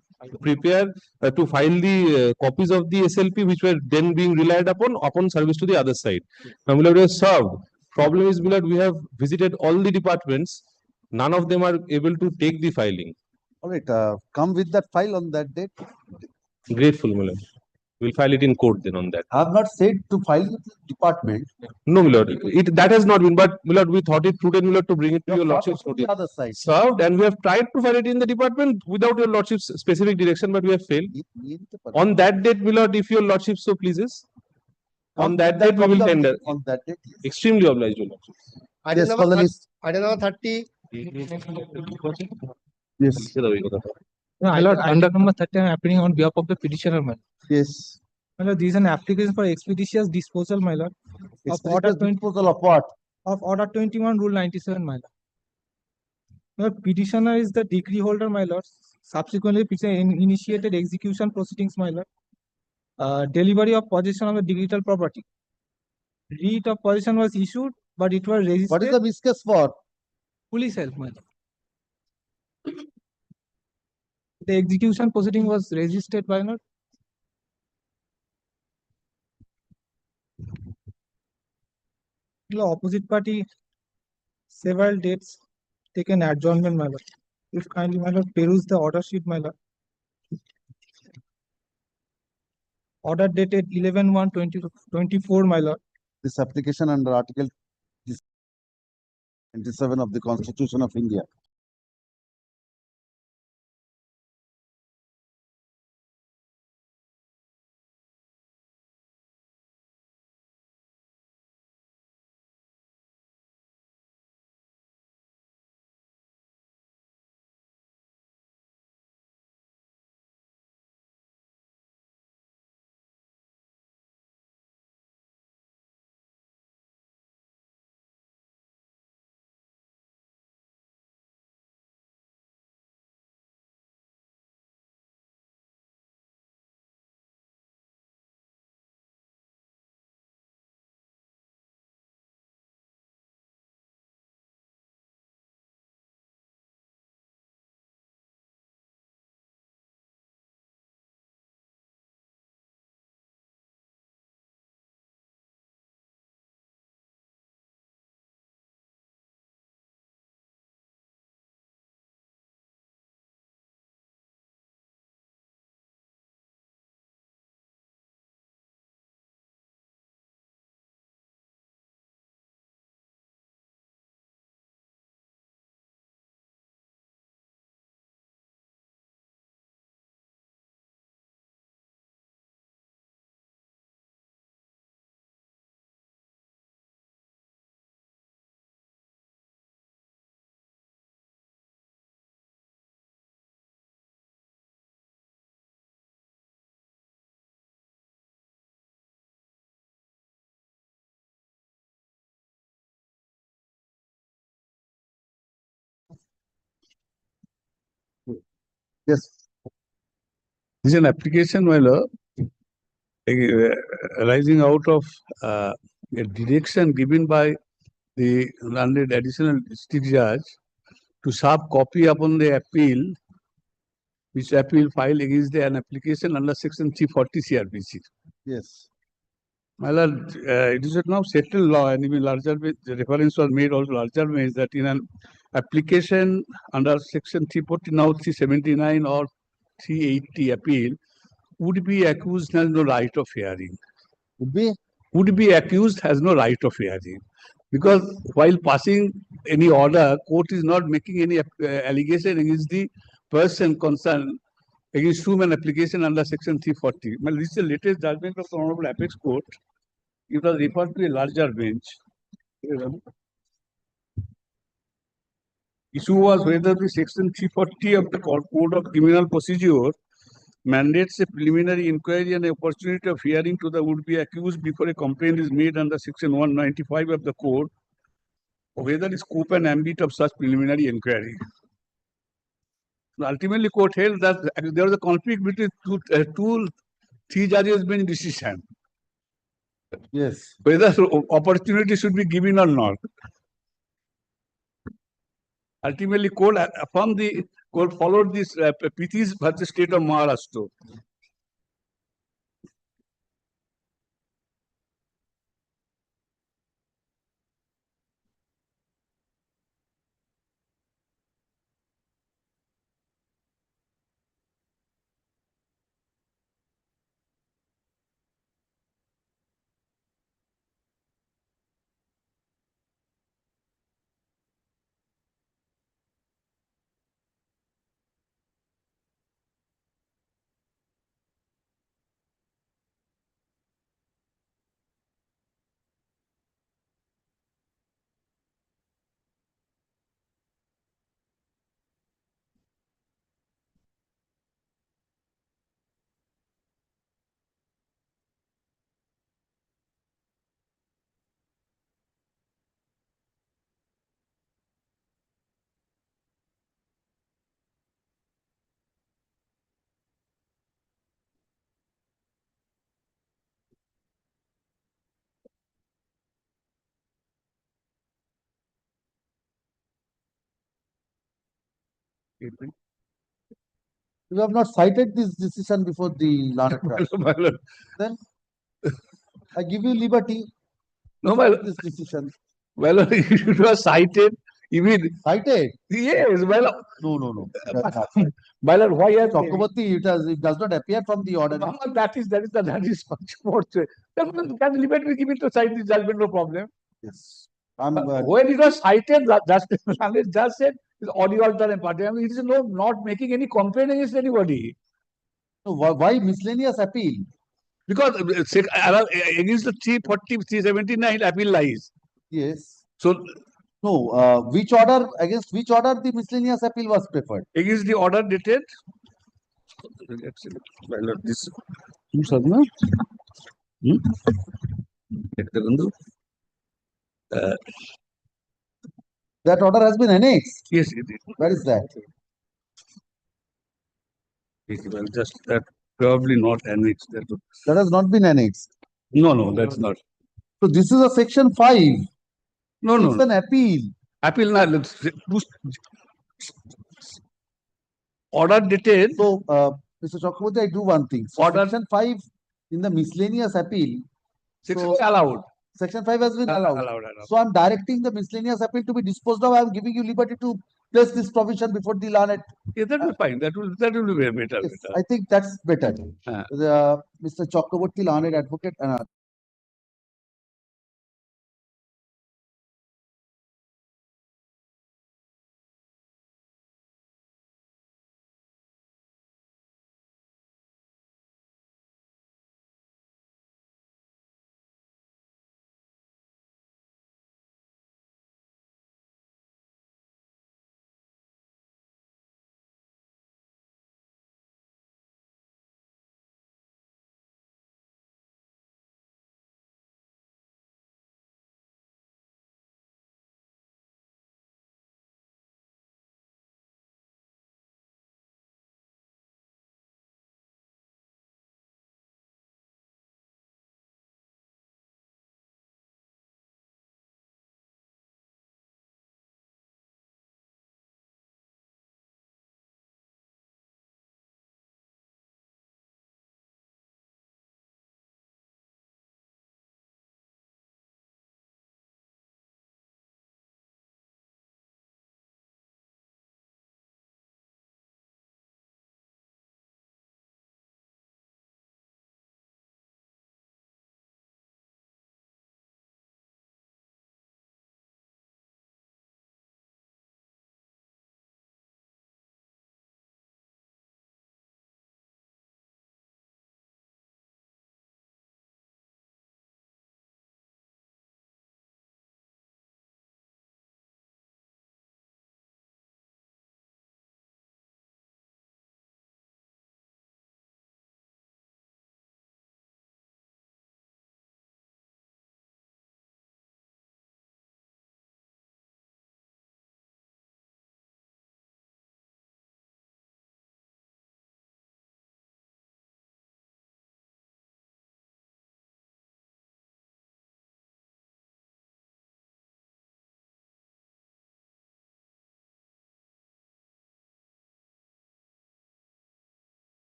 prepare to file the copies of the SLP, which were then being relied upon service to the other side. Now, my lord, we have served. Problem is, my lord, we have visited all the departments. None of them are able to take the filing. All right, come with that file on that date. Grateful, my lord. We'll file it in court then on that. I have not said to file with the department. No, my lord. That has not been, but my lord, we thought it prudent, my lord, to bring it to your lordship's notice. Other side. Served, and we have tried to file it in the department without your lordship's specific direction, but we have failed. On that date, my lord, if your lordship so pleases, on that date we will tender. On that date. Extremely obliged, your lordship. Yes, call the list. Item number 30. Yes. My lord, item number 30, I am appearing on behalf of the petitioner, my lord. Yes. My lord, this is an application for expeditious disposal, my lord. Of order Expeditious disposal of what? Of order 21, rule 97, my lord. My lord, petitioner is the decree holder, my lord. Subsequently, petitioner initiated execution proceedings, my lord. Delivery of possession of the digital property. Writ of possession was issued, but it was registered. What is the miscase for? Police help, my lord. The execution proceeding was registered by not. The opposite party several dates taken adjournment, my lord. If kindly, my lord, peruse the order sheet, my lord. Order dated 11/1/2024, my lord. This application under Article 27 of the Constitution of India. Yes. This is an application, my lord, arising out of a direction given by the landed additional district judge to serve copy upon the appeal, which appeal filed against an application under section 340 CRPC. Yes. My lord, it is now settled law, and even larger the reference was made also larger ways that in an application under section 340, now 379 or 380 appeal, would be accused has no right of hearing. Would be accused has no right of hearing. Because while passing any order, court is not making any allegation against the person concerned against whom an application under section 340. Well, this is the latest judgment of the Honorable Apex Court. It was referred to a larger bench. issue was whether the section 340 of the Code of Criminal Procedure mandates a preliminary inquiry and opportunity of hearing to the would-be accused before a complaint is made under section 195 of the code, whether the scope and ambit of such preliminary inquiry. Ultimately, court held that there was a conflict between three judges' bench decision. Yes. Whether opportunity should be given or not. Ultimately, court followed this Pithi's versus state of Maharashtra. You have not cited this decision before the learned trial. Then I give you liberty. No, cite this decision. Well, it was cited. Even cited. Yes. Well, no. Well, why are Chakraborty, it does not appear from the order. that is much more. Can liberty give it to cite the judgment, no problem. Yes. When it was cited, just said it's audio alter and party. I mean, it is not making any complaint against anybody. So why miscellaneous appeal? Because against the 340, 379 appeal lies. Yes. So no, against which order the miscellaneous appeal was preferred? Against the order dated. This that order has been annexed. Yes, it is. Where is that? Well, just that probably not annexed. That has not been annexed. No, that's not. So this is a section 5. No. It's an appeal. Appeal not. Order dated. So, Mr. Chakraborty, I do one thing. So section 5 in the miscellaneous appeal. Section allowed. Section 5 has been allowed. Allowed. So I'm directing the miscellaneous appeal to be disposed of. I'm giving you liberty to place this provision before the learned. Yeah, that will be fine. That will be very better. Yes, I think that's better. Mr. Chakraborty, learned advocate,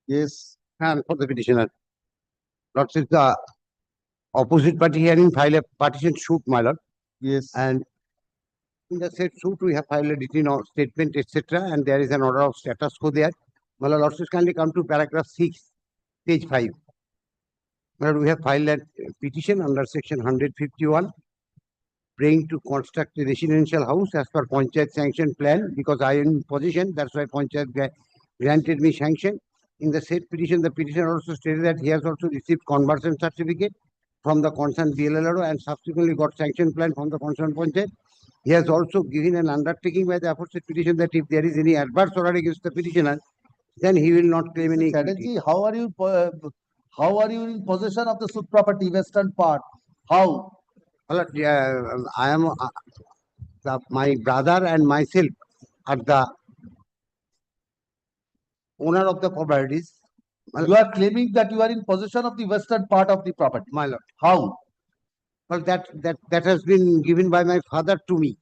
Yes, and for the petitioner. Lordship, the opposite party hearing file a partition suit, my lord. Yes. And in the said suit, we have filed a written statement, etc. And there is an order of status quo there. My lord, Lordship, kindly come to paragraph 6, page 5. My lord, we have filed a petition under section 151, praying to construct a residential house as per Panchayat sanction plan, because I am in position, that's why Panchayat granted me sanction. In the said petition, the petitioner also stated that he has also received conversion certificate from the concerned BLLRO and subsequently got sanction plan from the concerned Panchayat. He has also given an undertaking by the aforesaid petition that if there is any adverse order against the petitioner, then he will not claim any equity. Chatterjee, how are you in possession of the suit property, western part? How? Well, I am my brother and myself are the owner of the properties. You are claiming that you are in possession of the western part of the property. My lord. How? Well, that has been given by my father to me.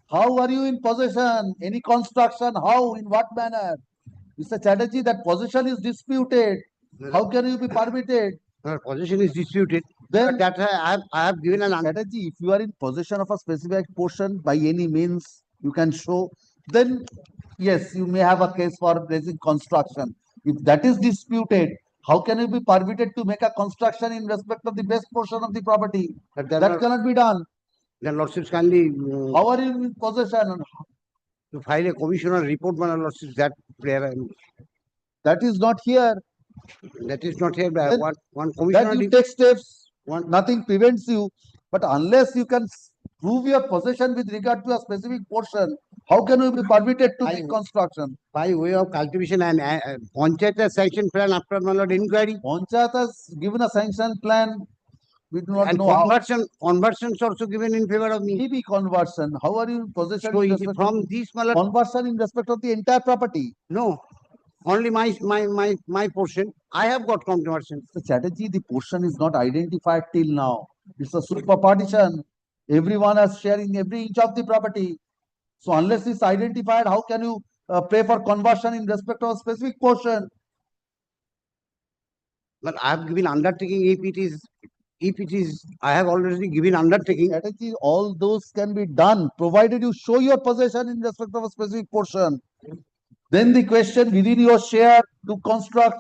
How are you in possession? Any construction? How? In what manner? Mr. Chatterjee, that possession is disputed. How can you be permitted? Possession is disputed. Then that I have given an Chatterjee, if you are in possession of a specific portion by any means you can show, then yes, you may have a case for raising construction. If that is disputed, how can you be permitted to make a construction in respect of the best portion of the property? That cannot be done. Then Lordships kindly How are you in possession? To file a commissioner report, my Lordships, that prayer. That is not here. That is not here. By one That commissioner. you take steps. Nothing prevents you. But unless you can prove your possession with regard to a specific portion, how can you be permitted to make construction? By way of cultivation and Panchayat has sanction plan after my lord inquiry. Panchayat has given a sanction plan. We do not and know conversions also given in favor of me. Maybe conversion. How are you in possession? So in if respect from of this my lord, conversion in respect of the entire property? No, only my portion. I have got conversion. So Chatterjee, the portion is not identified till now. It's a super partition. Everyone is sharing every inch of the property. So unless it's identified, how can you pray for conversion in respect of a specific portion? But I have given undertaking if it is, I have already given undertaking. Strategy, all those can be done provided you show your possession in respect of a specific portion. Then the question within your share to construct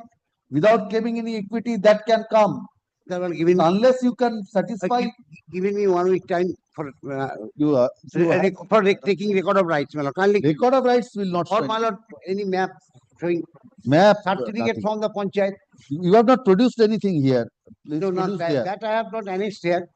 without claiming any equity that can come. Unless you can satisfy. Giving me 1 week time for for taking record of rights, my lord. Kindly record of rights will not or show. my lord, any map showing Map certificate nothing. from the Panchayat. You have not produced anything here. Please No, not produce that, here. that I have not annexed here.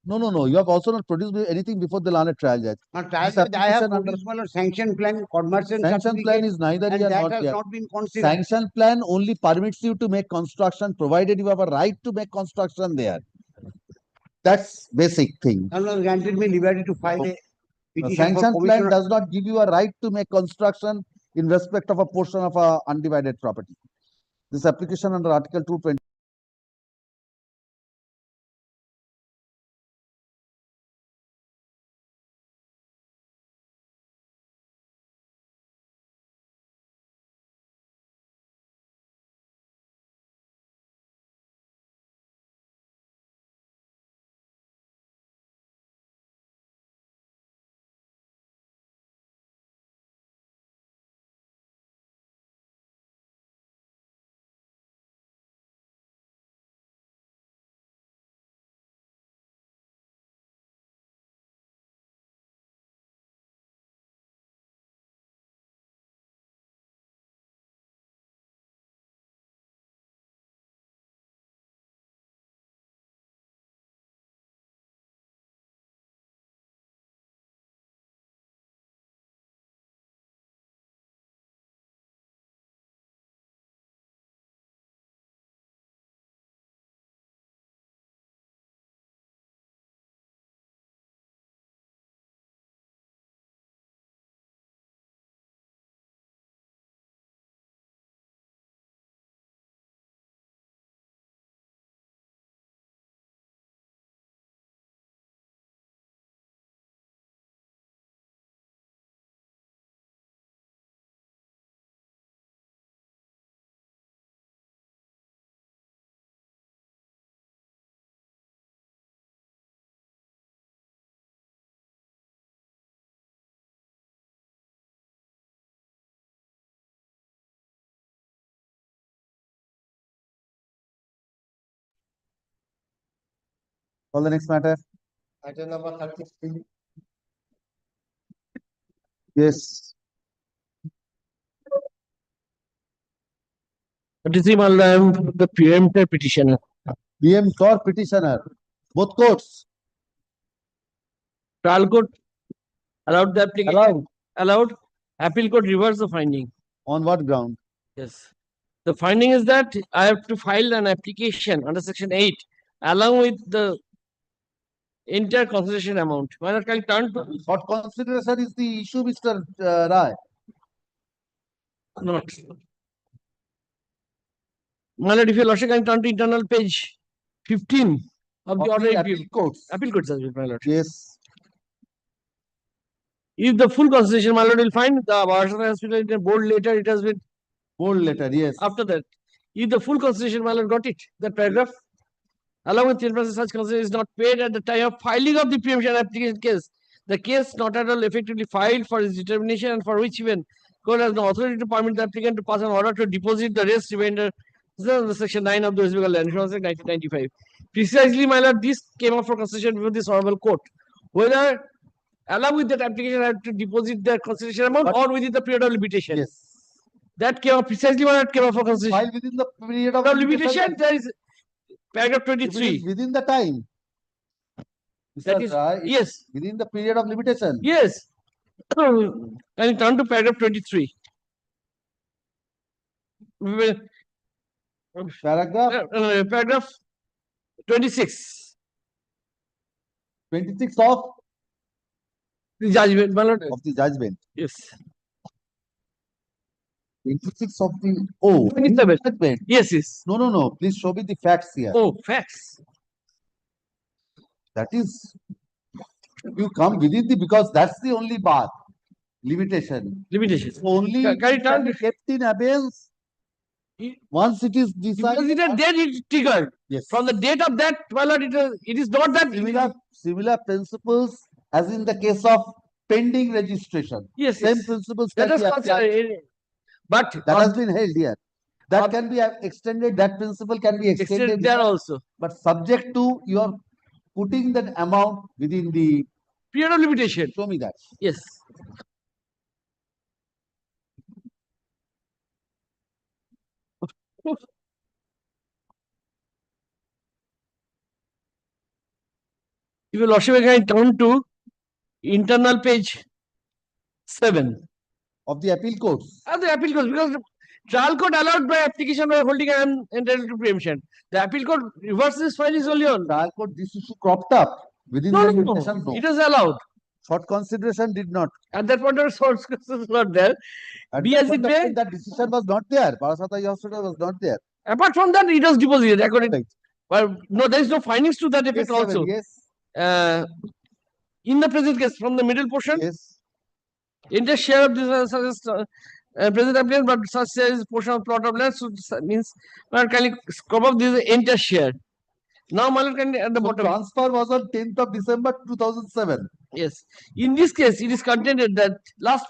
No. You have also not produced anything before the learned trial judge. Not This trial, I have application produced my lord sanction plan, conversion sanction plan is neither and here that nor has here. not been considered. Sanction plan only permits you to make construction provided you have a right to make construction there. That's basic thing. And Lord granted me liberty to file a The petition for sanction plan commissioner. does not give you a right to make construction in respect of a portion of a undivided property. This application under Article 220 Call the next matter. Item number 33. Yes. 33, my lord, I am the preempted petitioner. Preempt or petitioner. Both courts. Trial court allowed the application. Allowed. Appeal court reversed the finding. On what ground? Yes. The finding is that I have to file an application under section 8 along with the entire consideration amount. My lord, can you turn to What consideration is the issue, Mr. Rai? not. My lord, if your lordship can turn to internal page 15 of the order. appeal courts. Appeal court, my lord. Yes. If the full consideration, my lord, will find the Bharata Hospital in a bold letter, it has been bold letter, yes. After that, if the full consideration, my lord, got it, that paragraph, along with 10% such consideration is not paid at the time of filing of the preemption application case, the case not at all effectively filed for its determination and for which even court has no authority to permit the applicant to pass an order to deposit the rest remainder. This is the section 9 of the West Bengal Land Insurance Act 1995. Precisely, my lord, this came up for consideration before this honorable court. Whether along with that application I have to deposit the consideration amount or within the period of limitation. Yes. That came up precisely when it came up for consideration. File within the period of limitation. There is paragraph 23. Within the time. That is, yes. Within the period of limitation. Yes. Can you turn to paragraph 23? Paragraph 26. 26 of the judgment, my lord. Of the judgment. Yes. 26 of the 27. Judgment. Yes, yes. No. Please show me the facts here. Oh, facts. That is, you come within the, because that's the only bar. Limitation. Limitation. Only can be kept in abeyance once it is decided. Then it is triggered. Yes. From the date of that, my lord, it is not that. Similar principles as in the case of pending registration. Yes. Same principles can That be is applied. considered. But that has been held here. That can be extended. That principle can be extended there also. But subject to your putting that amount within the period of limitation. Show me that. Yes. If you lordship again turn to internal page 7 of the appeal courts. Of the appeal courts, because trial court allowed by application by holding I am entitled to preemption. The appeal court reverses this file is only on trial court. This issue cropped up within the limitation. No. It is allowed. Short consideration did not. At that point, of short consideration was not there. Be as it may, that decision was not there. Parasata Hospital was not there. Apart from that, it was deposited according. Well, no, there is no findings to that effect also. Yes. In the present case, from the middle portion, yes, inter share of this present application, but such share is portion of plot of land, so means can you scope of this inter share. Now, Malak can at the bottom. Transfer was on 10th of December 2007. Yes. In this case, it is contended that last.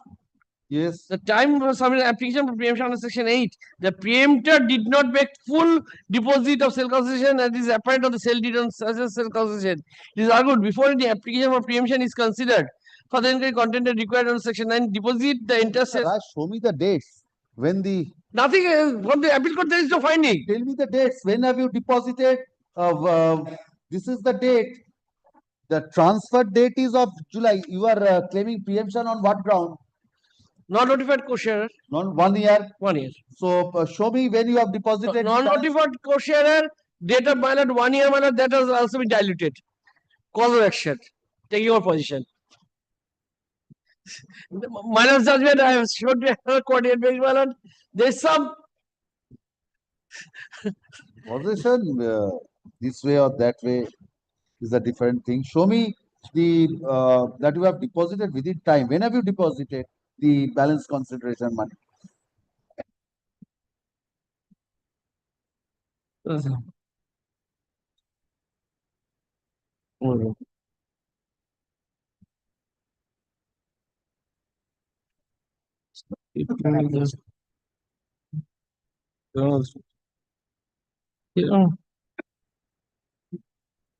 Yes. The time of submitting application for preemption under section 8, the preemptor did not make full deposit of sale concession and is apparent of the sale deed on such a sale concession. It is argued before the application for preemption is considered. For the inquiry contented required under section 9, deposit the interest. Show me the dates when the. Nothing from the appeal court, there is no finding. Tell me the dates. When have you deposited? This is the date. The transfer date is of July. You are claiming preemption on what ground? Non-notified co-sharer. 1 year. 1 year. So show me when you have deposited. Non-notified co-sharer, date of minor 1 year minor, that has also been diluted. Cause of action. Taking your position. Minor judgment, I have showed you coordinate page minor. There is some position this way or that way is a different thing. Show me the that you have deposited within time. When have you deposited the balance consideration money?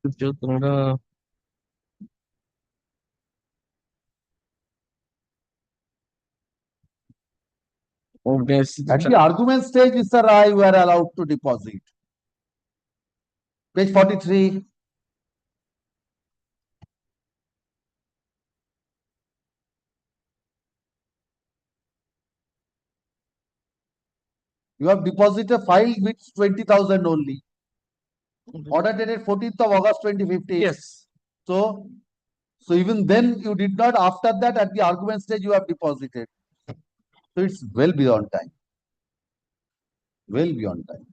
At the argument stage, Mr. Rai, we are allowed to deposit. Page 43. You have deposited file with 20,000 only. Order dated 14th of August 2015. Yes. So even then you did not, after that at the argument stage you have deposited. So it's well beyond time. Well beyond time.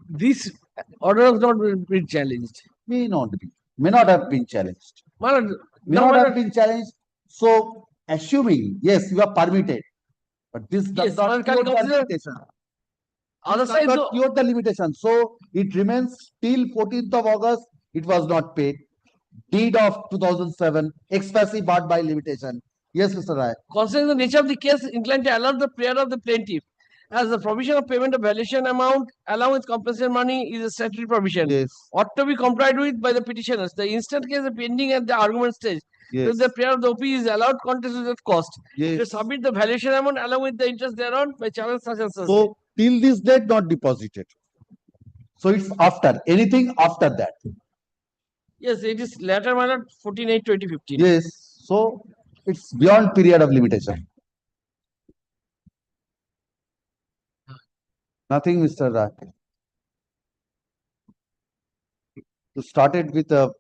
This order has not been challenged. May not be. May not have been challenged. May not have been challenged. So assuming, yes, you are permitted. But this does not cure the limitation. Other side, not cure the limitation. So it remains till 14th of August, it was not paid. Deed of 2007, ex passive barred by limitation. Yes, Mr. Rai. Considering the nature of the case, inclined to allow the prayer of the plaintiff, as the provision of payment of valuation amount along with compensation money is a statutory provision. Yes. Ought to be complied with by the petitioners. The instant case is pending at the argument stage. Yes. If the prayer of the OP is allowed contest without cost, Yes. to submit the valuation amount along with the interest thereon by channel such and such. So till this date not deposited. So it's after anything after that. Yes, it is latter manner 14/8/2015. Yes. So it's beyond period of limitation. Nothing, Mr. Rai. You started with a.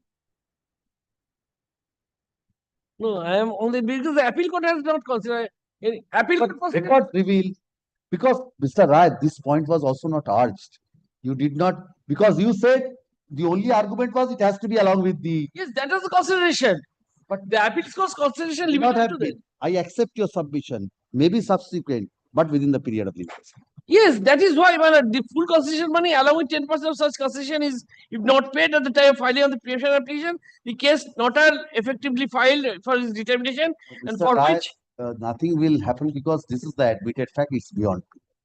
No, I am only because the appeal court has not considered any appeal court was Record reveal, because Mr. Rai, this point was also not urged. You did not, because you said the only argument was it has to be along with the. Yes, that was the consideration. But the appeal court's consideration May not limited have to been. that. I accept your submission, maybe subsequent, but within the period of limitation. Yes, that is why the full concession money along with 10% of such concession is, if not paid at the time of filing of the preemption application, the case not effectively filed for its determination, and Mr. for Rai, which nothing will happen because this is the admitted fact, it's beyond.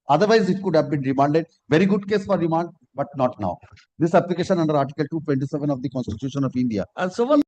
Otherwise, it could have been remanded. Very good case for remand, but not now. This application under Article 227 of the Constitution of India. and so on.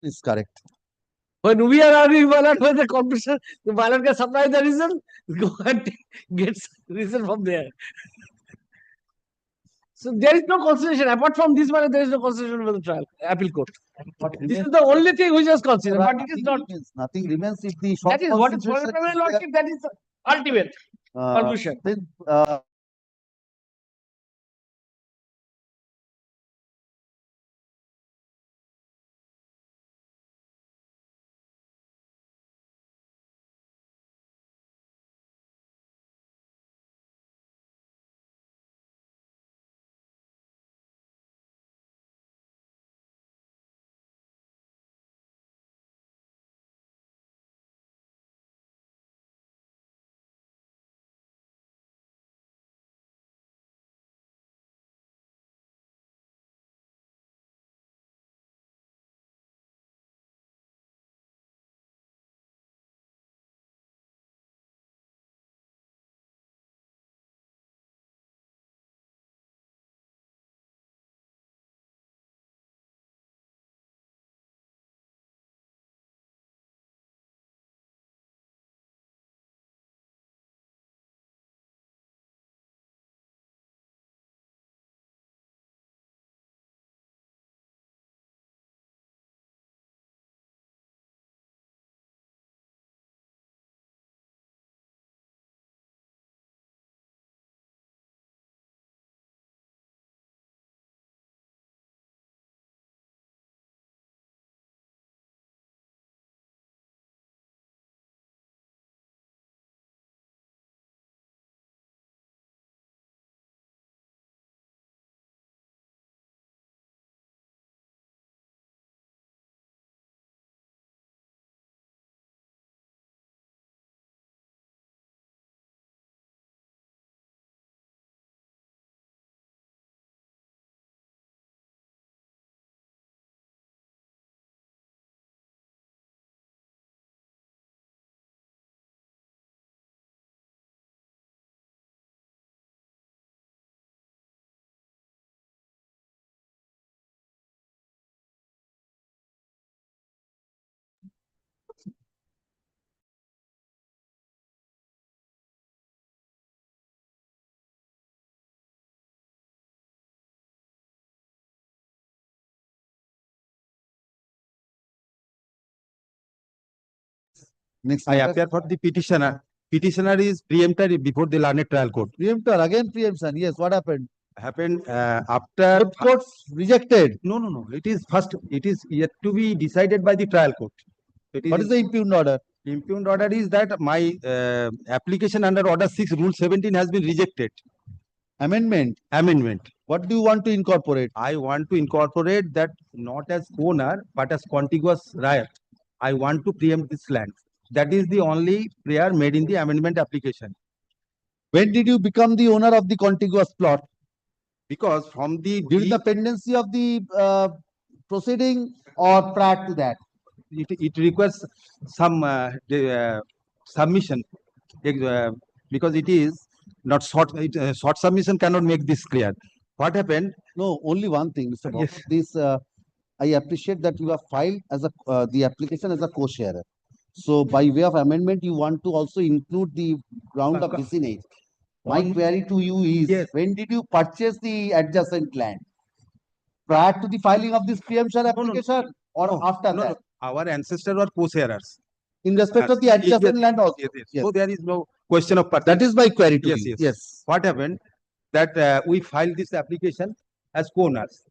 Is correct. When we are arguing, my lord, for the competition, the my lord can supply the reason, go and get reason from there. So there is no consideration. Apart from this matter, there is no consideration for the trial, appeal court. This is the only thing which is considered, but it is not. Nothing remains if the short That is what is for consideration the my is there. lordship, that is the ultimate conclusion. Then, next I matter. appear for the petitioner. Petitioner is preempted before the learned trial court. Preemptor, again preemption. Yes, what happened? Happened after Both courts rejected. No. It is first. It is yet to be decided by the trial court. What is the impugned order? Impugned order is that my application under Order 6, Rule 17 has been rejected. Amendment. Amendment. What do you want to incorporate? I want to incorporate that not as owner but as contiguous riot. I want to preempt this land. That is the only prayer made in the amendment application. When did you become the owner of the contiguous plot? Because from the During the pendency of the proceeding or prior to that? it requires some submission because it is not short. Short submission cannot make this clear. What happened? No, only one thing, Mr. Bhatt. Yes. This I appreciate that you have filed as a the application as a co-sharer. So by way of amendment, you want to also include the ground of vicinage. My query to you is, Yes. when did you purchase the adjacent land? Prior to the filing of this preemption application or after that? Our ancestors were co-sharers. In respect of the adjacent land also? Yes. So there is no question of purchase. That is my query to you. Yes. What happened? That we filed this application as co-owners.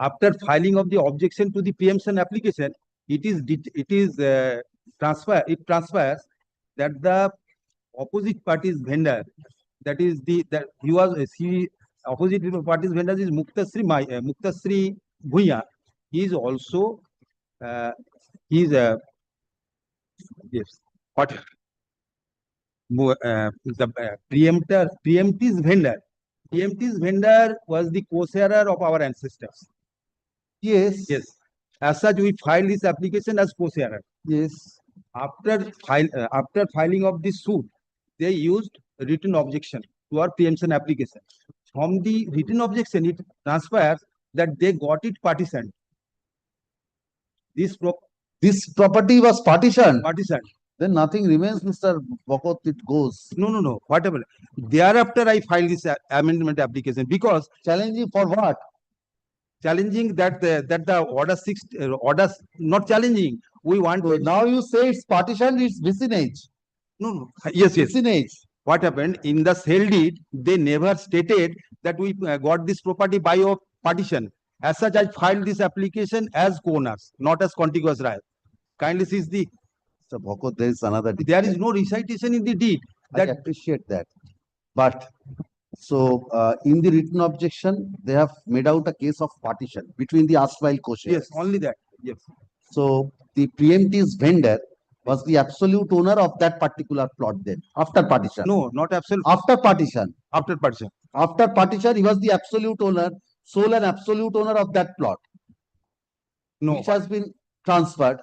After filing of the objection to the preemption application, it transpires that the opposite party's vendor, that is opposite party's vendor is Muktasri Bhuya. He is also yes. What the preemptive vendor. Preemptive vendor was the co-sharer of our ancestors. Yes. Yes. As such, we filed this application as co-sharer. Yes. After filing of this suit, they used written objection to our preemption application. From the written objection, it transpires that they got it partitioned. This This property was partitioned. Partition. Then nothing remains, Mr. Bokot, it goes. No. Whatever. Thereafter, I filed this amendment application because Challenging for what? challenging that the order 6 orders not challenging. We want So now you say it's partitioned, it's vicinage. no. Yes. Vicinage. What happened in the sale deed? They never stated that we got this property by a partition. As such, I filed this application as co-owners, not as contiguous right. Kindly see the. Mr. Bokot, there is another. There is no recitation in the deed. I appreciate that. But so in the written objection, they have made out a case of partition between the erstwhile co-shares. Yes, only that. Yes. So the preemptive vendor was the absolute owner of that particular plot then, after partition. No, not absolute. After partition. After partition. After partition, he was the absolute owner, sole and absolute owner of that plot. No. Which has been transferred.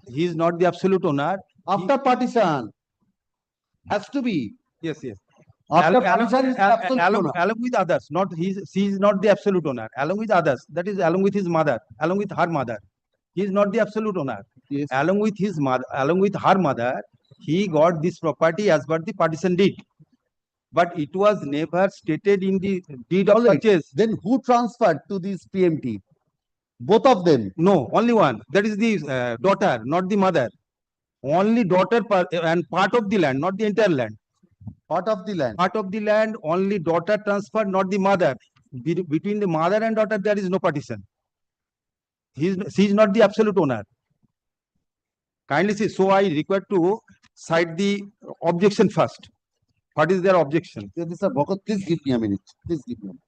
He is not the absolute owner. After partition. Has to be. Yes. After partition is the absolute owner. Along with others, not he is not the absolute owner. Along with others, that is along with his mother, along with her mother. He is not the absolute owner. Yes. Along with his mother, along with her mother, he got this property as per the partition deed. But it was never stated in the deed of purchase. Then who transferred to this PMT? Both of them? No, only one. That is the daughter, not the mother. Only daughter and part of the land, not the entire land. Part of the land. Part of the land, only daughter transferred, not the mother. Between the mother and daughter, there is no partition. She is not the absolute owner. Kindly see. So I require to cite the objection first. What is their objection? Mr. Bokot, please give me a minute. Please give me a minute.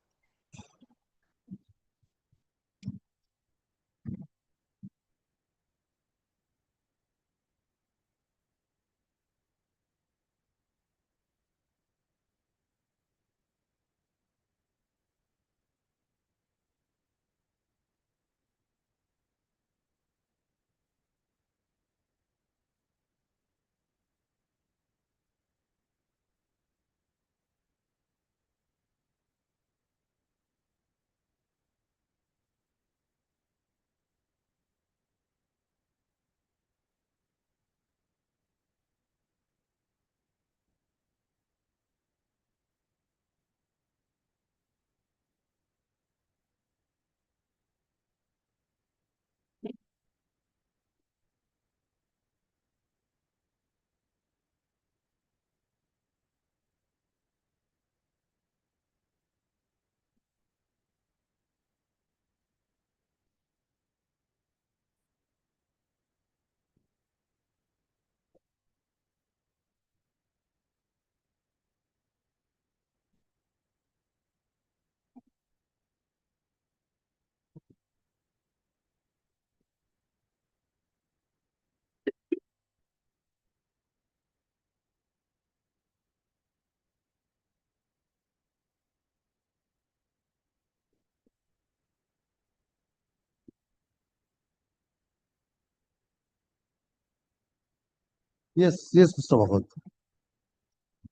Yes, Mr. Bokot.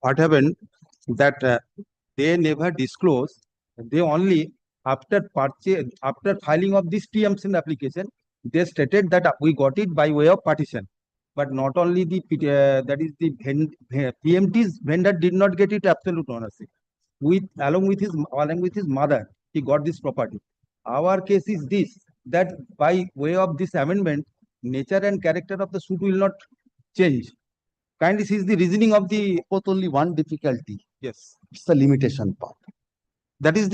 What happened that they never disclosed. They only after purchase, after filing of this preemption application, they stated that we got it by way of partition. But not only the that is the PMT's vendor did not get it absolute ownership. Along with his mother, he got this property. Our case is this, that by way of this amendment, nature and character of the suit will not change. Kindly see the reasoning of the. Both only one difficulty. Yes. It's the limitation part. That is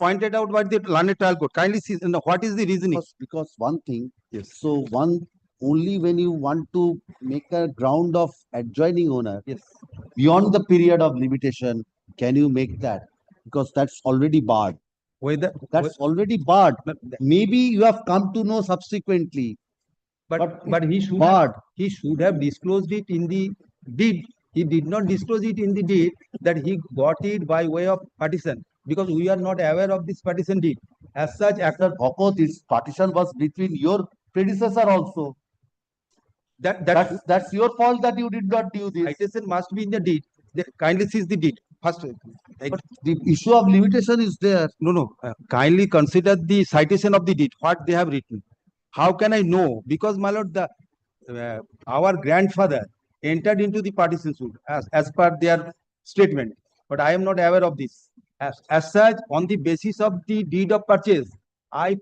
pointed out by the learned trial court. Kindly see what is the reasoning. Because one thing. Yes. So only when you want to make a ground of adjoining owner. Yes. Beyond the period of limitation, can you make that? Because that's already barred. That's already barred. Maybe you have come to know subsequently. But he should have disclosed it in the deed. He did not disclose it in the deed that he got it by way of partition, because we are not aware of this partition deed. As such, after Bokot, its partition was between your predecessor also. That's your fault that you did not do this. Citation must be in the deed. Kindly see the deed first. But the issue of limitation is there. No. Kindly consider the citation of the deed. What they have written. How can I know? Because, my lord, our grandfather entered into the partition suit as per their statement, but I am not aware of this. As such, on the basis of the deed of purchase, I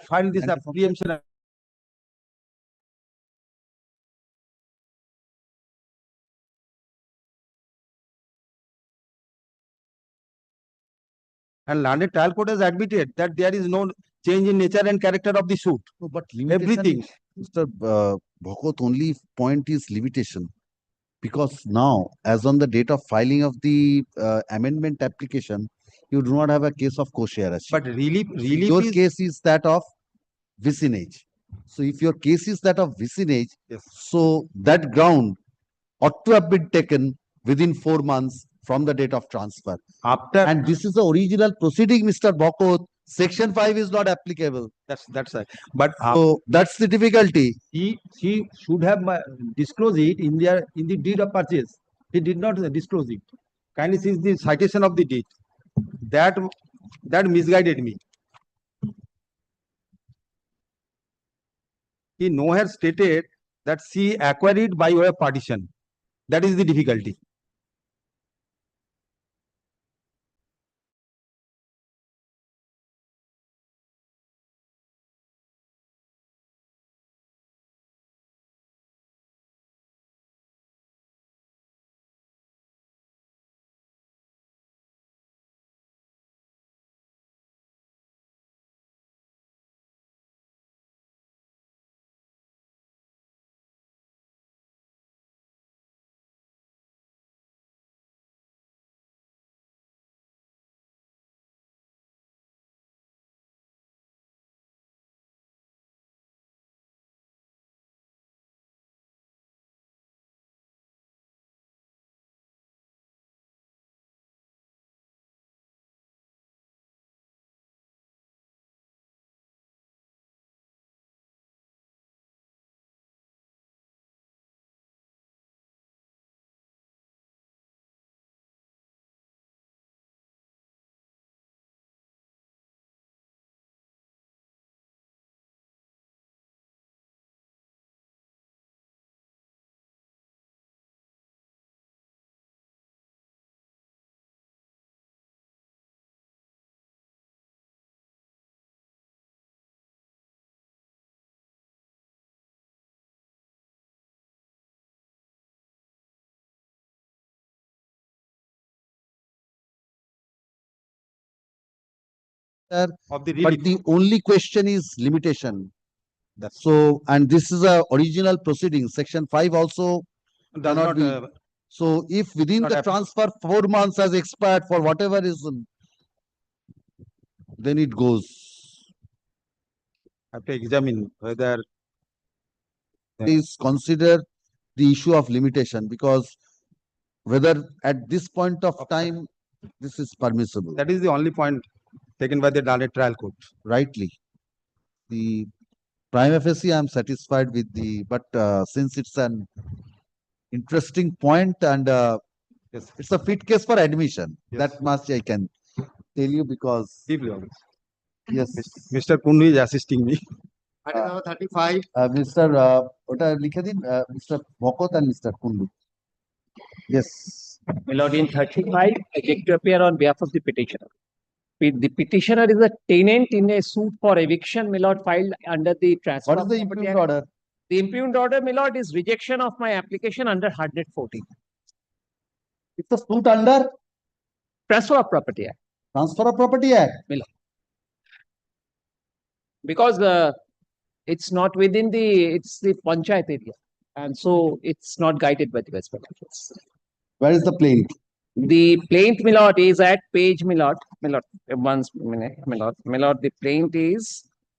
filed this preemption. And landed trial court has admitted that there is no change in nature and character of the suit. No, but limitation, Everything. Mr. Bhakot, only point is limitation. Because now, as on the date of filing of the amendment application, you do not have a case of co-share. But relief Your is, case is that of vicinage. So if your case is that of vicinage, yes. so that ground ought to have been taken within 4 months from the date of transfer. And this is the original proceeding, Mr. Bhakot. Section 5 is not applicable. That's right. But So that's the difficulty. He should have disclosed it in the deed of purchase. He did not disclose it. Kindly see the citation of the deed. That misguided me. He nowhere stated that she acquired it by way of partition. That is the difficulty. Sir, Of the but the only question is limitation. So, and this is a original proceeding. Section 5 also does cannot not. be. So, if within not the apply. transfer 4 months has expired for whatever reason, then it goes. I have to examine whether Please consider the issue of limitation, because whether at this point of time this is permissible. that is the only point taken by the landed trial court. Rightly. The prima facie I am satisfied with the, but since it's an interesting point and Yes. it's a fit case for admission. Yes. That much I can tell you because Deeply honest. yes, Mr. Kundu is assisting me. Item number 35. Mr. ওটা লিখে দিন, Mr. Bhakot and Mr. Kundu. Yes. My lord, in 35, I take to appear on behalf of the petitioner. The petitioner is a tenant in a suit for eviction, my lord, filed under the transfer. What is the of property impugned act. order? The impugned order, my lord, is rejection of my application under 114. It's a suit under Transfer of Property Act. Transfer of Property Act. My lord. Because it's not within it's the panchayat area. And so it's not guided by the West Bengal laws. Where is the plaintiff? The plaint, my lord, is at page, my lord, once minute, my lord, the plaint is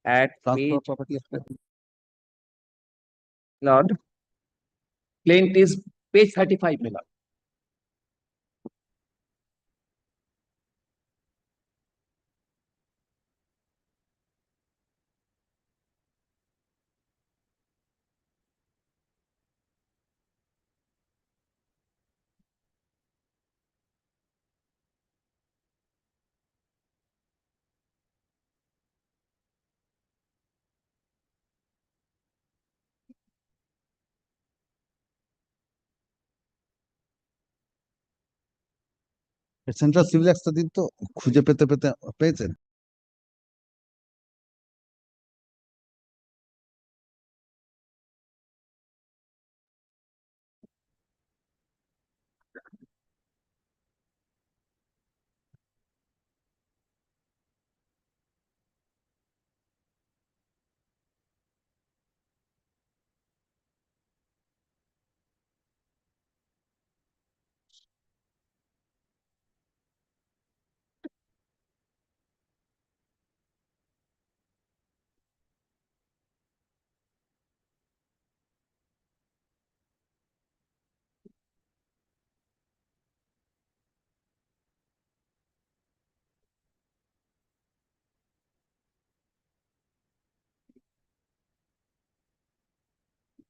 at Transfer of page, Property Act. lord, plaint is page 35, my lord. Central civil অ্যাক্টটা দিন তো খুঁজে পেতে পেয়েছেন?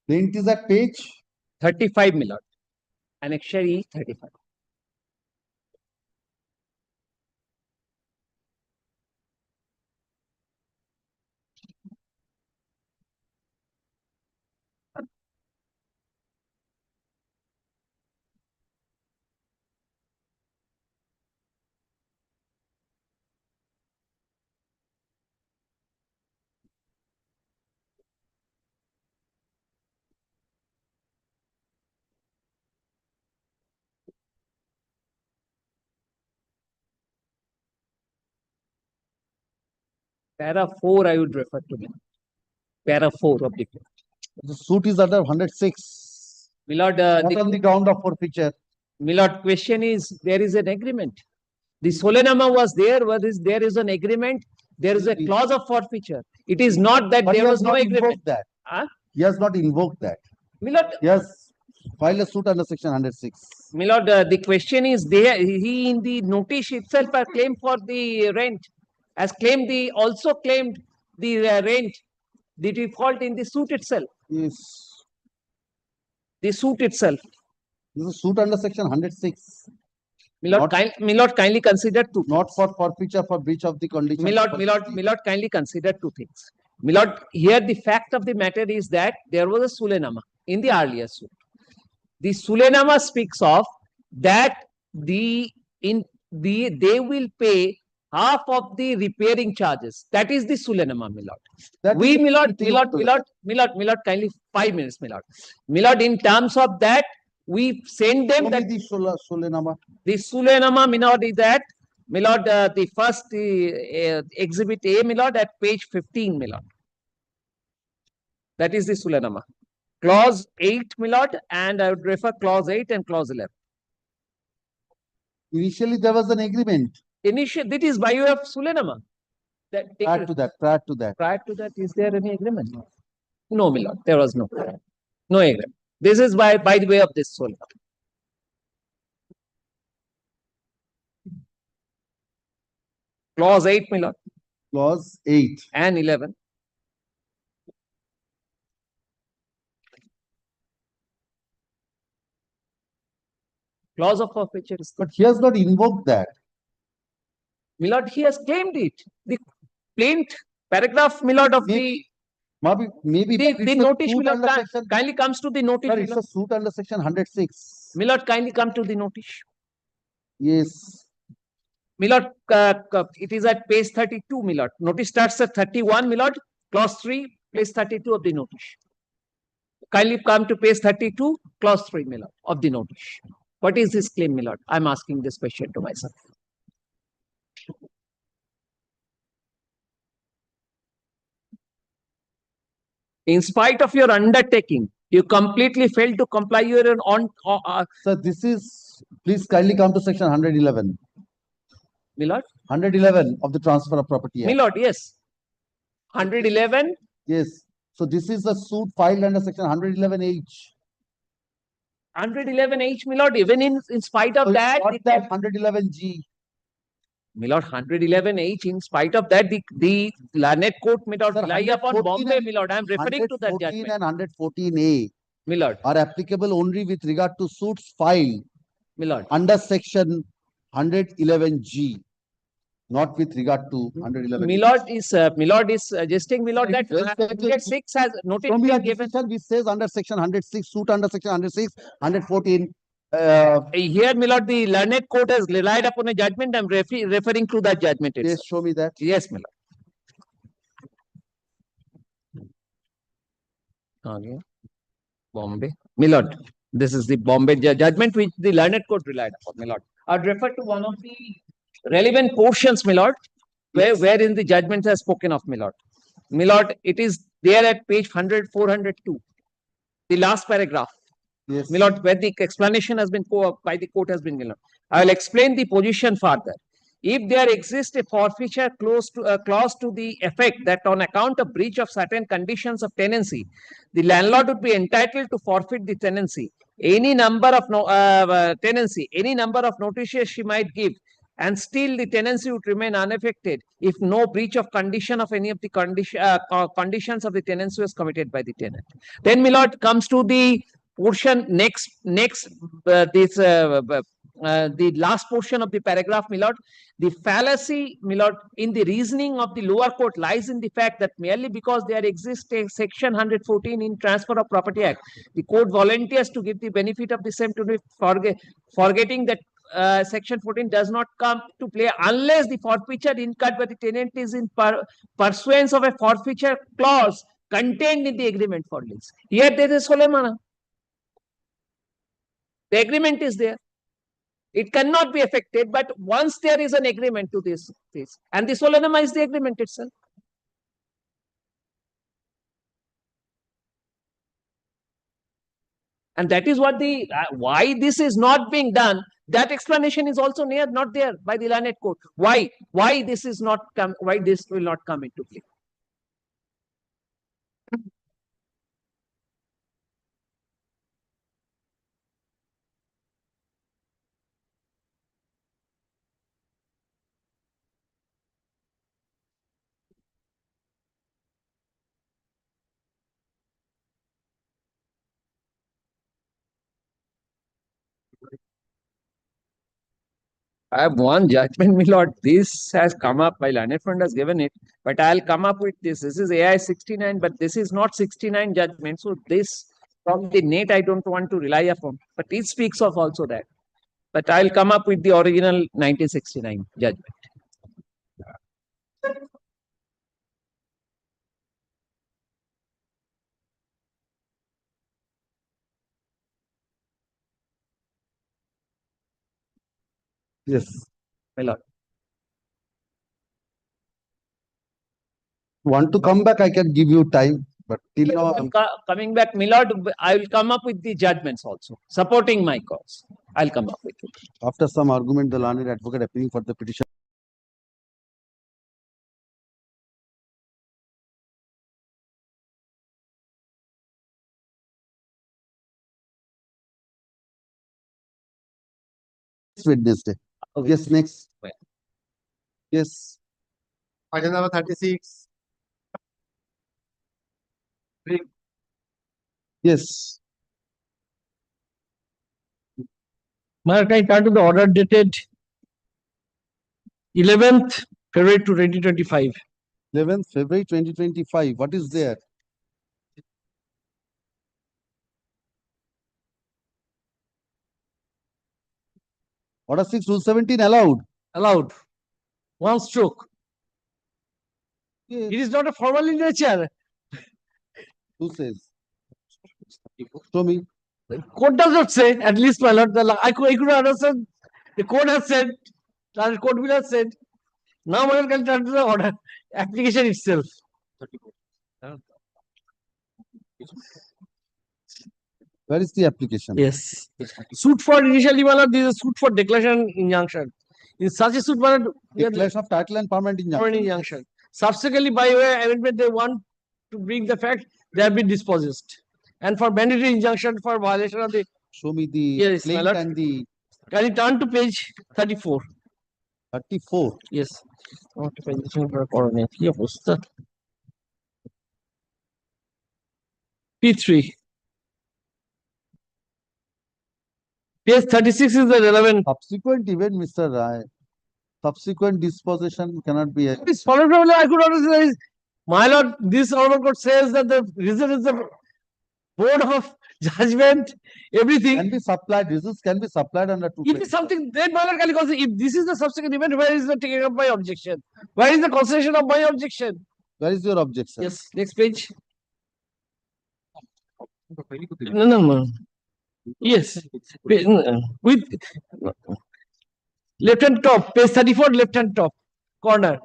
Print is at page 35, my lord. Annexure E 35. Para 4, I would refer to me. Para 4 of the. The suit is under 106. My lord, Not on the ground of forfeiture. my lord, question is, there is an agreement. The solenama was there, there is an agreement, there is a clause of forfeiture. It is not that But he there has was no not agreement. invoked that. Huh? He has not invoked that. My lord, He has filed a suit under section 106. my lord, the question is, he in the notice itself has claimed for the rent, has claimed also claimed the rent, the default in the suit itself. Yes. The suit itself. This is a suit under section 106. My lord, kindly consider two things. Not for forfeiture for breach of the condition. My lord, kindly consider two things. My lord, here the fact of the matter is that there was a sulenama in the earlier suit. The sulenama speaks of that they will pay half of the repairing charges. That is the sulenama, my lord. My lord, kindly 5 minutes, my lord. My lord, in terms of that, we send them that the sulenama. The sulenama, my lord, is that, my lord, the first exhibit A, my lord, at page 15, my lord. That is the sulenama. Clause 8, my lord, and I would refer clause 8 and clause 11. Initially, there was an agreement. Initially, that is by way of sulenama. Prior to that, is there any agreement? No, my lord, there was no agreement. This is by the way of this sulenama. Clause 8, my lord. Clause 8. And 11. Clause of forfeiture. But he has not invoked that. My lord, he has claimed it. The plaint paragraph, my lord, of the notice, my lord, kindly comes to the notice. Sir, it's a suit under section 106. My lord, kindly come to the notice. Yes. My lord, it is at page 32, my lord. Notice starts at 31, my lord. Clause 3, page 32 of the notice. Kindly come to page 32, clause 3, my lord, of the notice. What is this claim, my lord? I'm asking this question to myself. In spite of your undertaking, you completely failed to comply with your Sir, this is, please kindly come to section 111. My lord? 111 of the Transfer of Property Act. My lord, yes. 111? Yes. So this is a suit filed under section 111H. 111H, my lord, even in spite of that. Not that 111G. My lord, 111H, in spite of that, the Lanet Court, my lord, lie upon Bombay, my lord. I am referring to that judgment. 114 and 114A my lord, are applicable only with regard to suits filed my lord, under section 111G, not with regard to 111. my lord is suggesting, my lord, that 106 has notice been given. Which says under section 106, suit under section 106, 114. Here, my lord, the learned court has relied upon a judgment. I'm referring to that judgment Yes, itself. show me that. Yes, my lord. Okay. Bombay. My lord, this is the Bombay judgment which the learned court relied upon, my lord. I'd refer to one of the relevant portions, my lord, wherein the judgment has spoken of, my lord. My lord, it is there at page 402, the last paragraph. Yes. My lord, where the explanation has been by the court has been given. I will explain the position further. If there exists a forfeiture clause to the effect that on account of breach of certain conditions of tenancy, the landlord would be entitled to forfeit the tenancy. Any number of tenancy, any number of notices she might give, and still the tenancy would remain unaffected if no breach of condition of any of the conditions of the tenancy was committed by the tenant. Then, my lord, comes to the portion next the last portion of the paragraph, my lord. The fallacy, my lord, in the reasoning of the lower court lies in the fact that merely because there exists a section 114 in Transfer of Property Act, the court volunteers to give the benefit of the same to the forgetting that section 14 does not come to play unless the forfeiture incurred by the tenant is in pursuance of a forfeiture clause contained in the agreement for lease. Here there is solemn. The agreement is there. It cannot be affected, but once there is an agreement to this, and the solemnum is the agreement itself. And that is what the why this is not being done. That explanation is also not there by the learned court. Why this is not come? Why this will not come into play? I have one judgment, my lord. This has come up, my learned friend has given it, but I'll come up with this. This is AI 69, but this is not 69 judgment. So this from the net, I don't want to rely upon, but it speaks of also that. But I'll come up with the original 1969 judgment. Yes. My lord. Want to come back, I can give you time, but till now, Coming back, my lord, I will come up with the judgments also, supporting my cause. I'll come up with it. after some argument, the learned advocate appealing for the petition. Wednesday. Okay. Yes, next. Well. Yes. Item number 36. Yes. Can I turn to the order dated 11th February 2025? 11th February 2025. What is there? Order 6, Rule 17 allowed. Allowed. One stroke. Yes. It is not a formal in nature. Who says? Show me. The court does not say, at least, my lord, I could understand. The court has said, the court will have said. Now, my lord, can turn to the order application itself. Where is the application? Yes. Suit for initially, my lord, this is a suit for declaration injunction. In such a suit, my lord, Declaration of title and permanent injunction. permanent injunction. Subsequently, by way of amendment, they want to bring the fact they have been dispossessed. And for mandatory injunction for violation of the. Show me the Yes, my plaint lord. and the. Can you turn to page 34? 34. Yes. P3. Page 36 is the relevant. Subsequent event, Mr. Rai. Subsequent disposition cannot be. It's followed from I could understand. My lord, this honorable court says that the reason is the board of judgment, everything. Can be supplied, results can be supplied under two. It is something, then my lord, if this is the subsequent event, where is the taking up my objection? Where is the consideration of my objection? Where is your objection? Yes, next page. No. Yes, with left hand top, page 34, left hand top corner.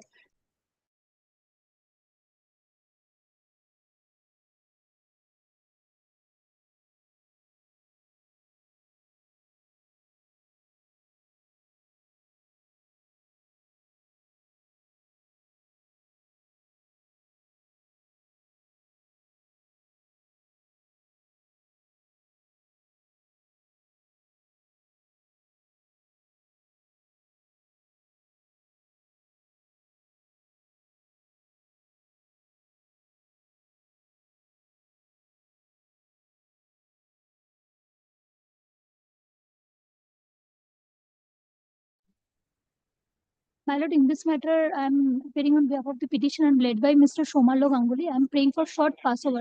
My lord, in this matter, I am appearing on behalf of the petition and led by Mr. Shomallo Ganguly. I am praying for short passover.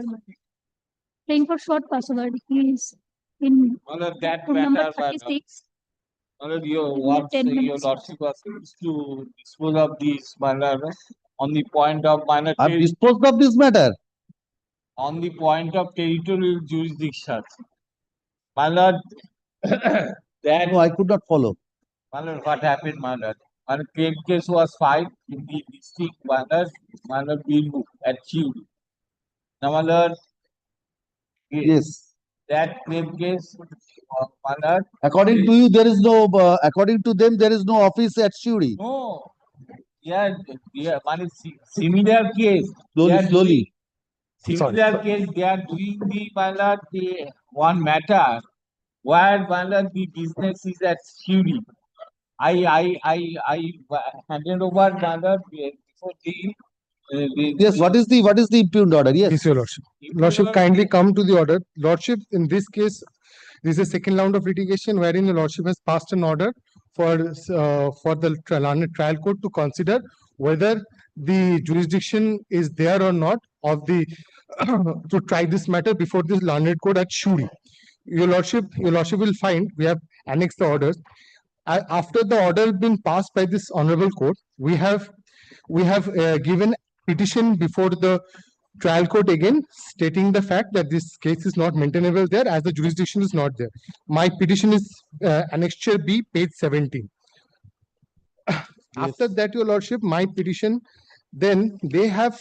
Praying for short passover. He is in that room number matter, 36. your Within what 10 your minutes. lordship was supposed to dispose of this matter on the point of minor I've disposed of this matter. on the point of territorial jurisdiction. My lord, that No, I could not follow. my lord, what happened, my lord? My claim case was filed in the district my lord Bill at Chiu. Now, my lord, Yes. that claim case, my lord. According to you, there is no, according to them, there is no office at Shuri. No, yeah, similar case. Slowly. Similar case, they are doing the one matter where the business is at Shuri. I handed over before Yes, what is the impugned order? Yes. Yes, your lordship. Lordship, kindly come to the order. Lordship, in this case, this is a second round of litigation wherein the lordship has passed an order for the London trial court to consider whether the jurisdiction is there or not of the to try this matter before this London court at Shuri. Your lordship will find we have annexed the orders. After the order has been passed by this honorable court, we have given petition before the trial court again, stating the fact that this case is not maintainable there as the jurisdiction is not there. My petition is annexure B, page 17. After that, your lordship, my petition, then they have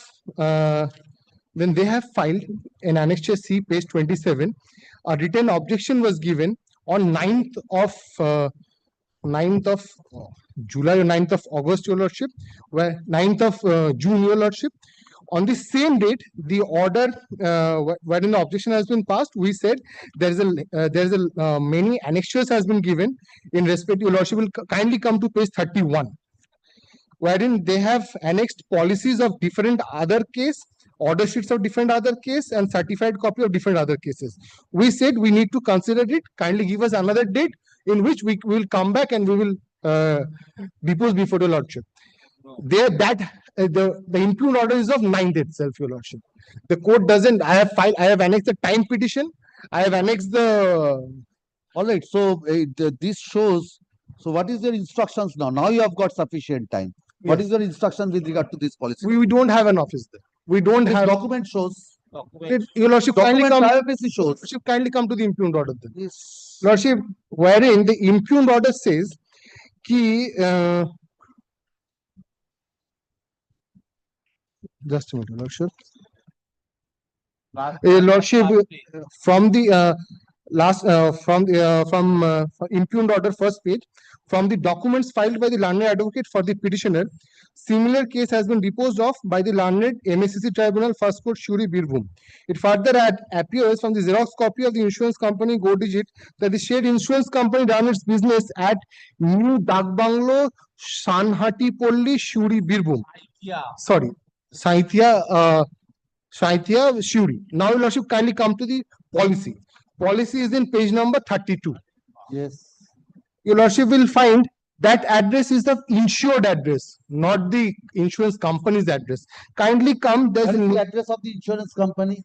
filed in annexure C, page 27. A written objection was given on 9th of July or 9th of August, your lordship, where 9th of June, your lordship. On the same date, the order wherein the objection has been passed, we said there is a many annexures has been given in respect. Your lordship will kindly come to page 31, wherein they have annexed policies of different other case, order sheets of different other case, and certified copy of different other cases. We said we need to consider it. Kindly give us another date in which we will come back and we will depose before the lordship. There, the impugned order is of 9th itself, your lordship. The court doesn't. I have annexed the time petition. I have annexed the. All right. So this shows. So what is your instructions now? Now you have got sufficient time. What Yes. is your instruction with regard to this policy? We don't have an office there. We don't This have. document shows. Your lordship, kindly Document come. privacy shows. Lordship, kindly come to the impugned order then. Yes. Lordship, wherein the impugned order says ki just a minute, lordship. Lordship, from the impugned order first page, from the documents filed by the learned advocate for the petitioner, similar case has been deposed of by the learned MACC Tribunal First Court Shuri Birbhum. It further appears from the Xerox copy of the insurance company Go Digit that the shared insurance company ran its business at New Dak Banglo, Sanhati Polli, Shuri Birbhum. Sorry, Saithya Shuri. Now, your lordship, kindly come to the policy. Policy is in page number 32. Yes. Your lordship will find that address is the insured address, not the insurance company's address. Kindly come. There's What is a the address of the insurance company?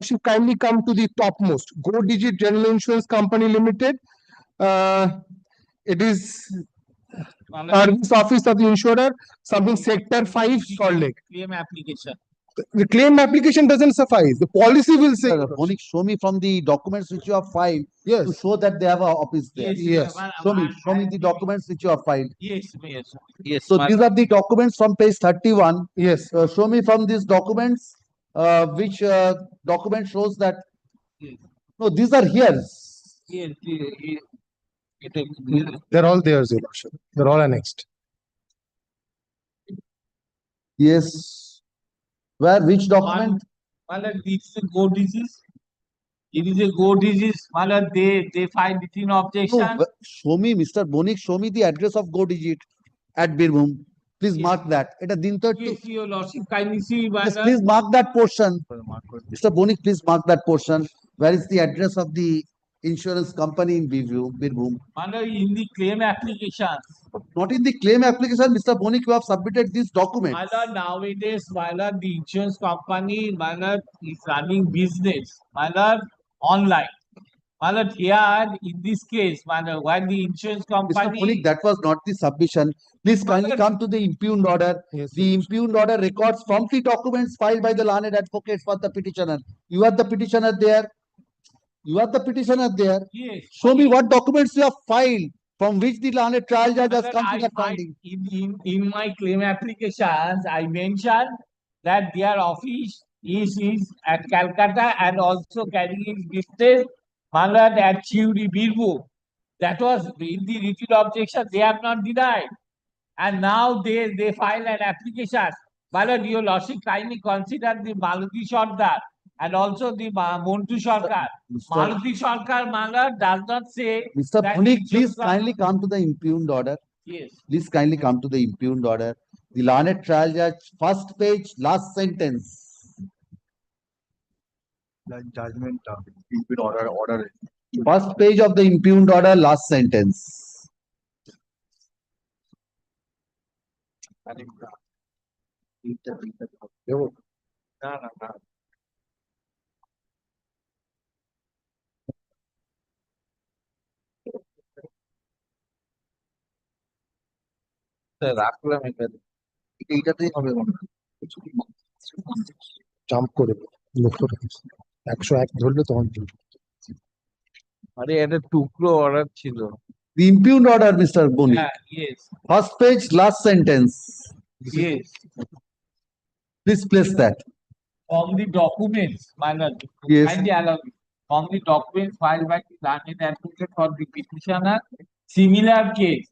should kindly come to the topmost. Go Digit General Insurance Company Limited. It is Service Office of the Insurer, something Sector 5, Salt Lake. Claim application. The claim application doesn't suffice. The policy will say. Bonik, show me from the documents which you have filed to Yes. show that they have a office there. Yes. Show me the documents which you have filed. Yes, yes, yes. So these are the documents from page 31. Yes. Show me from these documents, which document shows that, no, these are here. Yes, They're all there, Your Lordship. They're all annexed. Yes. Where, which document? Mala, this is a go disease. It is a go disease. Mala, they find it in objection. No, show me, Mr. Bonik, show me the address of Go Digit at Birbhum. Please mark that. It is Yes, Your Lordship, kindly see. Yes, Mala. please mark that portion. Mr. Bonik, please mark that portion. Where is the address of the insurance company in Birbhum? Mala, in the claim application. Not in the claim application, Mr. Bonik, you have submitted these documents. Mala, nowadays, Mala, the insurance company, Mala, is running business. Mala, online. Mala, here, in this case, Mala, when the insurance Mr. company. Bonik, that was not the submission. Please kindly come to the impugned order. Yes, The impugned order records from the documents filed by the learned advocate for the petitioner. You are the petitioner there. You are the petitioner there. Yes. Show me what documents you have filed from which the learned trial judge has Mala, come to that finding. in my claim applications, I mentioned that their office is at Calcutta and also carrying its business, Mala, at Chiuri Birbu. That was in the written objection, they have not denied. And now they file an application. Mala, your lordship kindly consider the Maluti Sarkar and also the Montu Sarkar. Maluti Sarkar, Mala, does not say. Mr. that Bonik, insurance please company- kindly come to the impugned order. Yes. Please kindly come to the impugned order. The learned trial judge, first page, last sentence. Judgment, order. First page of the impugned order, last sentence. রাখলাম এখানে এইটাতেই হবে jump করে লোকটা 101 ধরলে তখন আরে একটা টুকরো অর্ডার ছিল The impugned order, Mr. Bonik. yes First page, last sentence. yes Please place that. from the documents minor Yes. kindly allow me from the documents filed by the learned advocate for the petitioner similar case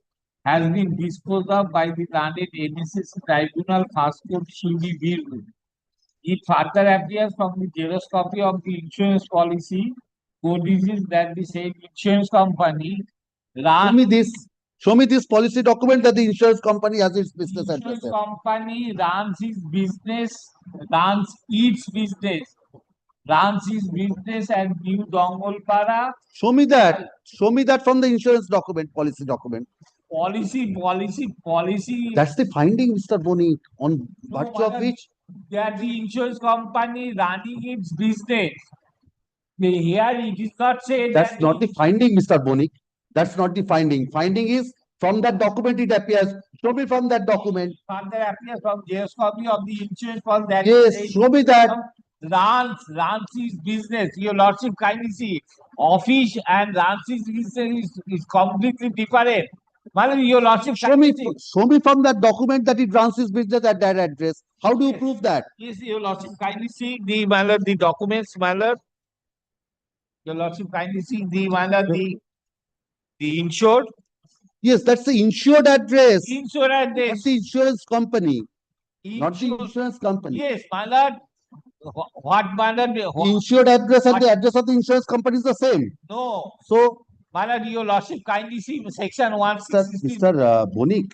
has been disposed of by the learned NSS tribunal first court Shivdi Birgu. It further appears from the Xerox copy of the insurance policy codices that the same insurance company Show me this. Show me this policy document that the insurance company has its business address. insurance there. company runs its business at New Dongolpara. Show me that. Show me that from the insurance document, policy document. Policy. That's the finding, Mr. Bonik, on virtue of Madam, which that the insurance company running its business. Here it is not said that's that not the finding, Mr. Bonik. That's not the finding. Finding is from that document it appears. Show me from that document. further appears from Xerox copy of the insurance policy that Yes, says show me that. runs his business. Your lordship kindly see office and runs his business is completely different. Madam, your lordship Show me from that document that it runs his business at that address. How do you prove that? Yes, your lordship kindly see the the documents, your lordship kindly see the the insured. Yes, that's the insured address. Insured address. Not the insurance company. Not the insurance company. Yes, my lord. What my lord? The insured address and the address of the insurance company is the same. No. So, My lord, your lordship kindly see section 160. Mr. Bonik,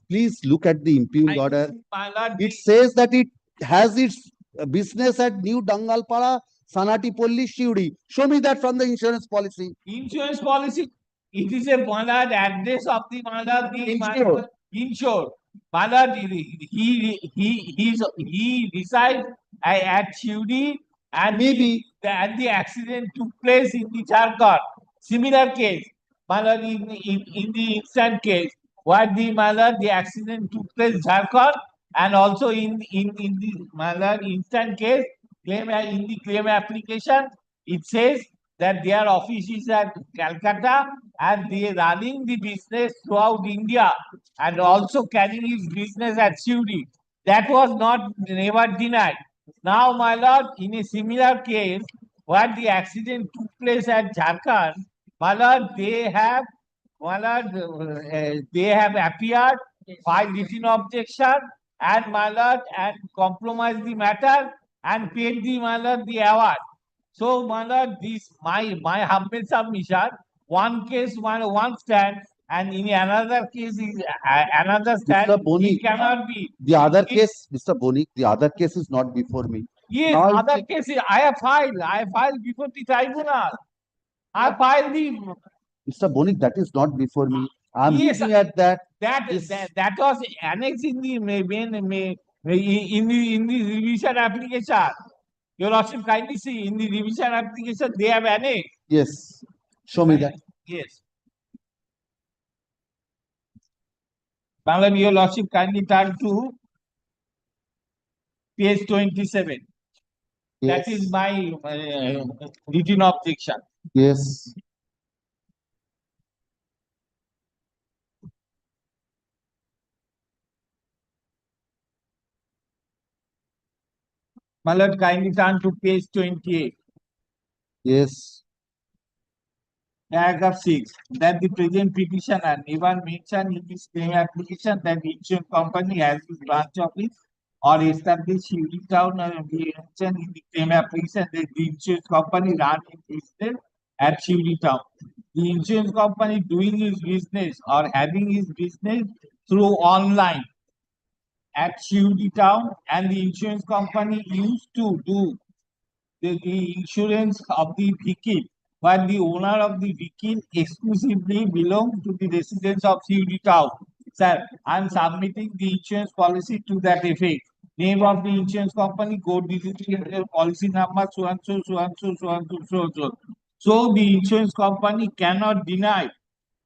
please look at the impugned order. My lord, It says that it has its business at New Dangalpara, Sanati Polli, Shiudi. Show me that from the insurance policy. insurance policy. It is a my lord address of the my lord, insured. My lord, he resides at Churi, and Maybe. and the accident took place in the Jharkhand. Similar case, Mala, in the instant case, what the Mala, the accident took place Jharkhand, and also in the Mala instant case, in the claim application, it says that their office is at Calcutta and they are running the business throughout India and also carrying his business at Churi. That was not never denied. Now, my lord, in a similar case, where the accident took place at Jharkhand, my lord, they have appeared, filed written objection, and my lord, and compromised the matter and paid the my lord the award. So, my lord, this my humble submission. One case, one stand, and in another case is another stand. Mr. Boni, It cannot be. the other case, Mr. Boni, the other case is not before me. Yes, Now, other cases I have filed. I have filed before the tribunal. I filed the. Mr. Boni, that is not before me. I'm Yes, looking at that. that was annexed in the in the revision application. Your Lordship, kindly see in the revision application they have annexed. Yes. Show me that. Yes. Bangla, your Lordship, kindly turn to page 27. That is my written objection. Yes. My lord, kindly turn to page 28. Yes. Paragraph 6. That the present petitioner never mentioned in his claim application that the insurance company has its branch office or established unit town and we mentioned in the claim application that the insurance company run its business at Shivri town. The insurance company doing his business or having his business through online at Shivri town, and the insurance company used to do the insurance of the vehicle, but the owner of the vehicle exclusively belongs to the residents of Shivri town. Sir, I am submitting the insurance policy to that effect. Name of the insurance company, code digit, policy number, so and so, so and so, so and so, so and so. So the insurance company cannot deny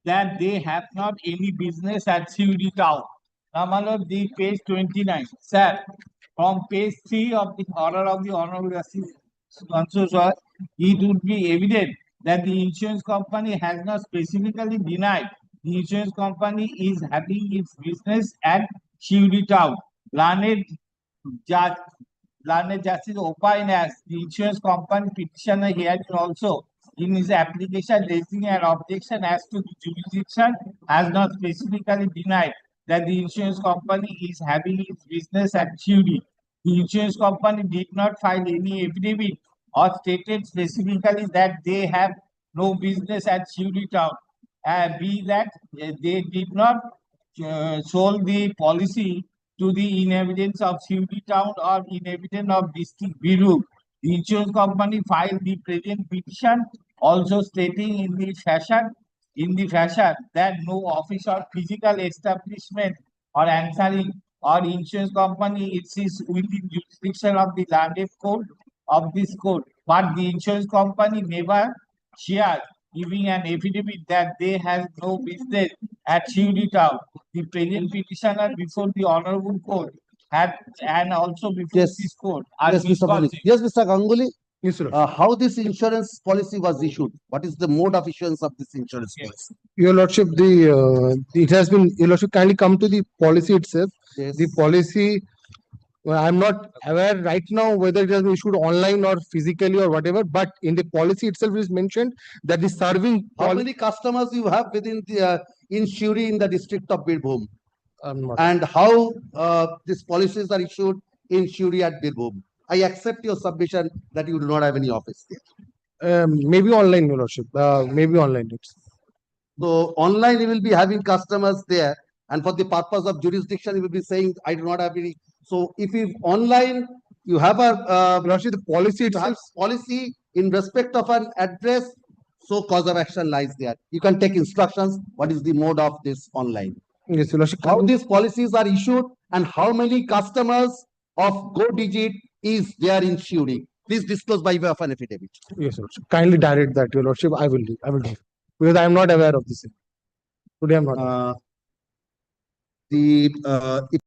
that they have not any business at Shivri town. Now, my lord, the page 29. Sir, from page 3 of the order of the Honorable Justice, it would be evident that the insurance company has not specifically denied the insurance company is having its business at Shivri town. Learned Justice opined as the insurance company petitioner hearing also in his application raising an objection as to the jurisdiction has not specifically denied that the insurance company is having its business at Churi. The insurance company did not file any affidavit or stated specifically that they have no business at Churi town. Be that they did not sold the policy to the inhabitants of Churi town or inhabitants of district Biru. The insurance company filed the present petition also stating in the fashion that no office or physical establishment or answering or insurance company is within jurisdiction of the landed code of this code, but the insurance company never shared giving an affidavit that they have no business at Shivri town. The present petitioner before the honorable court had and also before this court are Yes, Mr. Boni. misconceived. Yes, Mr. Ganguly. Yes, sir. How this insurance policy was issued? What is the mode of issuance of this insurance policy? Your Lordship, it has been, Your Lordship, kindly come to the policy itself. Yes. The policy, well, I'm not aware right now whether it has been issued online or physically or whatever, but in the policy itself it is mentioned that the serving. How many customers you have within the in Shuri in the district of Birbhum? And how these policies are issued in Shuri at Birbhum? I accept your submission that you do not have any office there. Maybe online, Your Lordship. Maybe online. So online you will be having customers there, and for the purpose of jurisdiction you will be saying I do not have any. So if you online you have a the policy itself, policy in respect of an address, so cause of action lies there. You can take instructions. What is the mode of this online? Yes, Your Lordship. How these policies are issued and how many customers of Go Digit is there in Shuri. Please disclose by way of an affidavit. Yes, Lordship. Kindly direct that, Your Lordship. I will do. Because I am not aware of this. Today I am not. The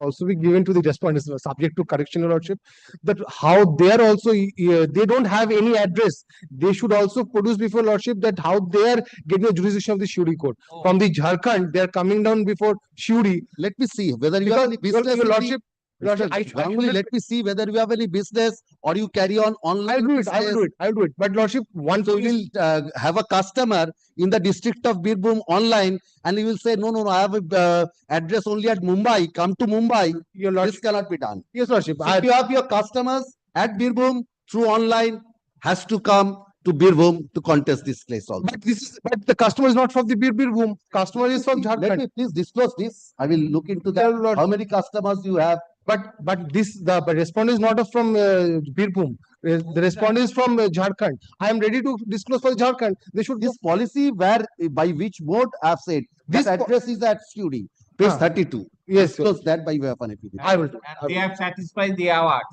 Also be given to the respondents subject to correction, Your Lordship, that how they are also they don't have any address. They should also produce before Lordship that how they are getting the jurisdiction of the Shuri court. From the Jharkhand, they are coming down before Shuri. let me see whether you have any business. Your in the- Lordship, Ganguly, let me see whether you have any business or you carry on online. I will do it. But Lordship, one So you will have a customer in the district of Birbhum online, and you will say, no, I have a address only at Mumbai. Come to Mumbai. This cannot be done. Yes, Lordship. So if you have your customers at Birbhum through online, has to come to Birbhum to contest this place also. But the customer is not from the Birbhum. Customer is from Let Jharkhand. me please disclose this. I will look into that. How many customers you have? But the respondent is not from Birbhum. The respondent is from Jharkhand. I am ready to disclose for Jharkhand. They should. This policy where by which board I have said this address is at Shuri, page 32. Yes, disclose that by way of an affidavit. I will do. And they have satisfied the award.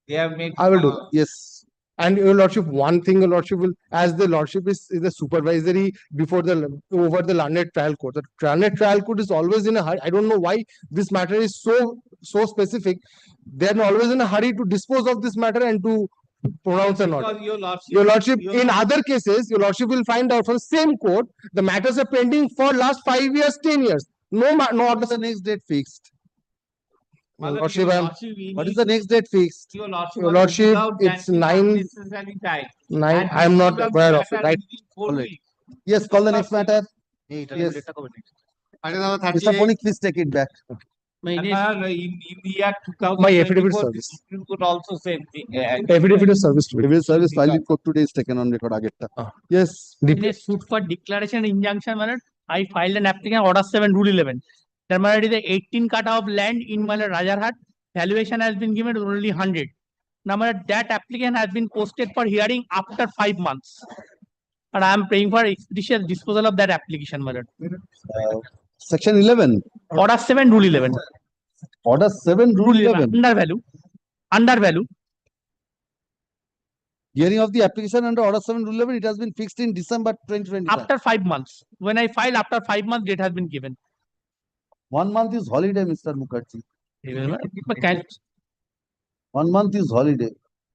They have made. I will do. Yes. And Your Lordship, one thing Your Lordship will, as the Lordship is the supervisory before over the learned trial court. The learned trial court is always in a hurry. I don't know why this matter is so specific. They are always in a hurry to dispose of this matter and to pronounce an order. Because Your Lordship, in other cases, Your Lordship will find out from the same court, the matters are pending for last 5 years, 10 years. No order. The next date fixed. Your Lordship, What is the next date fixed? Your Lordship, Your Lordship, it's 9. I am not aware of it. Right? Yes, call the next matter. Yes. Mr. Phonik, please take it back. In the year 2024, My affidavit service. Supreme Court also said Affidavit of service to Affidavit service filed in court today is taken on record. Yes. In a suit for declaration injunction, I filed an application order 7 rule 11. There might be the 18 kata of land in Rajarhat. Valuation has been given only 100. Now that application has been posted for hearing after 5 months. And I am praying for expeditious disposal of that application, Section 11. Order 7 rule 11. Order 7 rule 11. Undervalue. Hearing of the application under order 7 rule 11, it has been fixed in December 2025. After 5 months. When I file after 5 months, date has been given. 1 month is holiday, Mr. Mukherjee. Can 1 month is holiday.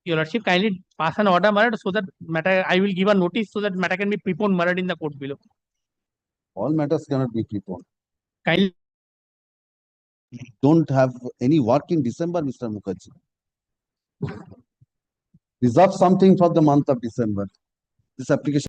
Your Lordship kindly pass an order, so that matter I will give a notice so that matter can be preponed in the court below. All matters cannot be preponed. Kindly Don't have any work in December, Mr. Mukherjee. Reserve something for the month of December. This application.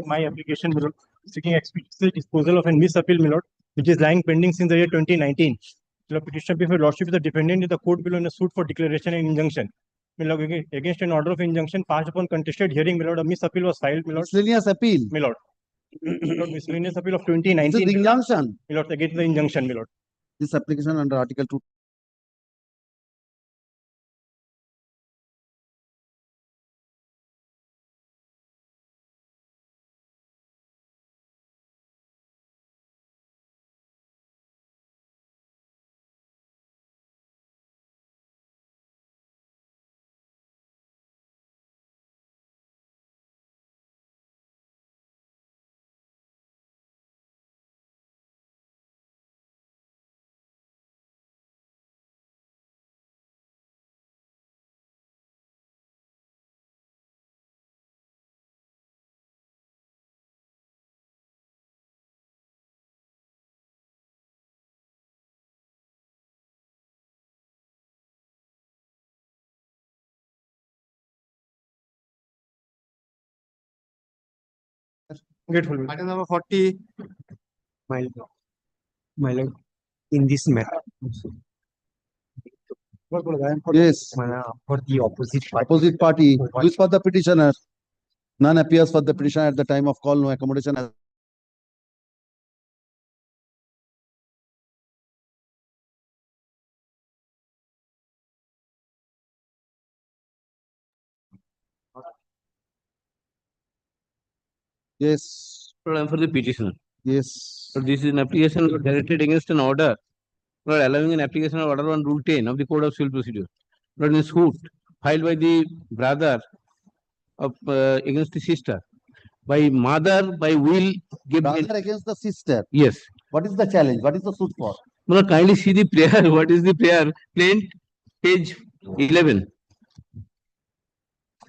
My application, my lord, seeking expeditious disposal of a misappeal, my lord, which is lying pending since the year 2019. My lord, petition before lordship is the defendant in the court below in a suit for declaration and injunction. My lord, against an order of injunction passed upon contested hearing, my lord, a misappeal was filed, my lord. Miscellaneous appeal. My lord. My lord, miscellaneous appeal of This is 2019. the injunction. My lord, against the injunction, my lord. This application under Article 2. Grateful. Item number 40. My lord, in this matter. Yes. For the opposite party. Opposite party. Who is for the petitioner? None appears for the petitioner at the time of call. No accommodation has Yes. I'm for the petitioner. Yes. So this is an application directed against an order, not allowing an application of order on Rule 10 of the Code of Civil Procedure. Not in a suit filed by the brother of against the sister. By mother, by will, give Brother against the sister. Yes. What is the challenge? What is the suit for? Now kindly see the prayer. What is the prayer? Plain page 11.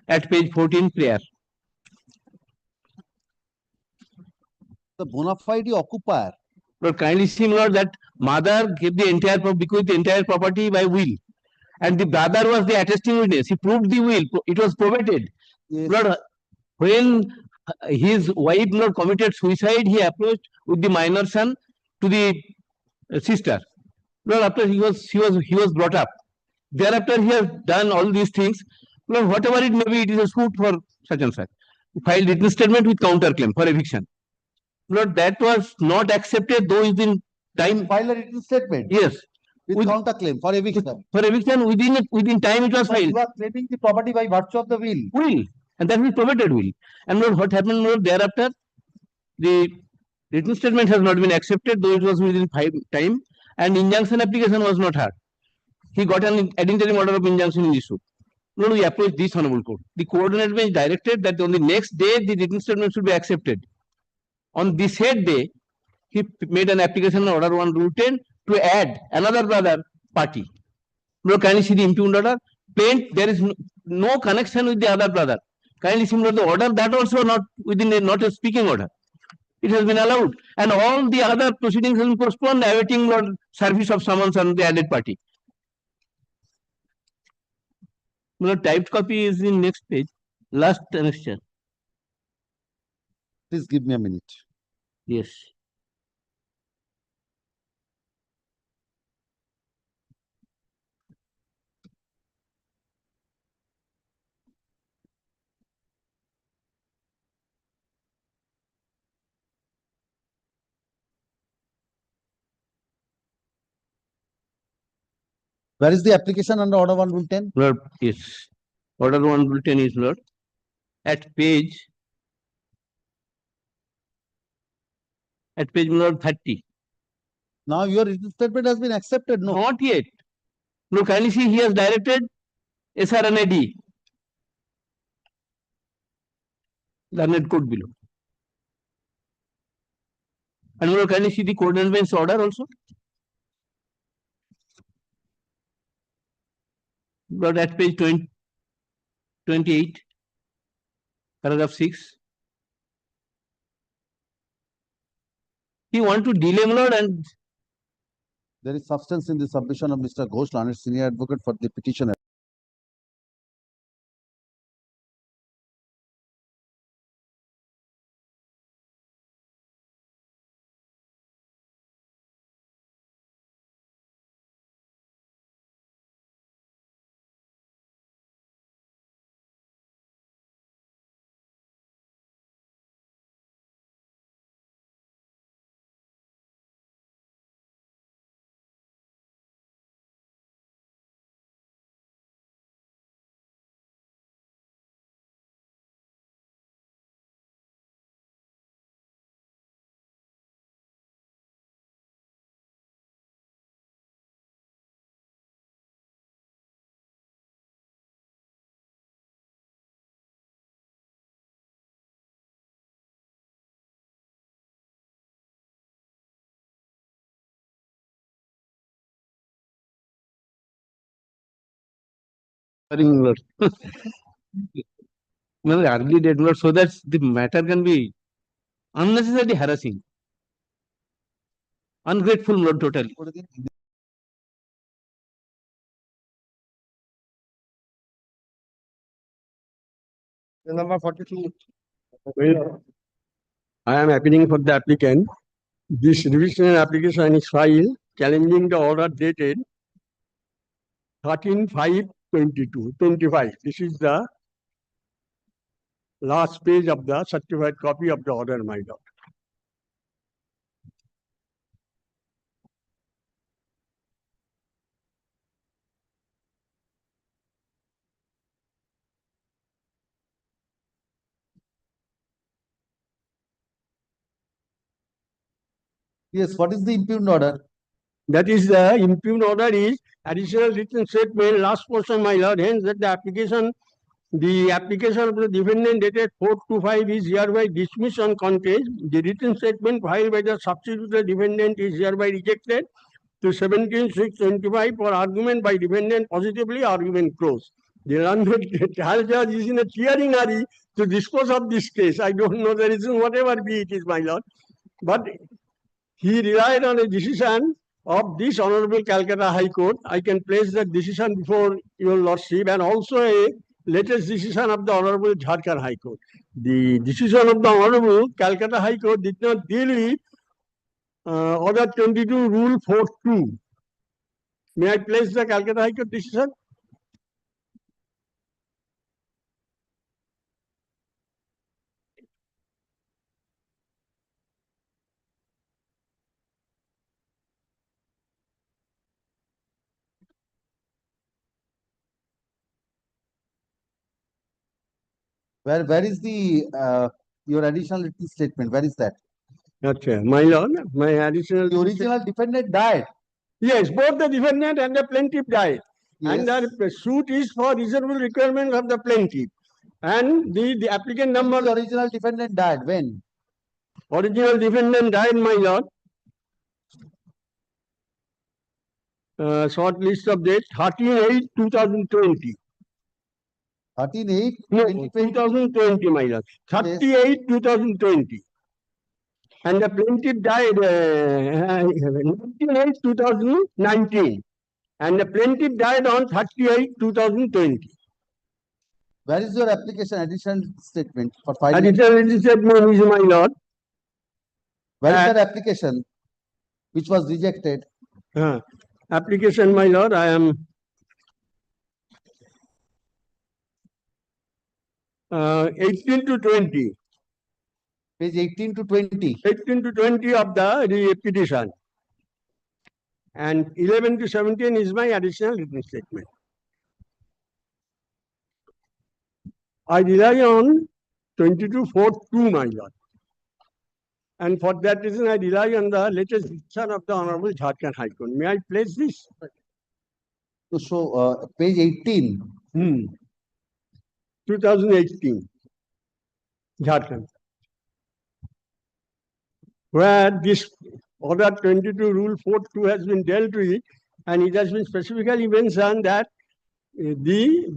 At page 14, prayer. The bona fide occupier. But kindly see, my lord, that mother gave the entire bequeathed the entire property by will, and the brother was the attesting witness. He proved the will. It was probated. Yes. Lord, when his wife not committed suicide, he approached with the minor son to the sister. Lord, after he was brought up. Thereafter, he has done all these things. Lord, whatever it may be, it is a suit for such and such. Filed written statement with counterclaim for eviction. Lord, that was not accepted, though within time. File a written statement. Yes. With counterclaim for eviction. For eviction, within time it was But filed. you are claiming the property by virtue of the will. Will. And that is probated will. And Lord, what happened, Lord, thereafter? The written statement has not been accepted, though it was within time, and injunction application was not heard. He got an ad interim order of injunction in issue. No, we approached this honorable court. The coordinate bench directed that on the next day the written statement should be accepted. On the said day, he made an application on order 1 rule 10 to add another brother party. No, kindly see the impugned order. Plain, there is no connection with the other brother. Kindly see the order that also not within not a speaking order. It has been allowed, and all the other proceedings have been postponed, awaiting Lord service of summons on the added party. The typed copy is in next page, last annexure. Please give me a minute. Yes. Where is the application under order 1 rule 10? Lord, yes. Order 1 rule 10 is Lord. At page Lord 30. Now your written statement has been accepted, no? Not yet. No, kindly see, he has directed SRNAD. Learned code below. And Lord, kindly see the coordinate bench order also. Lord, at page 28, paragraph 6. He want to delay, Lord, and there is substance in the submission of Mr. Ghosh, learned senior advocate for the petitioner. Sorry, my lord. My lord, early date, my lord, so that the matter can be unnecessarily harassing. Ungrateful, my lord, totally. Number 42. Well, I am appealing for the applicant. This revision application is filed challenging the order dated 13/5/22/25. This is the last page of the certified copy of the order, my lord. Yes, what is the impugned order? That is the impugned order is additional written statement, last portion, my lord. Hence, that the application of the defendant dated 4/25 is hereby dismissed on contest. The written statement filed by the substituted defendant is hereby rejected to 17/6/25 for argument by defendant positively, argument closed. The learned trial judge is in a tearing hurry to dispose of this case. I don't know the reason, whatever be it is, my lord. But he relied on a decision of this Honorable Calcutta High Court. I can place that decision before your lordship, and also a latest decision of the Honorable Jharkhand High Court. The decision of the Honorable Calcutta High Court did not deal with Order 22 Rule 4.2. May I place the Calcutta High Court decision? Where is the your additional written statement? Where is that? Okay, my lord, my additional. The original defendant died. Yes, both the defendant and the plaintiff died. Yes. And the suit is for reasonable requirement of the plaintiff. And the applicant number. The original defendant died. When? Original defendant died, my lord. Short list of dates, 13/8/2020. 13/8? No, 2020, my lord. 38/2020. And the plaintiff died 19/8/2019. And the plaintiff died on 38/2020. Where is your application additional statement for filing? Additional statement is, my lord. Where is that application which was rejected? Application, my lord, I am 18 to 20. Page 18 to 20. 18 to 20 of the petition. And 11 to 17 is my additional written statement. I rely on 22/4/2, my lord. And for that reason, I rely on the latest decision of the Honorable Jharkhand High Court. May I place this? To show page 18. 2018. Jharkhand. Where this Order 22 Rule 4.2 has been dealt with, and it has been specifically mentioned that the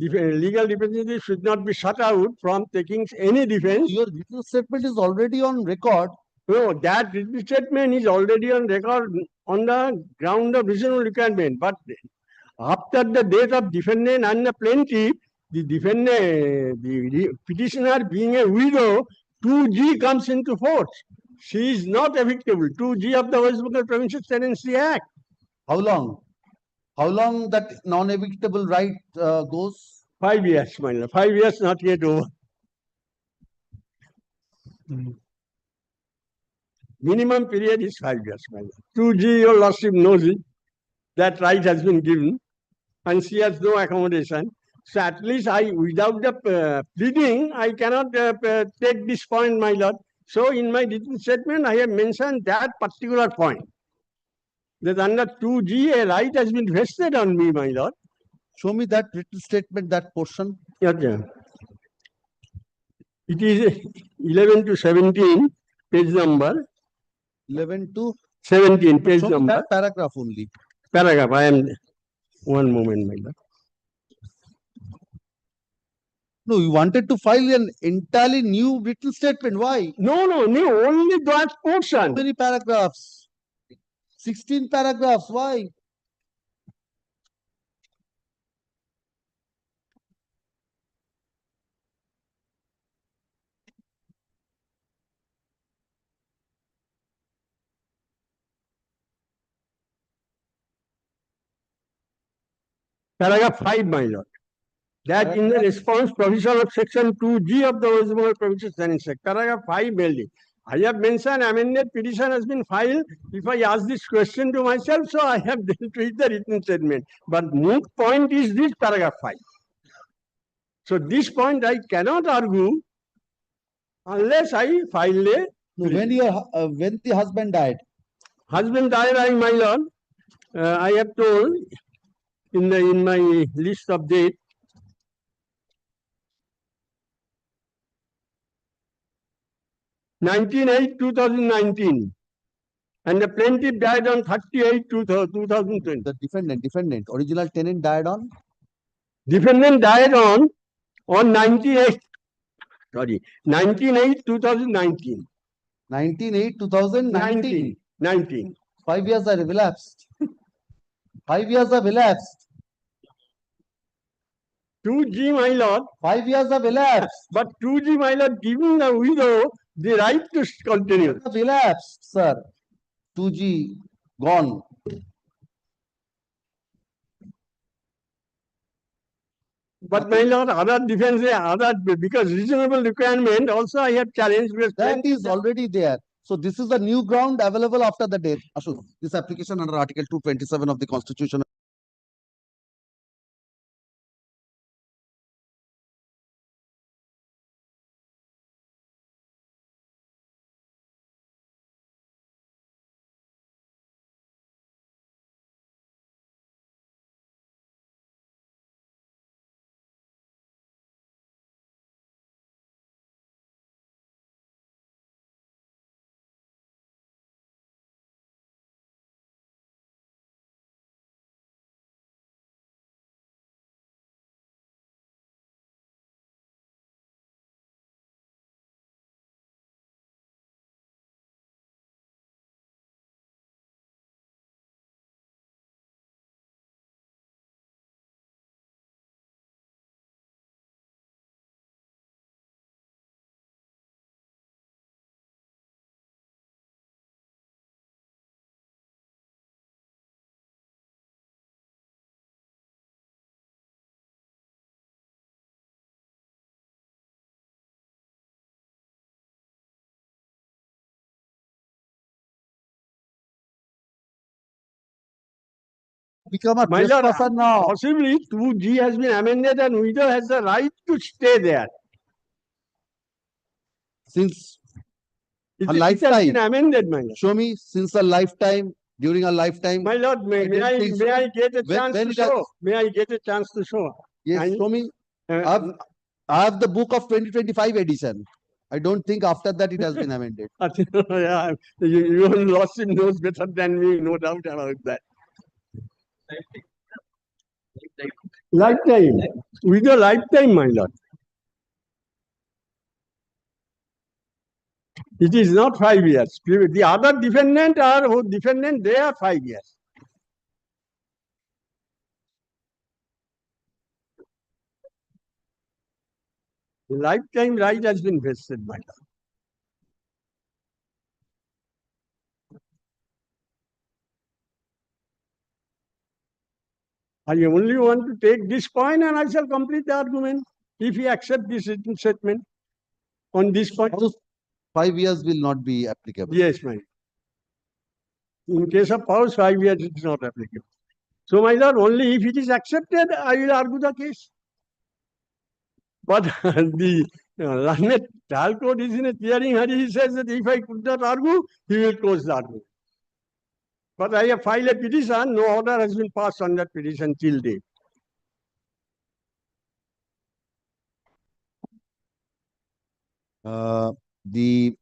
legal representative should not be shut out from taking any defense. Your written statement is already on record. No, that written statement is already on record on the ground of reasonable requirement. But after the death of defendant and the plaintiff, the defendant, the petitioner being a widow, 2G comes into force. She is not evictable. 2G of the West Bengal Provincial Tenancy Act. How long? How long that non-evictable right goes? 5 years, my lord. 5 years not yet over. Minimum period is 5 years, my lord. 2G, your lordship knows it. That right has been given, and she has no accommodation. So at least without the pleading, I cannot take this point, my lord. So in my written statement, I have mentioned that particular point. That under 2G, a right has been vested on me, my lord. Show me that written statement, that portion. Okay. It is 11 to 17, page number. 11 to 17, page show me number. that paragraph only. Paragraph, I am, one moment, my lord. No, you wanted to file an entirely new written statement. Why? No, only that How portion. many paragraphs? 16 paragraphs. Why? Paragraph 5, my lord. That in the response provision of section 2G of the original provisions tenancy, paragraph 5 mainly. I have mentioned amended petition has been filed. If I ask this question to myself, so I have dealt with the written statement. But moot point is this paragraph 5. So this point I cannot argue unless I file a. No, when the husband died. Husband died, my lord. I have told in my list of date. (19/8, 2019), and the plaintiff died on 30/8, 2020. The defendant, original tenant died on? Defendant died on 19/8, 2019. 19/8, 2019. 19. 5 years have elapsed. 5 years have elapsed. 2G, my lord. 5 years have elapsed. But 2G, my lord, giving the widow the right to continue. Have elapsed, sir. 2G gone. But my lord, other defense, because reasonable requirement also I have challenged. That is already there. So this is the new ground available after the death. Ashok, this application under Article 227 of the Constitution. Become a trespasser now. Possibly 2G has been amended and widow has the right to stay there. Since It a has lifetime. been amended, my lord. Show me since a lifetime, during a lifetime. My lord, may I get a chance to show? May I get a chance to show? Yes, show me. I have the book of 2025 edition. I don't think after that it has been amended. Yeah, you lost in knows better than me, no doubt about that. Lifetime. With a lifetime, my lord. It is not 5 years. The other defendant they are 5 years. The lifetime right has been vested, my lord. I only want to take this point and I shall complete the argument if he accepts this written statement on this point. 5 years will not be applicable. Yes, my lord. In case of powers, 5 years it is not applicable. So, my lord, only if it is accepted, I will argue the case. But the learned trial court is in a hearing hurry. He says that if I could not argue, he will close the argument. But I have filed a petition. No order has been passed on that petition till date. The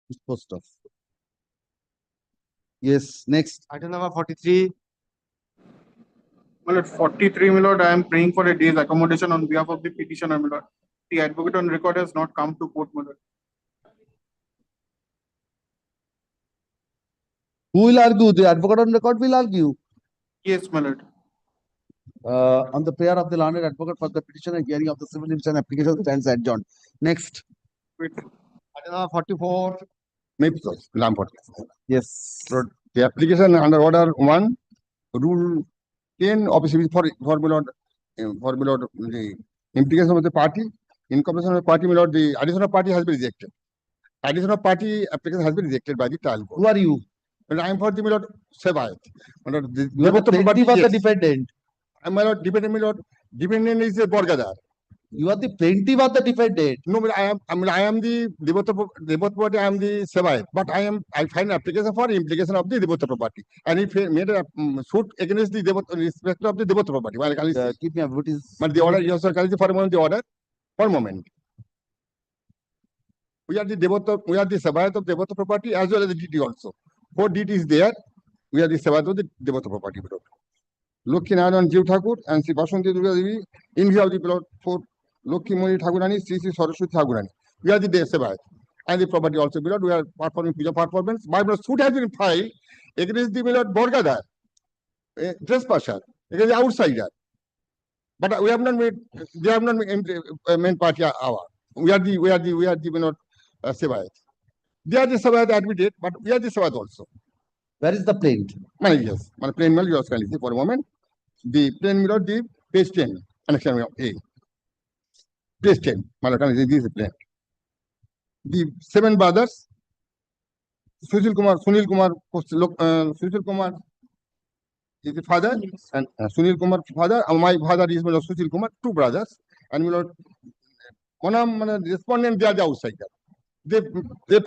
Disposed of. Yes, next. Item number 43. My lord, 43, my lord, I am praying for a day's accommodation on behalf of the petitioner, my lord. The advocate on record has not come to court, my lord. Who will argue? The advocate on record will argue. Yes, my lord. On the prayer of the learned advocate for the petition and hearing of the civil petition application stands adjourned. Next. Item number 44. Maybe so. Yes. The application under order 1, rule 10 of the for the implication of the party, incorporation of the party, my lord, the additional party has been rejected. Additional party application has been rejected by the trial court. Who are you? And I am for the my lord Sebayat. My lord, You are the plaintiff or the defendant? My lord, defendant, my lord, defendant is a Borgadar. You are the plaintiff or the defendant? No, but I am the Devotha property, I am the Sebayat, but I find application for implication of the Devotha property. And he made a suit against the Devotha, respect of the Devotha property. Give me a what is. But the order, yes, sir, for a moment, the order. For a moment. We are the Devotha, we are the Sebayat of Devotha property as well as the DT also. 4 DT is there. We are the Sebayat of the Devotha property. Lokhi Narayan Jiv Thakur and Sri Basanti Durga Devi, in view of the plot 4. Lokhi Moni Thakurani, Sri Saraswati Thakurani. We are the Sebayat. And the property also below. We are performing puja performance. My suit has been filed against the Borgadar, trespasser, against the outsider. But we have not made, they have not made main party our. We are the Sebayat. They are the Sebayat admitted, but we are the Sebayat also. Where is the plaint? Yes, my plain mail, you can see for a moment. The plain mirror, the page 10, annexion A. Page 10, this is the plain. The 7 brothers, Sunil Kumar is the father, and Sunil Kumar father, and my father is Sushil Kumar, 2 brothers, and one respondent, they are the outsider. They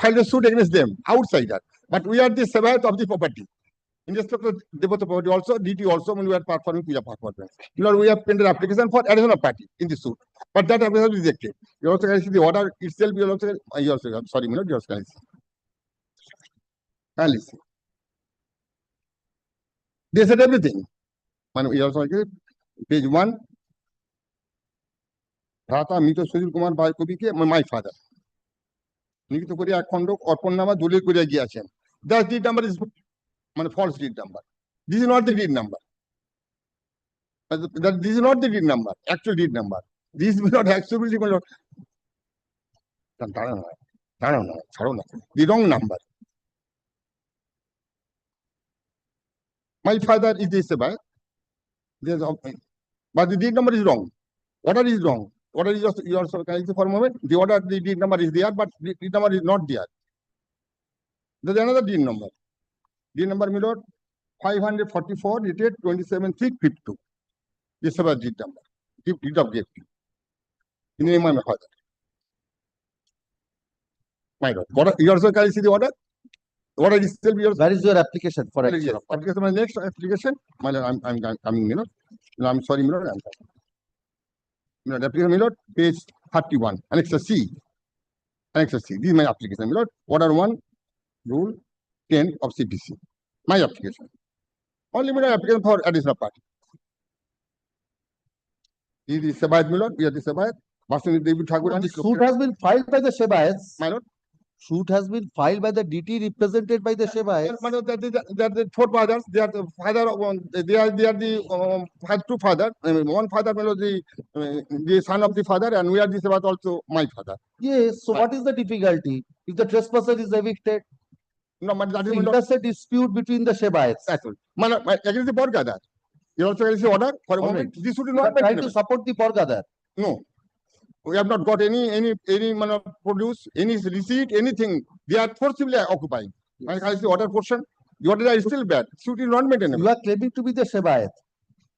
filed a suit against them, outsider. But we are the Sebayat of the property. In respect of Devotha property also, DT also, when we are performing puja performance. We have pending application for additional party in the suit. But that application is rejected. You also can see the order itself, you also sorry, you also can see. And listen. They said everything. You also page 1. Rata Mito Sujil Kumar Bhai Kubike, my father. Nikito Korea Kondo or Ponama Dule Korea Giachem. That deed number is false deed number. This is not the deed number. This is not the deed number, actual deed number. This is not actually the wrong number. My father is this Sebayat. But the deed number is wrong. Order is wrong. Order is you also can for a moment. The order, the deed number is there, but the deed number is not there. There is another deed number. Deed number, my lord, 544, dated 27/3/52. This is our deed number. Deed of gift. In the name of my father. My lord. You also can see the order. Order is still yours. Where is your application for action? Application, my next application. My lord, I'm coming, my lord. No, I'm sorry, my lord. I'm sorry. My lord, application, my lord, page 31, Annex C. Annex C. This is my application, my lord. Order 1, rule 10 of CPC. My application. Only my application for additional party. This is Sebayat, my lord. We are the Sebayat. The suit has been filed by the Sebayats. My lord. Suit has been filed by the DT represented by the Sebayats. My lord, they are the 4 fathers. They are the father of one. They are the had 2 fathers. One father, my lord, the son of the father, and we are the Sebayat also my father. Yes. So what is the difficulty? If the trespasser is evicted, no, but that is that's a dispute between the Sebayats. That's all. Against the Borgadar. You also can see order for a moment. This would not try to support the Borgadar. No. We have not got any produce, any receipt, anything. They are forcibly occupying. And I see order portion. The order is still bad. Suit is not maintainable. You are claiming to be the Sebayat.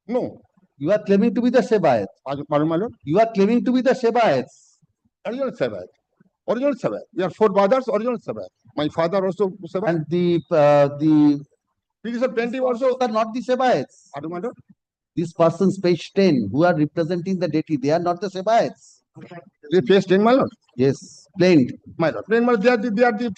No. You are claiming to be the Sebayat. Pardon, my lord? You are claiming to be the Sebayats. Original Sebayat. Original Sebayat. We are 4 brothers, original Sebayat. My father also Sebayat. And the plaintiff also are not the Sebayats. Pardon, my lord? These persons, page 10, who are representing the deity, they are not the Sebayats. They page 10, my lord? Yes. plained. My lord, plain, my lord,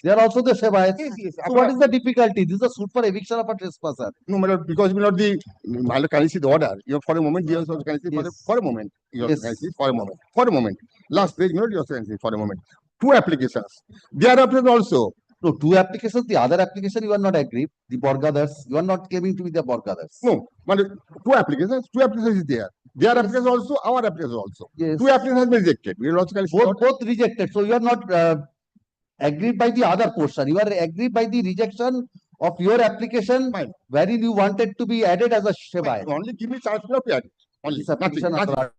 They are also the Sebayats. Yes, yes. So what is the difficulty? This is a suit for eviction of a trespasser. No, my lord, because, my lord, my lord, can you see the order? You have for a moment, you also can see Yes. for a moment. You also can Yes. see for a moment. For a moment. Last page, my lord, you also can see for a moment. Two applications. Thereafter also. No, two applications. The other application you are not agreed. The Borgathers, you are not claiming to be the Borgathers. No, my lord, two applications is there. Their application also, our application also. Yes. Two applications has been rejected. We will also can see Both rejected. So you are not agreed by the other portion. You are agreed by the rejection of your application, wherein you wanted to be added as a Shebayat. Only give me chance to add. Only This application nothing. authority.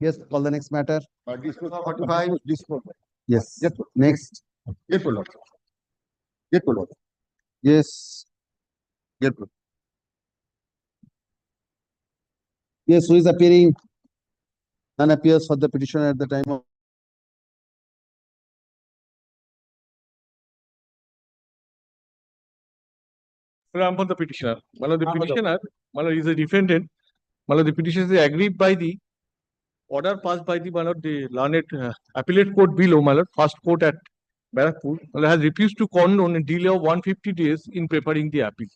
Yes, call the next matter. Dispute 45. Dispute. Yes. Yes. Next. Get to Lord. Get to Lord. Yes. Get to. Yes, who is appearing? None appears for the petitioner at the time of. I'm for the petitioner. The petitioner, is a defendant. The petitioner is aggrieved by the order passed by the learned appellate court below, first court at Barakpur, has refused to condone a delay of 150 days in preparing the appeal.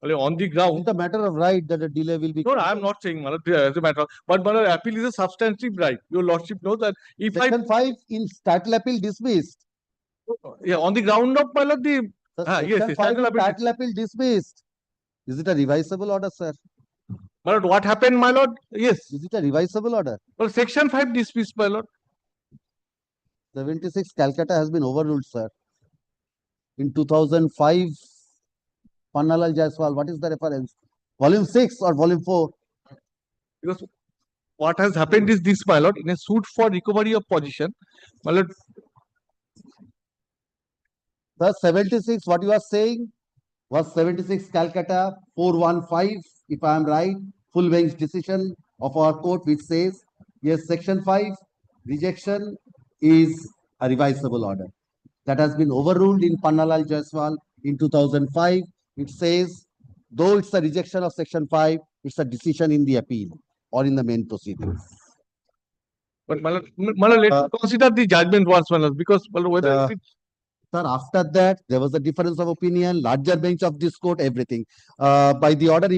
On the ground. It's a matter of right that a delay will be. No, I am not saying, as a matter of, but appeal is a substantive right. Your lordship knows that if Section 5 in title appeal dismissed. Yeah, on the ground of the. Section 5 in title appeal dismissed. Is it a revisable order, sir? My lord, what happened, my lord? Yes. Is it a revisable order? Well, section 5 dismissed, my lord. 76 Calcutta has been overruled, sir. In 2005, Pannalal Jaiswal, what is the reference? Volume 6 or volume 4? Because what has happened is this, my lord, in a suit for recovery of position, my lord. The 76, what you are saying was 76 Calcutta 415, if I am right, full bench decision of our court which says, yes, section 5, rejection is a revisable order. That has been overruled in Pannalal Jaiswal in 2005. It says, though it's a rejection of section 5, it's a decision in the appeal or in the main proceedings. But let's consider the judgment once, because whether Sir, after that, there was a difference of opinion, larger bench of this court, everything. By the order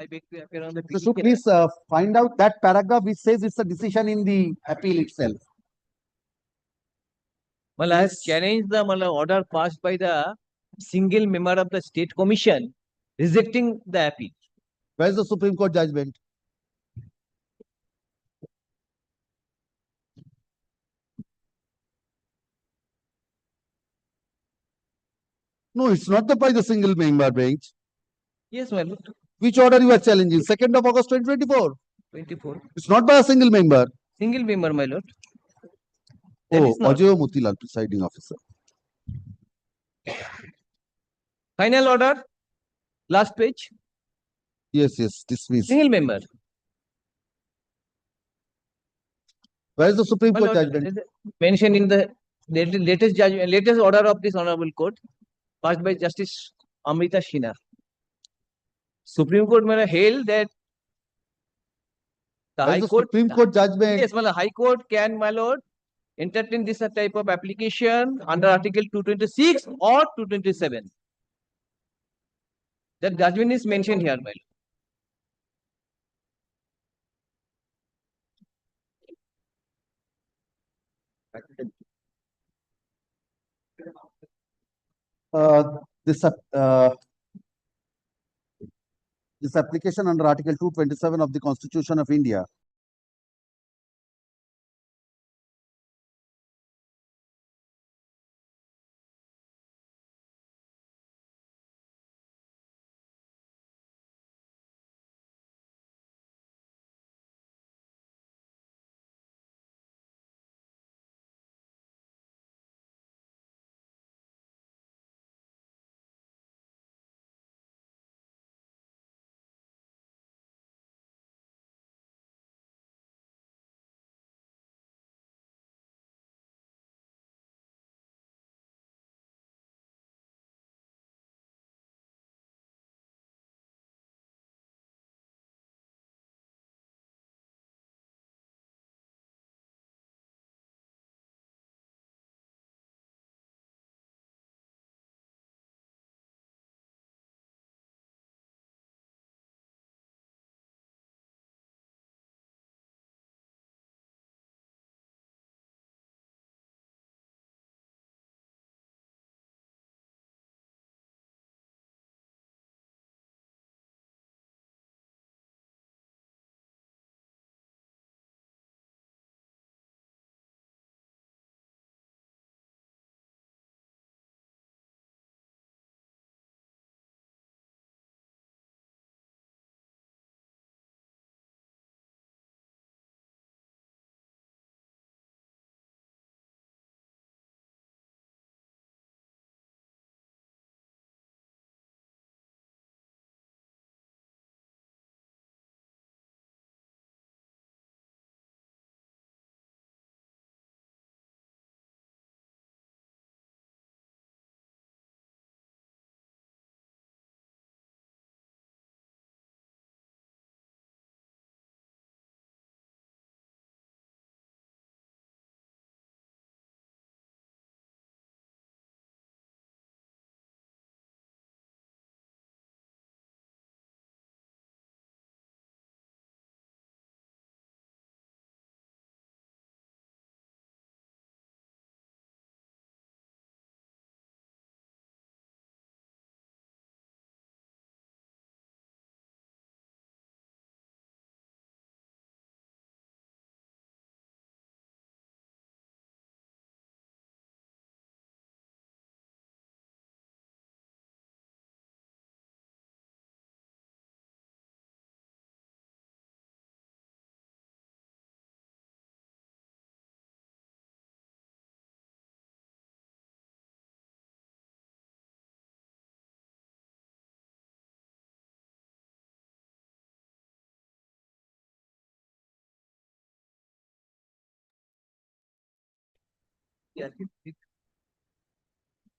I beg to appear on the So please find out that paragraph which says it's a decision in the appeal itself. Well, I have challenged the order passed by the single member of the state commission rejecting the appeal. Where is the Supreme Court judgment? No, it's not by the single member bench. Yes, my lord. Which order you are challenging? 2nd of August 2024. 24. It's not by a single member. Single member, my lord. That Oh, is not. Ajay Motilal, presiding officer. Final order. Last page. Yes, dismiss. Single member. Where is the Supreme My Court lord, judgment? mentioned in the latest judgment, latest order of this honorable court, passed by Justice Amrita Shina. Supreme Court held that the Where is High the Court. Supreme Court judgment? Yes, High Court can, my lord, entertain this type of application under Article 226 or 227. That judgment is mentioned here, my lord. This application under Article 227 of the Constitution of India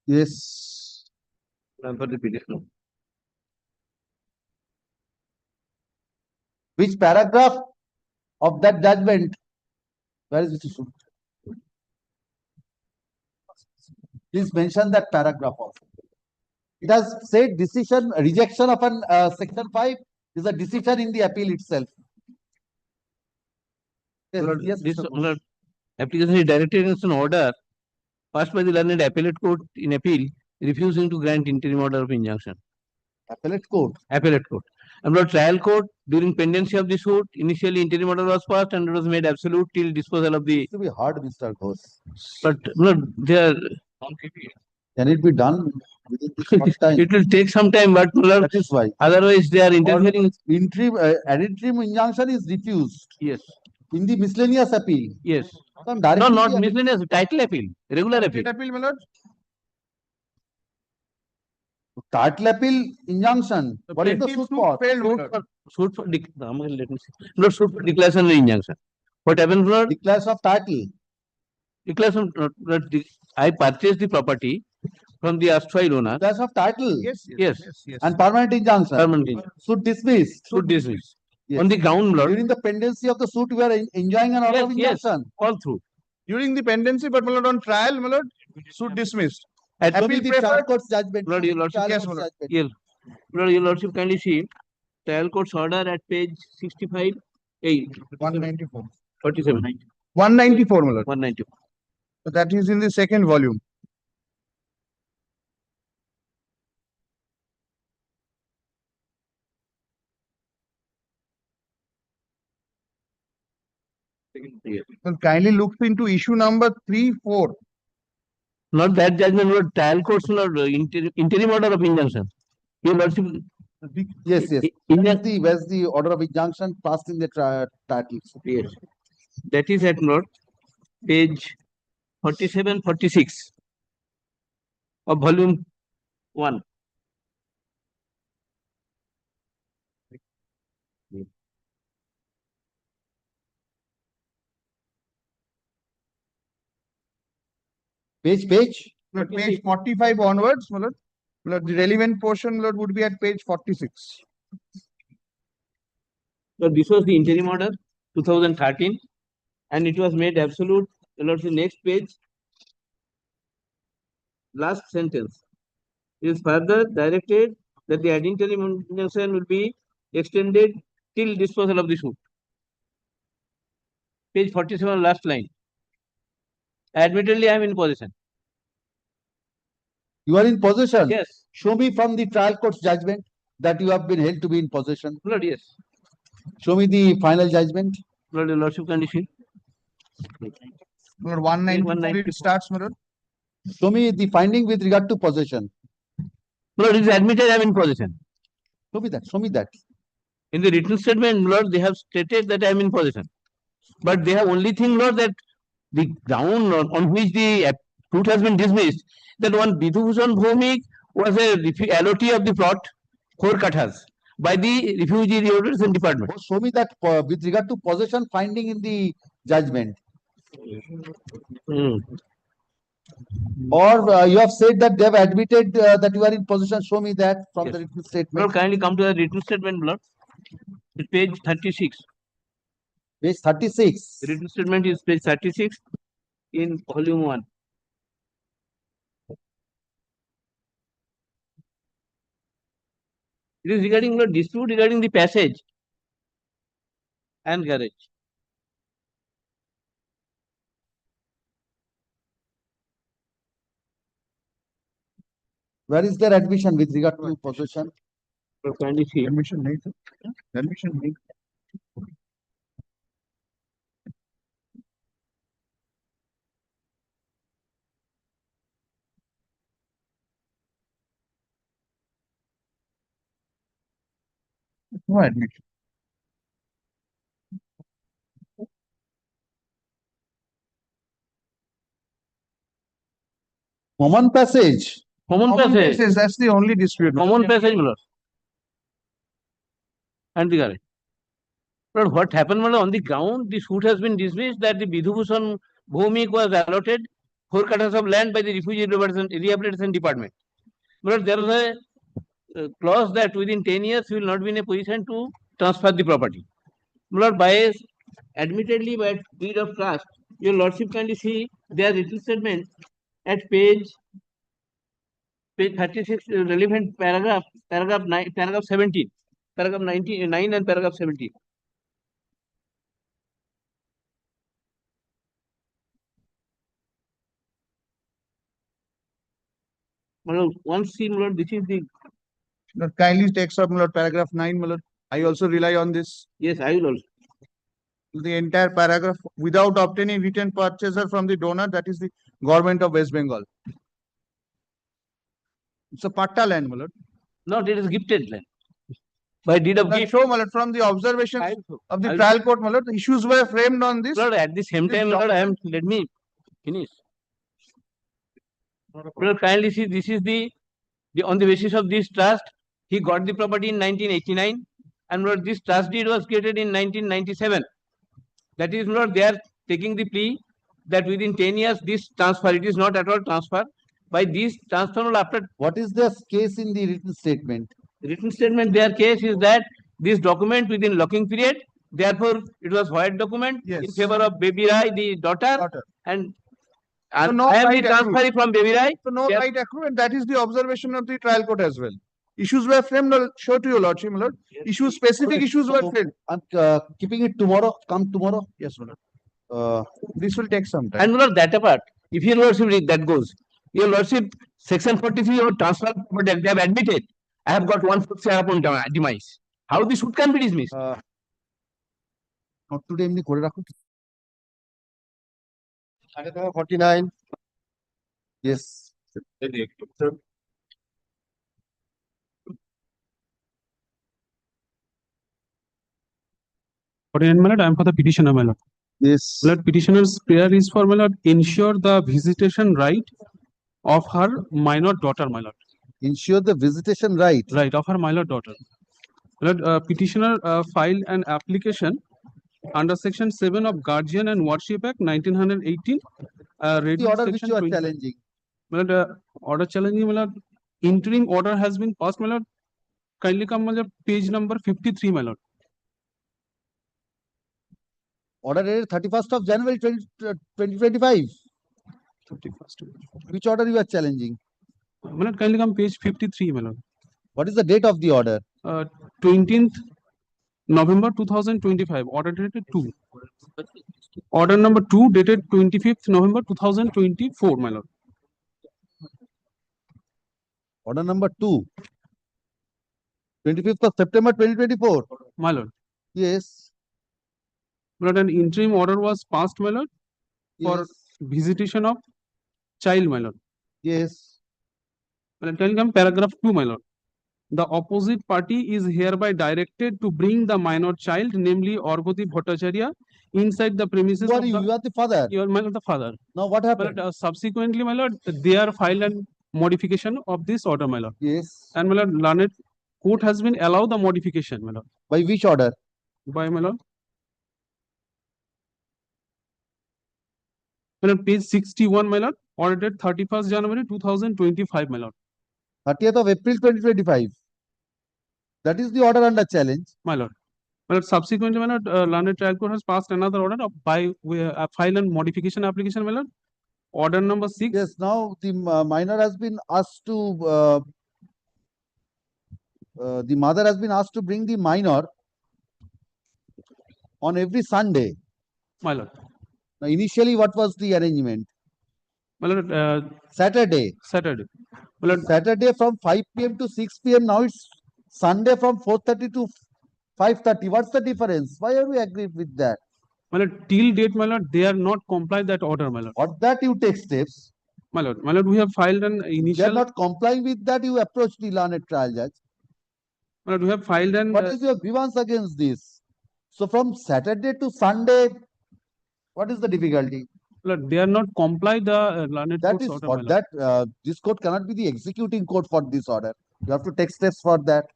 Yes. For the petitioner. Which paragraph of that judgment? Where is it? Please mention that paragraph also. It has said decision, rejection of an section 5 is a decision in the appeal itself. Yes, Lord, yes, this Mr. Ghosh. Lord, application is directed against an order passed by the learned appellate court in appeal, refusing to grant interim order of injunction. Appellate court. Appellate court. And Lord, trial court, during pendency of the suit, initially interim order was passed and it was made absolute till disposal of the. To be hard, Mr. Ghosh. But Lord, they are. Can it be done within this short time? It will take some time, but Lord, That is why. otherwise they are interfering. Interim, an interim injunction is refused. Yes. In the miscellaneous appeal. Yes. No, No, not miscellaneous, title appeal, regular appeal. Appeal, my lord. Title appeal injunction. What is the suit for? Suit for let me see. Not suit for declaration of injunction. What happens, Lord? Declaration of title. Declaration, I purchased the property from the erstwhile owner. Declaration of title. Yes. And permanent injunction. Permanent injunction. Suit dismissed. Suit dismissed. Yes. On the ground, Lord. During the pendency of the suit, we are enjoying an order of injunction. All through. During the pendency, but my lord, on trial, my lord, suit dismissed. Appeal Appeal the trial preferred. court's judgment. Lord, your lordship, Trial yes, court's my lord. judgment. Yes. Lord, your lordship, kindly see trial court's order at page 65, 194. 47. 194, my lord. 194. So that is in the second volume. So kindly look into issue number 3-4. Not that judgment, Lord, trial court's Lord, interim order of injunction. Your lordship. Yes. Where's the order of injunction passed in the title? Yes. That is at Lord, page 47, 46 of volume 1. Page? Lord, page 45 onwards, my lord. Lord, the relevant portion, Lord, would be at page 46. So this was the interim order, 2013, and it was made absolute. Lord, the next page, last sentence, is further directed that the interim injunction will be extended till disposal of the suit. Page 47, last line. Admittedly, I am in possession. You are in possession? Yes. Show me from the trial court's judgment that you have been held to be in possession. Lord, yes. Show me the final judgment. Lord, your lordship condition. Lord, 194 it starts, my lord. Show me the finding with regard to possession. Lord, it is admitted I am in possession. Show me that. In the written statement, Lord, they have stated that I am in possession. But they have only thing, Lord, that the ground on which the suit has been dismissed, that one Vidubhushan Bhomik was a allotee of the plot, 4 kathas, by the refugee relocation department. Show me that with regard to possession finding in the judgment. Or you have said that they have admitted that you are in possession. Show me that from the written statement. Lord, kindly come to the written statement, Lord. Page 36. Page 36. The written statement is page 36 in volume 1. It is regarding the dispute regarding the passage and garage. Where is their admission with regard to possession? Kindly see. Admission nahi, sir. Admission nahi. No admission. Common passage. Common passage. That's the only dispute. Common passage, Lord. And the garage. But what happened on the ground, the suit has been dismissed that the Vidubhushan Bhomik was allotted 4 cutters of land by the Refugee Rehabilitation Department. But there was a clause that within 10 years you will not be in a position to transfer the property. But by admittedly by deed of trust, your lordship kindly see their written statement at page 36, relevant paragraph 9, paragraph 17, paragraph 99 and paragraph 17. Once seen, Lord, this is the. Lord, kindly take up, Lord, paragraph 9, my Lord. I also rely on this. Yes, I will also. The entire paragraph without obtaining written purchaser from the donor, that is the government of West Bengal. It's a patta land, my Lord. No, it is gifted land. By deed of gift. Show, my Lord, from the observations of the trial court, my Lord, the issues were framed on this. Lord, at the same time, Lord, let me finish. Lord, kindly see, this is the on the basis of this trust, he got the property in 1989, and Lord, this trust deed was created in 1997. That is, Lord, they are taking the plea that within 10 years, this transfer, it is not at all transfer. By this transfer, after. What is the case in the written statement? Written statement, their case is that this document within locking period, therefore, it was void document in favor of Baby Rai, the daughter. And So no I am right the transferee from Baby Rai. So no right accrue, and that is the observation of the trial court as well. Issues were framed, show to your lordship, my lord. Issues, specific issues were framed. I'm keeping it tomorrow. Come tomorrow. Yes, my lord. This will take some time. And Lord, that apart, if your lordship that goes, your lordship, section 43 or transfer property, they have admitted, I have got 1/4 share upon demise. How this suit can be dismissed? Not today, এমনি করে রাখুন। 49. Yes. My lord, I am for the petitioner, my lord. Yes. My lord, petitioner's prayer is for, my lord, ensure the visitation right of her minor daughter, my lord. Ensure the visitation right. Right, of her minor daughter. My lord, petitioner filed an application under section 7 of Guardian and Wardship Act 1918. The order which you are challenging. My lord, order challenging, my lord, interim order has been passed, my lord. Kindly come, my lord, page number 53, my lord. Order dated 31st of January 2025. 31st. Which order you are challenging? My lord, kindly come page 53, my lord. What is the date of the order? 20th November 2025. Order dated 2. Order number 2 dated 25th November 2024, my lord. Order number 2. 25th of September 2024. My lord. Yes. My lord, an interim order was passed, my lord, for visitation of child, my lord. Yes. My lord, kindly come paragraph 2, my lord. The opposite party is hereby directed to bring the minor child, namely Orgoti Bhattacharya, inside the premises. Who are you? You are the father. You are, my lord, the father. Now what happened? But subsequently, my lord, they are filed a modification of this order, my lord. Yes. And my lord, learned court has been allowed the modification, my lord. By which order? By my lord. My lord, page 61, my lord, order date 31st January 2025, my lord. 30th of April 2025. That is the order under challenge. My lord. My lord, subsequently, my lord, learned trial court has passed another order of by file and modification application, my lord. Order number 6. Yes, now the minor has been asked to, the mother has been asked to bring the minor on every Sunday. My lord. Now, initially, what was the arrangement? My lord, Saturday. Saturday. My lord, Saturday from 5 p.m. to 6 p.m. Now it's Sunday from 4:30 to 5:30. What's the difference? Why are we agreed with that? my lord, till date, my lord, they are not complied that order, my lord. For that you take steps. My lord, we have filed an initial. They are not complying with that. You approach the learned trial judge. My lord, we have filed an. What is your grievance against this? So from Saturday to Sunday, what is the difficulty? Lord, they are not complied the learned That court's is order, for my lord. that. This court cannot be the executing court for this order. You have to take steps for that.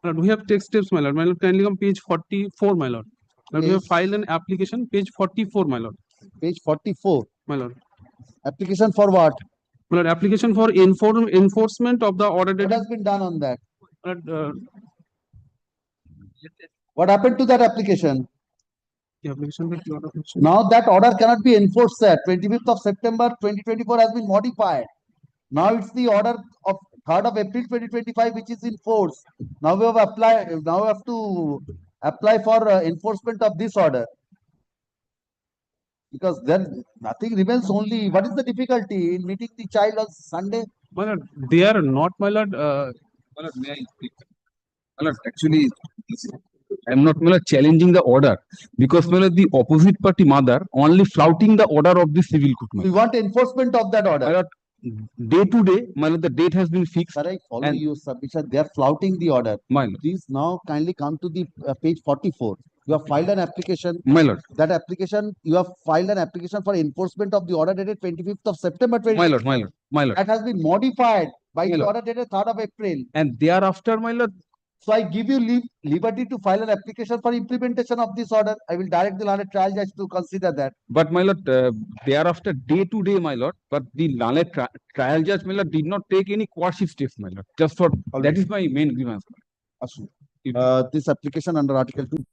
My lord, we have take steps, my lord. My lord, kindly come page 44, my lord. My lord, we have Yes. filed an application, page 44, my lord. Page 44. My lord. Application for what? My lord, application for enforcement of the order What dated. has been done on that? Uh, What happened to that application? the application with the order. Now that order cannot be enforced, sir. 25th of September 2024 has been modified. Now it's the order of 3rd of April 2025 which is in force. Now we have to apply for enforcement of this order. Because then nothing remains, only what is the difficulty in meeting the child on Sunday? My lord, they are not, my lord, My lord, may I speak? My lord, actually, I'm not challenging the order because the opposite party mother only flouting the order of the civil court. We want enforcement of that order. My lord, day to day, my lord, the date has been fixed. Sir, I follow and- your submission. They are flouting the order. My lord, Please now kindly come to the page 44. You have filed an application. my lord, That application, you have filed an application for enforcement of the order dated 25th of September my lord, my lord, my lord. That has been modified by My the lord. order dated 3rd of April. And thereafter, my lord, So I give you liberty to file an application for implementation of this order. I will direct the learned trial judge to consider that. but my lord, thereafter, day to day, my lord, but the learned trial judge, my lord, did not take any coercive steps, my lord. Just for that is my main grievance. Asu. This application under Article 2.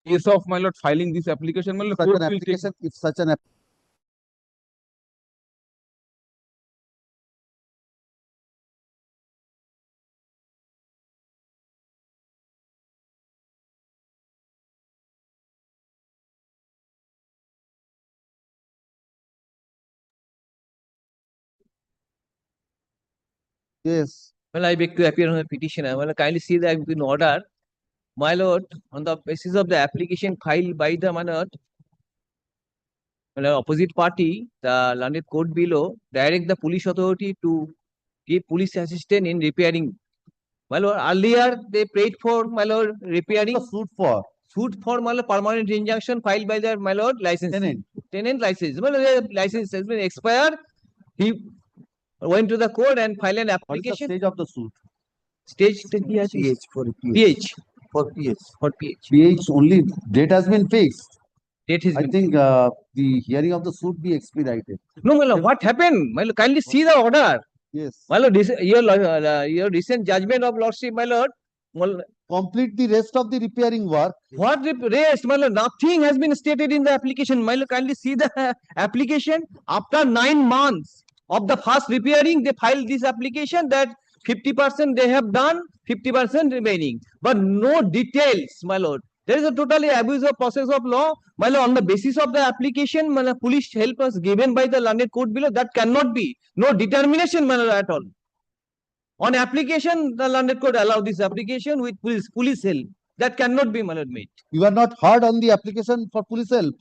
case of my lord filing this application, my lord, Such court an will take application, if such an Yes. Well, I beg to appear on the petition. I will kindly see that in order, my lord, on the basis of the application filed by the opposite party, the landed court below direct the police authority to give police assistance in repairing. My lord, earlier they prayed for my lord repairing. Suit for? Suit for my lord permanent injunction filed by the my lord license. Tenant license. Well, the license has been expired. He went to the court and filed an What is the application. stage of the suit? Stage PH for PH. For PH. For PH. PH only date has been fixed. Date has I been think the hearing of the suit be expedited. No, my lord, what happened? My lord, kindly see the order. Yes. My lord, your recent judgment of lordship, my lord. Complete the rest of the repairing work. What rest, my lord? Nothing has been stated in the application. My lord, kindly see the application. After 9 months of the first repairing, they filed this application that 50% they have done, 50% remaining, but no details, my lord. There is a totally abuse of process of law, my lord. On the basis of the application, my lord, police help us given by the learned court below, that cannot be. No determination, my lord, at all. On application, the learned court allow this application with police help. That cannot be, my lord, made. You are not hard on the application for police help.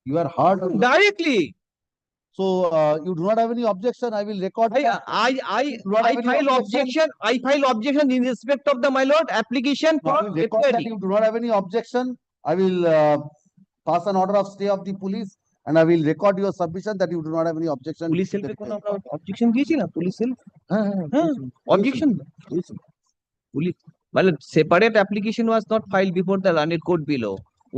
You are hard on directly. So you do not have any objection. I will record. I file objection. I file objection in respect of the, my lord, application I for will record that you do not have any objection. I will pass an order of stay of the police, and I will record your submission that you do not have any objection. Police help objection দিয়েছিলাম police help objection police, my lord, separate application was not filed before the learned court below.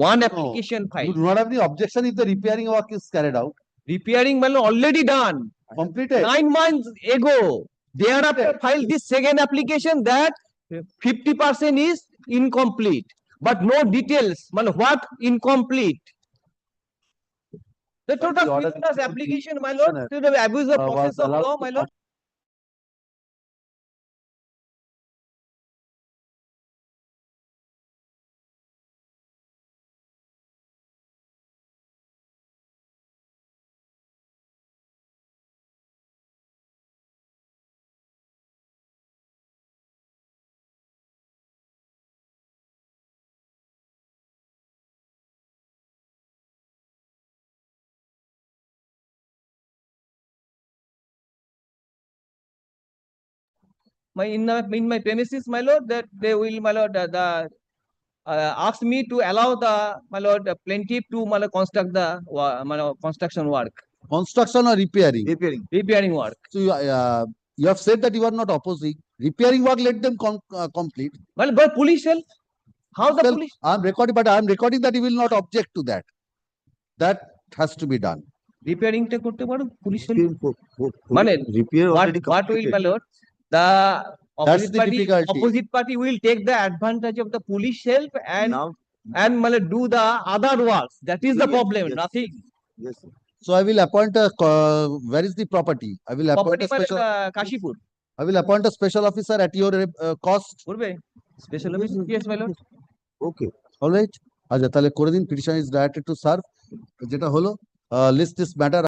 One application filed. You do not have any objection if the repairing work is carried out. Repairing, my lord, already done. Completed. 9 months ago. Thereafter filed this second application that 50% is incomplete, but no details. My lord, what incomplete? The total frivolous application, my lord, to the abuse of process of law, my lord. In my premises, my lord, that they will, my lord, ask me to allow the, my lord, plaintiff to, my lord, construct the my lord, construction work. Construction or repairing? Repairing work. So you have said that you are not opposing. Repairing work, let them complete. Well, but police help. How the police? I am recording, but I am recording that you will not object to that. That has to be done. Repairing টা করতে পারো police মানে what will, my lord, the opposite party will take the advantage of the police help and my lord, do the other works. That is the problem. Nothing. Yes. So I will appoint a where is the property? I will appoint a special Kashipur. I will appoint a special officer at your cost. Special officer? Yes, my lord. Okay. All right. আচ্ছা তাহলে করে দিন, petition is directed to serve যেটা হলো list this matter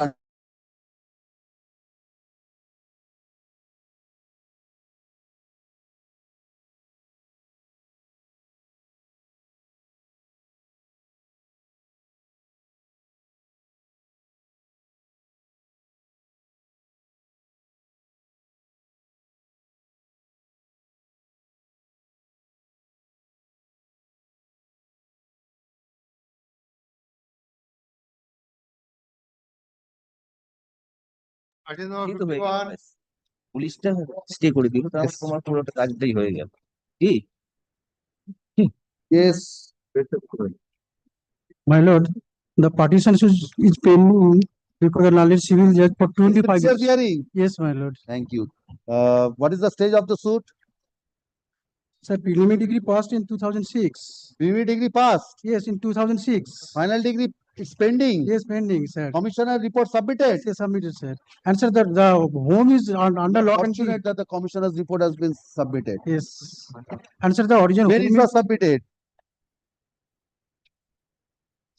পুলিশটা stay করে দিল, তাহলে তোমার পুরোটা কাজটাই হয়ে গেল। কি? Yes. My lord, the partition is pending because the knowledge civil judge for 25 years. Hearing. Yes, my lord. Thank you. What is the stage of the suit? Sir, preliminary degree passed in 2006. Preliminary degree passed? Yes, in 2006. Final degree is pending? Yes, pending, sir. Commissioner report submitted? Yes, submitted, sir. And sir, the home is under lock and key. Fortunate that the commissioner's report has been submitted. Yes. And sir, the original When home it was submitted?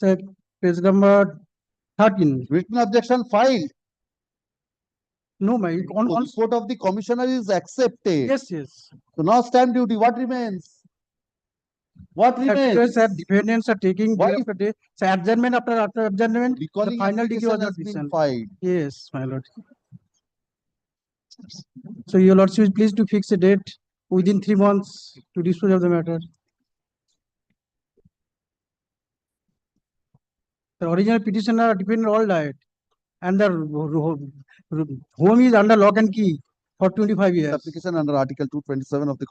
Sir, page number 13. Written objection filed? No, my on report of the commissioner is accepted. Yes, yes. So now stamp duty, what remains? What remains? Sir, defendants are taking day after day. So adjournment after adjournment, the final degree was has been filed. Yes, my lord. So your lordship is pleased to fix a date within 3 months to dispose of the matter. The original petitioner defendant all died, and the home is under lock and key for 25 years. Application under Article 227 of the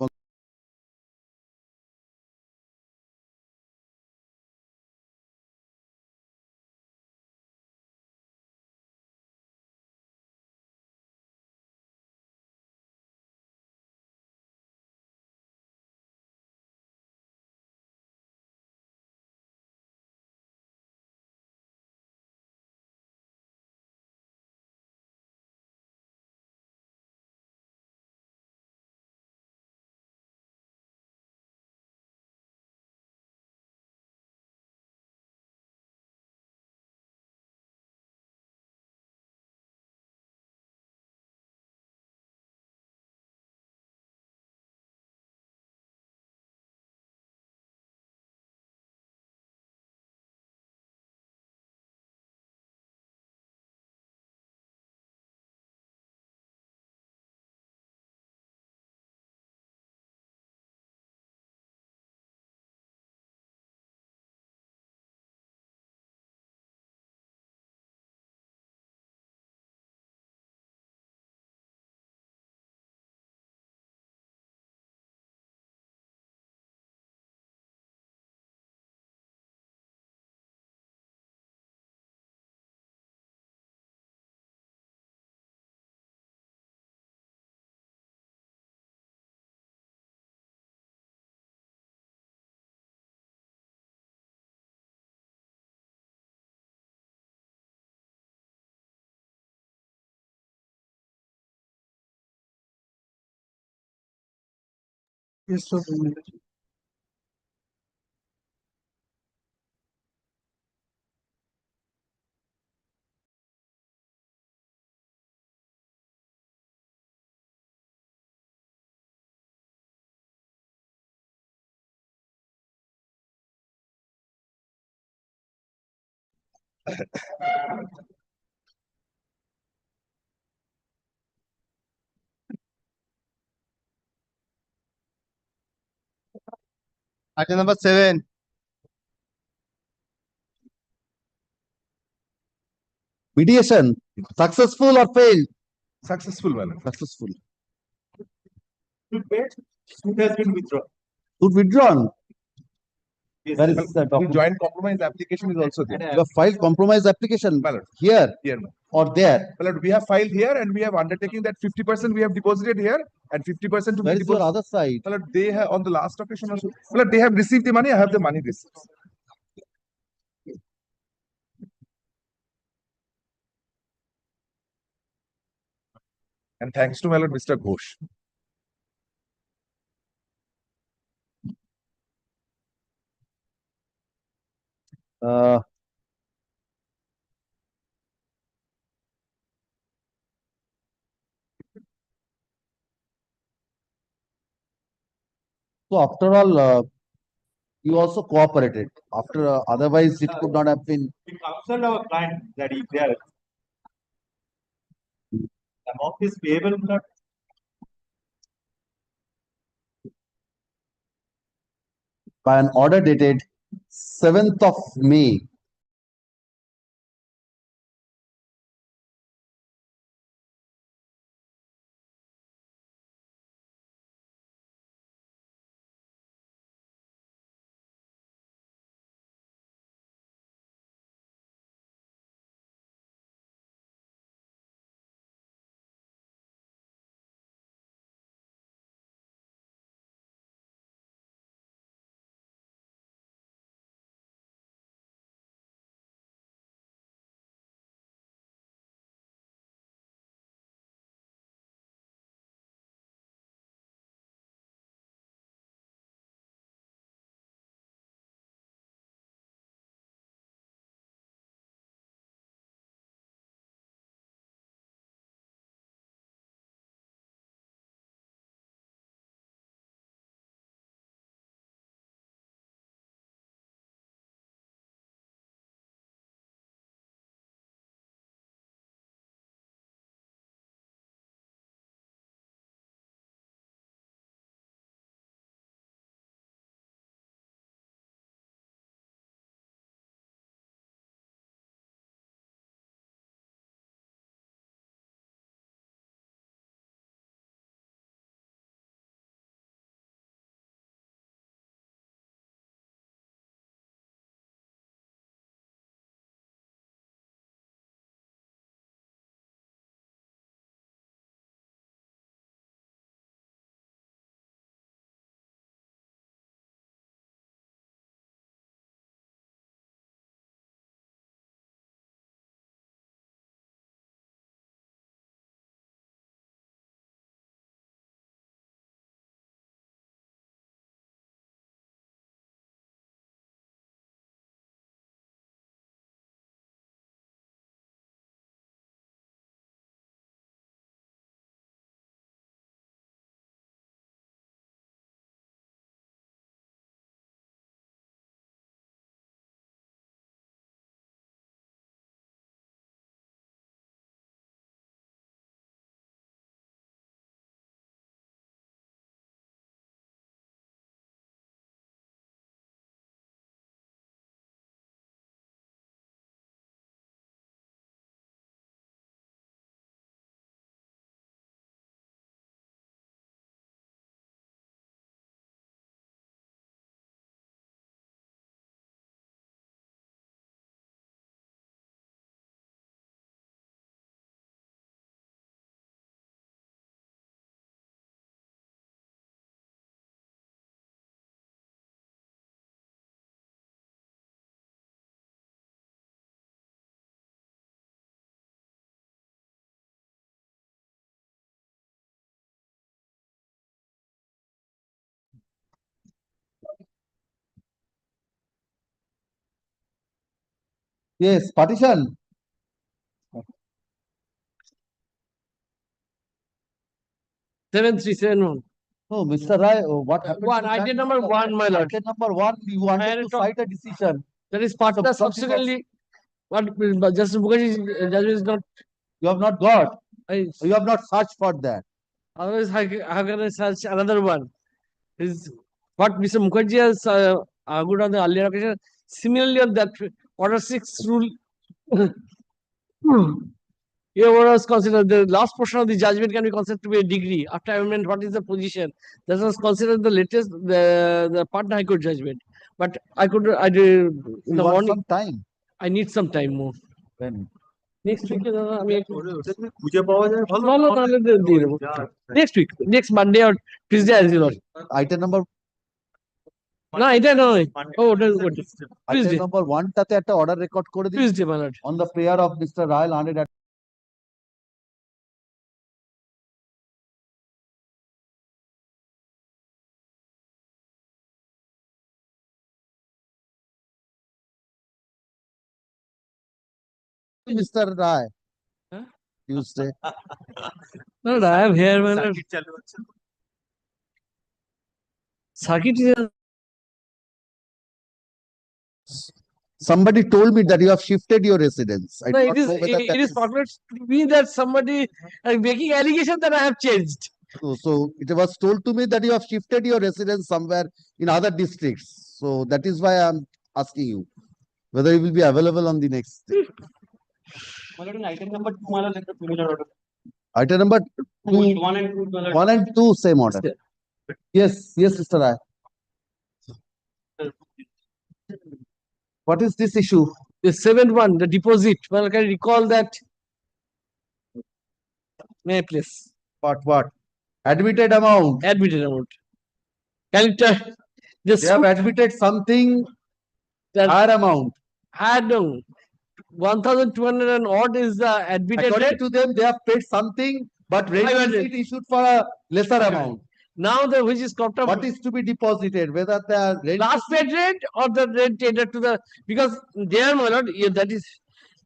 Yes, sir. Item number 7. Mediation, successful or failed? Successful, my lord. Successful. Suit has been withdrawn. Suit withdrawn. Yes, Where sir. is the document? Joint compromise application is also there. You have filed compromise application My lord. here Here, no. or there. My lord, we have filed here and we have undertaken that 50% we have deposited here and 50% to be Where is your deposited. other side? My lord, they have on the last occasion also. My lord, they have received the money. I have the money receipts. And thanks to my lord, Mr. Ghosh. Uh, so after all, you also cooperated. After otherwise, it could not have been. We counseled our client that if there amount is payable, not By an order dated 7th of May Yes, partition. Seven three seven one. No, Mr. Rai, what happened? One, to that? item number one, my lord. Item number one, you wanted to cite a decision. That is partner So, because- subsequently. What Justice Mukherjee's judgment is not. You have not got. I, You have not searched for that. Otherwise, how can I search another one? Is what Mr. Mukherjee has argued on the earlier occasion. Similarly, on that Order 6 rule, here was considered the last portion of the judgment can be considered to be a degree. After amendment, what is the position? That was considered the latest, the Patna High Court judgment. But I did in You the want morning. some time. I need some time more. When? Next week, next week, next Monday or Tuesday, as you know. Item number No, এটা নয়। Oh, item Tuesday. number 1 টাতে একটা order record করে দিন Tuesday, my lord. on the prayer of Mr. Rai landed at Mr. Rai. Huh? Tuesday. No, no, I am here, my lord. Circuit is Somebody told me that you have shifted your residence. I no, do it not is know whether it that is popular to me that somebody making allegation that I have changed. So it was told to me that you have shifted your residence somewhere in other districts. So that is why I am asking you whether it will be available on the next day. Item number 2, my lord, the similar order. Item number 2, 1 and 2, my lord. 1 and 2, same order. Yes, yes, Mr. Rai. What is this issue? The 7-1, the deposit. Well, can you recall that? May I please? What? Admitted amount. Admitted amount. Can you tell? They have admitted something higher amount. Had 1,200 and odd is the admitted According rate. to them, they have paid something, but rent 500. receipt issued for a lesser amount. Now the which is cropped up. What is to be deposited? Whether the rent Last paid rate or the rate tendered to the, because there, my lord, yeah, that is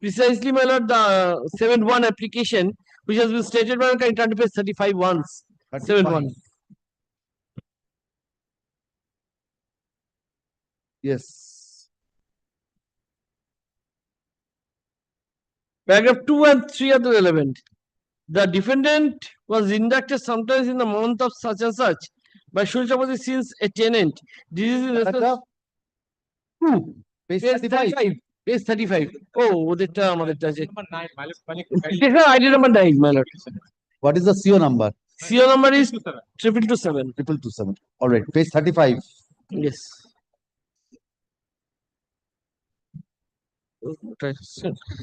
precisely, my lord, the 7-1 application, which has been stated by can turn to page 35 once. 7-1. Yes. Paragraph 2 and 3 are the relevant. The defendant was inducted sometimes in the month of such and such by Shulchapati since a tenant. This is in Paragraph 2, page 35. Page 35. Oh, that Number 9, my lord. item number 9, my lord. What is the CO number? CO number is 2227. 2227. All right, page 35. Yes.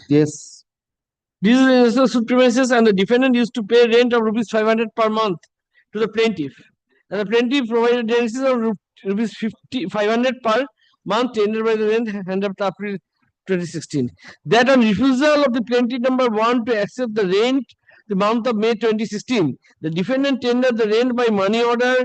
Yes. This is initial suit premises and the defendant used to pay rent of rupees 500 per month to the plaintiff. And the plaintiff provided tenancies of rupees 500 per month tendered by the rent handed up to April 2016. That on refusal of the plaintiff number 1 to accept the rent the month of May 2016, the defendant tendered the rent by money order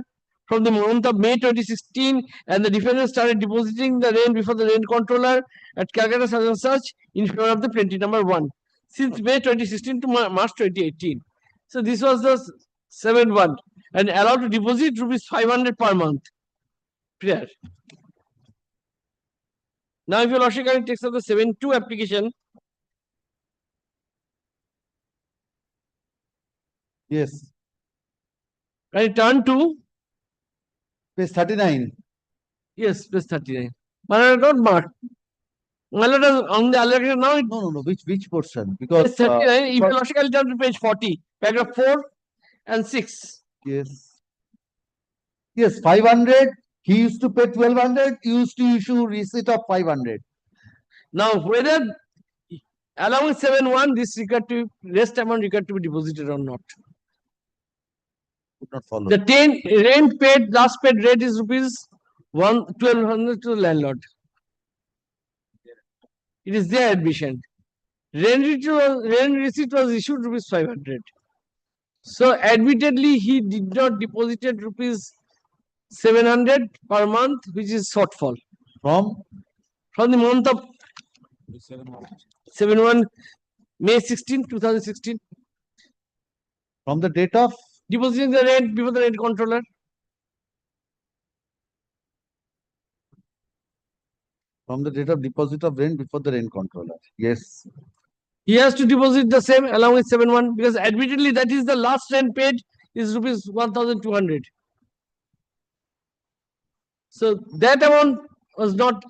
from the month of May 2016 and the defendant started depositing the rent before the rent controller at Calcutta such and such in favor of the plaintiff number 1. Since May 2016 to March 2018. So this was the 7-1 and allowed to deposit rupees 500 per month. Clear. Now if your lordship takes up the 7-2 application. Yes. Can you turn to? Page 39. Yes, page 39. But I got marked. My lord, on the allocation now. No. Which portion? Because 39. If your lordship can turn to page 40, paragraph 4 and 6. Yes. Yes, 500. He used to pay 1200. He used to issue receipt of 500. Now, whether allowing 7-1, this rest amount required to be deposited or not. Could not follow. The rent paid, last paid rate is rupees 1,200 to the landlord. It is their admission. Rent receipt was issued rupees 500. So admittedly, he did not deposited rupees 700 per month, which is shortfall. From the month of 7-1, May 16, 2016. From the date of Depositing the rent before the rent controller. from the date of deposit of rent before the rent controller. Yes. He has to deposit the same along with 7-1 because admittedly that is the last rent paid is rupees 1,200. So that amount was not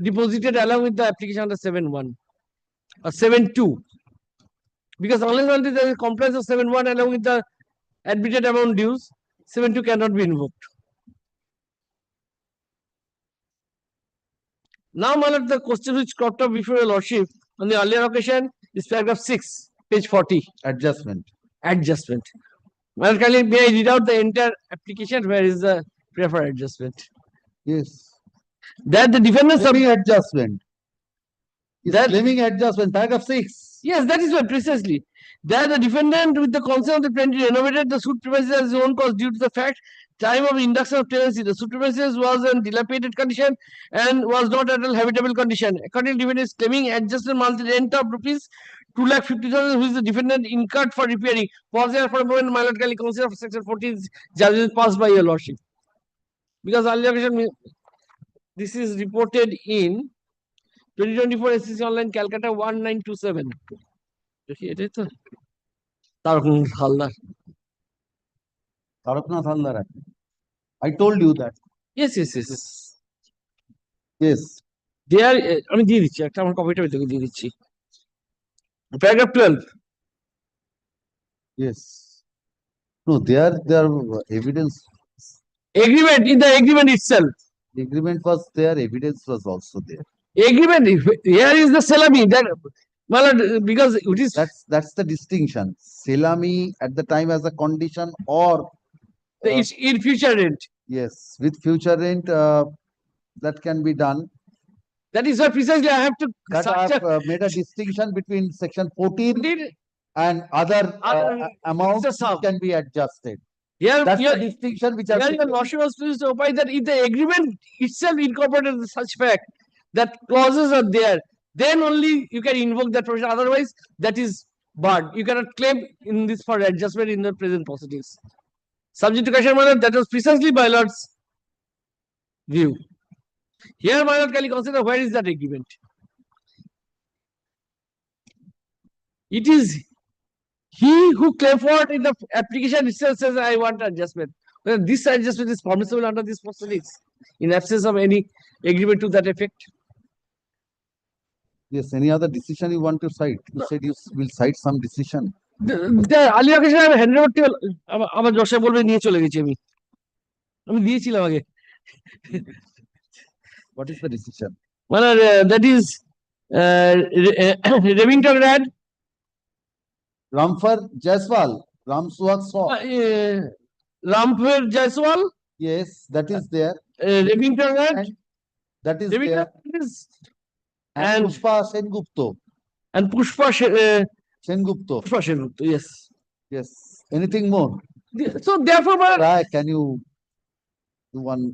deposited along with the application under 7-1 or 7-2 because unless until there is compliance of 7-1 along with the admitted amount dues, 7-2 cannot be invoked. Now, my lord, the question which cropped up before your lordship on the earlier occasion is paragraph 6, page 40. Adjustment. Adjustment. My lord, kindly may I read out the entire application? Where is the prayer for adjustment? Yes. That the defendants claiming adjustment. That claiming adjustment. Paragraph 6. Yes, that is what precisely. That the defendant, with the consent of the plaintiff, renovated the suit premises as his own cause due to the fact time of induction of tenancy. The suit premises was in dilapidated condition and was not at all habitable condition. According to defendant is claiming adjustment monthly rent of rupees 2,50,000, which the defendant incurred for repairing. Pause here for a moment, my lord, kindly consider section 14 judgment passed by your lordship. Because earlier this is reported in 2024 SEC Online Calcutta 1927. Taraknath Haldar. Taraknath Haldar. I told you that. Yes. Yes. They are, আমি দিয়ে দিচ্ছি একটা আমার কপিটা তোকে দিয়ে দিচ্ছি paragraph 12. Yes. No, there evidence. Agreement in the agreement itself. The agreement was there, evidence was also there. Agreement, here is the salami that, well, because it is. That's the distinction. Salami at the time as a condition or in future rent. Yes, with future rent, that can be done. That is why precisely I have to. That I have made a distinction between section 14 and other amounts which can be adjusted. That's the distinction which I have. Lordship was pleased to opine that if the agreement itself incorporated such fact that clauses are there, then only you can invoke that provision. Otherwise, that is barred. You cannot claim in this for adjustment in the present proceedings. Subject to question, my lord, that was precisely my lord's view. Here, my lord, can you consider where is that agreement? It is he who claimed for it in the application itself says, I want adjustment. Whether this adjustment is permissible under these proceedings in absence of any agreement to that effect. Yes, any other decision you want to cite? You said you will cite some decision. The earlier occasion I handed over to আমার জশা বলবে নিয়ে চলে গেছি আমি দিয়েছিলাম আগে. What is the decision? Well, that is Remington Rad. Ramphar Jaiswal. Ramsuak Saw. Ramphar Jaiswal. Yes, that is there. Remington Rad. That is there. And Pushpa Sengupto. And Pushpa Sengupto. Pushpa Sengupto, yes. Yes. Anything more? So therefore, can you do one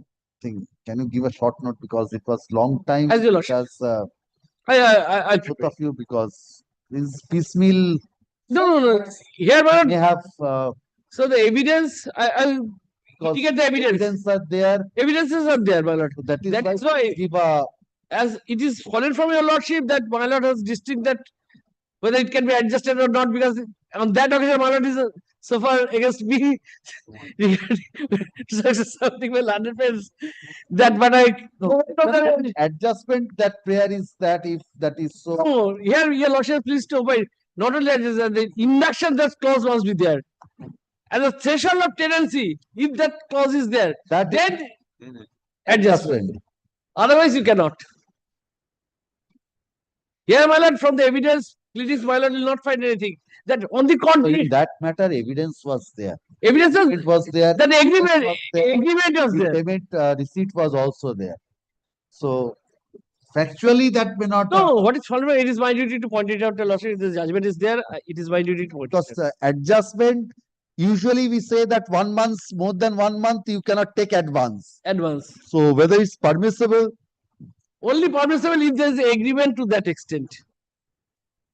thing? Can you give a short note because it was long time? As you lordship. I both of you because this piecemeal. No. Here, may have. So the evidence, I'll get the evidence. Evidence are there. Evidences are there, my lord. So that is why give as it is fallen from your lordship that my lord has distinct that whether it can be adjusted or not, because on that occasion my lord is so far against me something well underpays that, but adjustment that prayer is that if that is so. No, here your lordship please to obey. Not only that, the induction that clause must be there. And the threshold of tenancy, if that clause is there, then adjustment. Otherwise, you cannot. Here, my lord, from the evidence, pleadings, my lord will not find anything. That on the contrary. So in that matter, evidence was there. Evidence was there. That the agreement was there. Payment receipt was also there. So factually, that may not. No, what is followed? It is my duty to point it out. The lordship, if the judgment is there, it is my duty to point because it out. Adjustment. Usually we say that 1 month, more than 1 month, you cannot take advance. Advance. So whether it's permissible, Only permissible if there is agreement to that extent.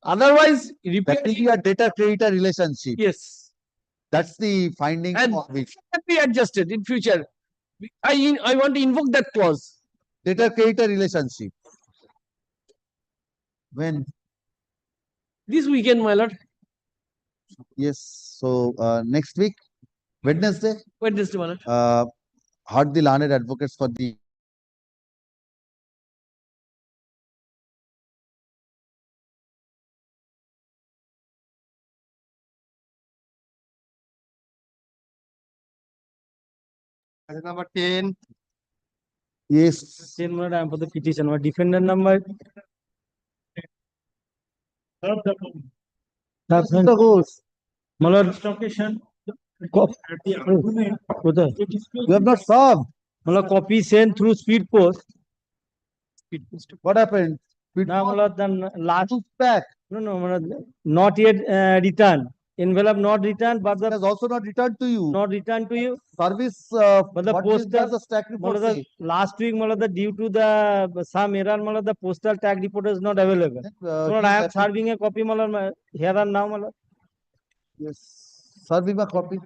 Otherwise, That will be a debtor-creditor relationship. Yes. That's the finding And of which. can be adjusted in future. I want to invoke that clause. Debtor-creditor relationship. When? This weekend, my lord. Yes. So next week, Wednesday. Wednesday, my lord. Heard the learned advocates for the Number 10. Yes. 10 minute I am for the petition. What defendant number? You have not served. Copy sent through speed post. What happened? Now, then last back. No, not yet returned. Envelope not returned, but the has also not returned to you. Not returned to you. Service. But the what postal does the stack report say? last week, due to the some error, the postal tag report is not available. So I am serving a copy, here and now. Yes, serving a copy.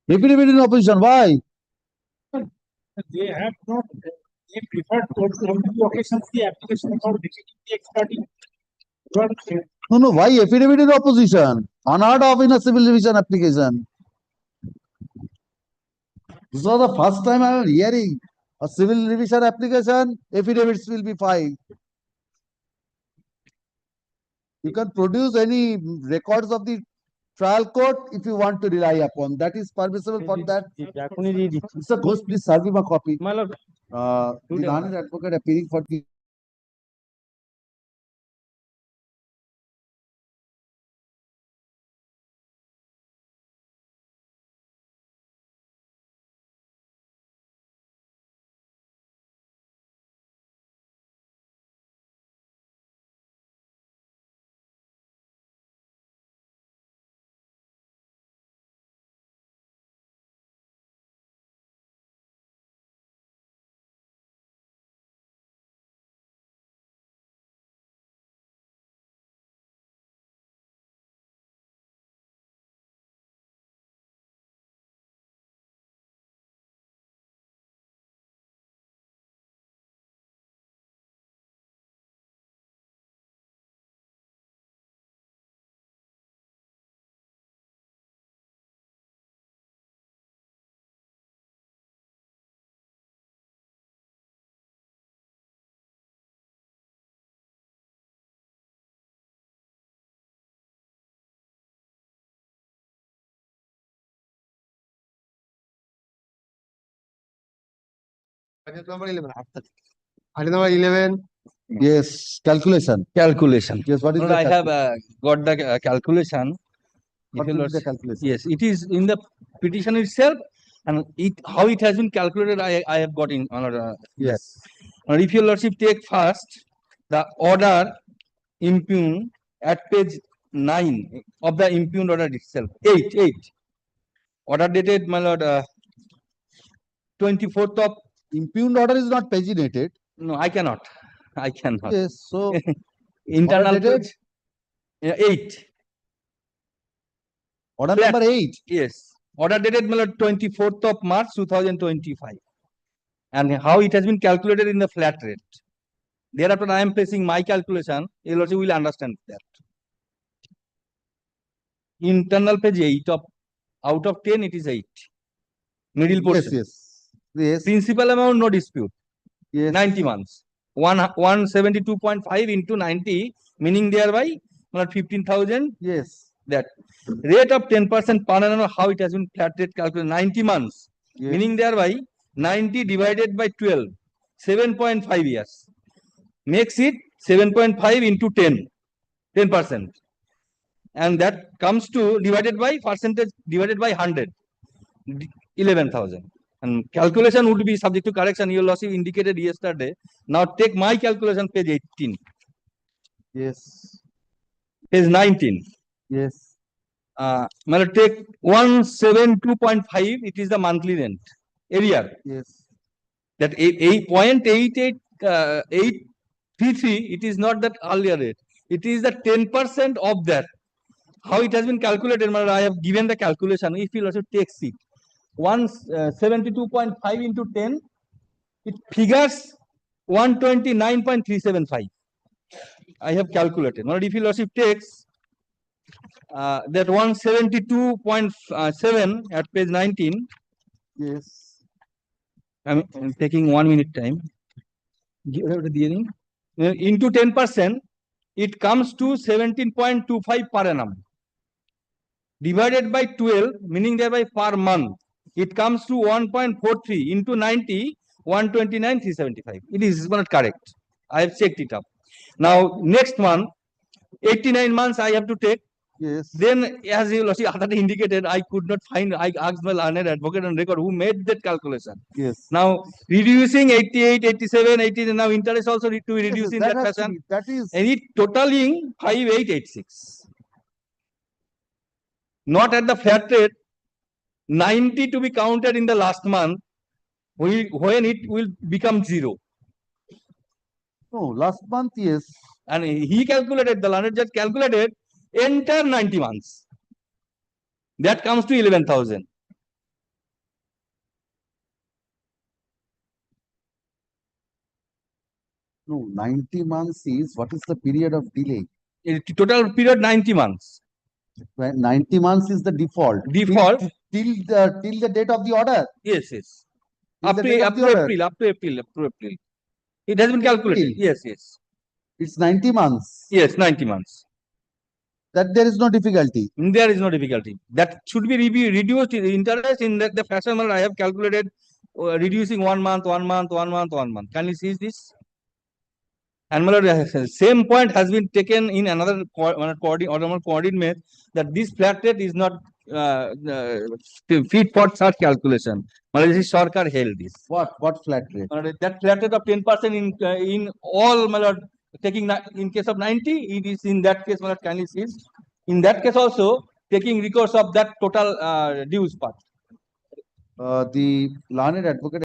Affidavit in opposition. Why? They have not. They preferred to on the occasions the application for rejecting the expertise. No. Why affidavit in opposition? Unheard of in a civil division application. This was the first time I am hearing a civil division application. Affidavits will be filed. You can produce any records of the trial court if you want to rely upon. That is permissible for that. Mr. Ghosh, please serve him a copy. The learned advocate appearing for the Number 11. Item number 11. yes, calculation. Calculation. Yes, what is Lord, the I have calculation? got the calculation. What If you will be the lords- calculation? Yes, it is in the petition itself, and how it has been calculated. I have got in another. Yes. And if your lordship take first the order impugned at page 9 of the impugned order itself, 8. Order dated, my lord, 24th of. Impugned order is not paginated. No, I cannot. Yes, so internal order dated? page 8. Order number 8. Yes. Order dated, my lord, 24th of March 2025. And how it has been calculated in the flat rate. Thereafter, I am placing my calculation. You lordship will understand that. Internal page 8 of out of 10, it is 8. Middle portion. Yes. Principal amount, no dispute. Yes. 90 months. 172.5 into 90, meaning thereby 15,000. Yes. That rate of 10% per annum, how it has been flat rate calculated 90 months, Yes. meaning thereby 90 divided by 12, 7.5 years. Makes it 7.5 into 10%. And that comes to divided by percentage divided by 100, 11,000. And calculation would be subject to correction. Your lordship indicated yesterday. Now take my calculation, page 18. Yes. Page 19. Yes. take 172.5, it is the monthly rent area. Yes. That 8.833, it is not that earlier rate. It is the 10% of that. How it has been calculated, I have given the calculation. If you also take it, 172.5 into 10, it figures 129.375. I have calculated. Now, if you also takes that 172.7 at page 19. Yes. I'm taking 1 minute time. Into 10%, it comes to 17.25 per annum. Divided by 12, meaning thereby per month, it comes to 1.43 into 90, 129,375. It is not correct. I have checked it up. Now, next month, 89 months I have to take. Yes. Then, as you already indicated, I could not find, I asked my learned advocate on record who made that calculation. Yes. Now, reducing 88, 87, 18, now interest also need to be reduced in that has to fashion. be- That is. And it totaling 5886. Not at the flat rate, 90 to be counted in the last month, when it will become 0. No, last month, yes. And he calculated, the learned judge calculated entire 90 months. That comes to 11,000. No, 90 months is what is the period of delay? Total period 90 months. 90 months is the default. Default. Till the date of the order. Yes, yes. Till Up the to, date of up the to order. April, up to April, up to April. It has been calculated. April. Yes, yes. It's 90 months. Yes, 90 months. That there is no difficulty. There is no difficulty. That should be reduced in interest in the fashion manner I have calculated, reducing 1 month, 1 month, 1 month, 1 month. Can you see this? And my lord, same point has been taken in another coordinate that this flat rate is not fit for such calculation. My lord, this is Sarkar held this. What flat rate? My lord, that flat rate of 10% in all, my lord, taking in case of 90, it is in that case, my lord, can you see? In that case also, taking recourse of that total dues part. The learned advocate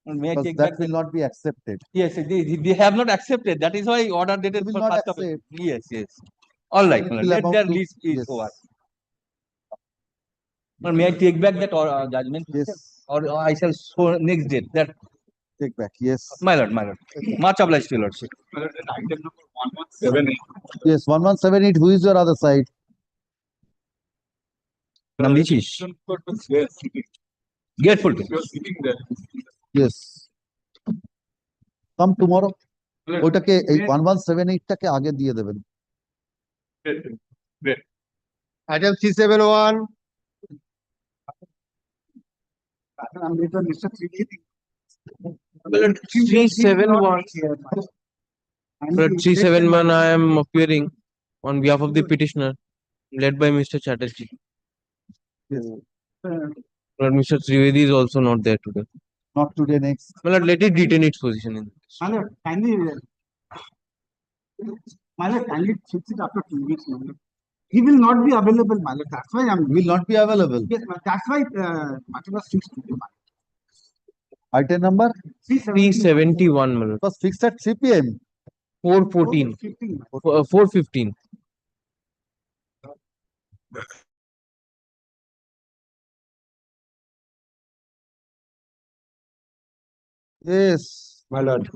May I Because take that back will the- not be accepted. Yes, they have not accepted. That is why order dated will for not first of accept. Yes, yes. All right, It my lord, will let amount their to- list is yes. over. May I take back that judgment? Yes. Or I shall show next date that. Take back, yes. My lord, my lord. Much obliged to your lordship. Item number 1178. Yes, 1178, who is your other side? Namdichis. Grateful to. You're sitting there. Yes. Come tomorrow. ওটাকে এই 1178 টাকে আগে দিয়ে দেবেন। Great. Item 371. Well, 371. Well, 371, I am appearing on behalf of the petitioner, led by Mr. Chatterjee. But Mr. Trivedi is also not there today. Not today, next. Well, let it retain its position in this. My lord, kindly fix it after 2 weeks. My lord. He will not be available, my lord. That's why I'm. Will not be available. Yes, ma'am. That's why matter was fixed today, my Item number? 371, my lord. Was fixed at 3 p.m. 414. 415. Yes. My lord.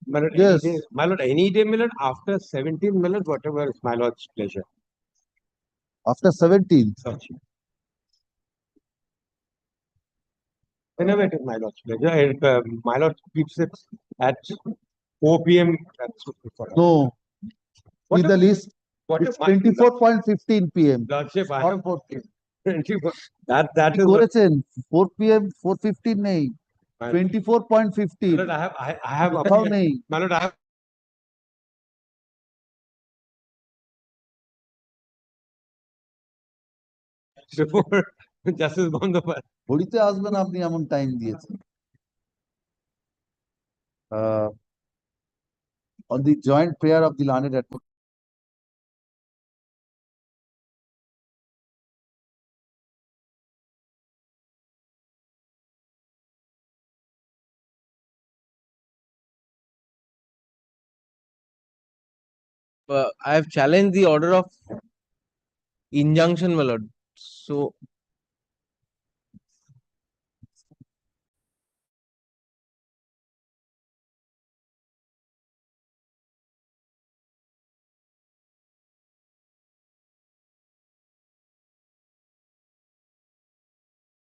My lord, Yes. my lord, any day, my lord, after 17, my lord, whatever is my lord's pleasure. After 17th. Whenever it is my lord's pleasure, and my lord keeps it at 4 p.m. That's okay for us. No. What See the if- list. What It's if my 24.15 p.m. lordship, I Not have 14. 24. That কি is what, করেছেন 4 p.m. 4:15 নেই my 24.15 lord, I have কোথাও নেই my lord, I have before Justice Bandopar. ঘড়িতে আসবেন আপনি এমন time দিয়েছেন on the joint prayer of the learned advocate. I have challenged the order of injunction, my lord. So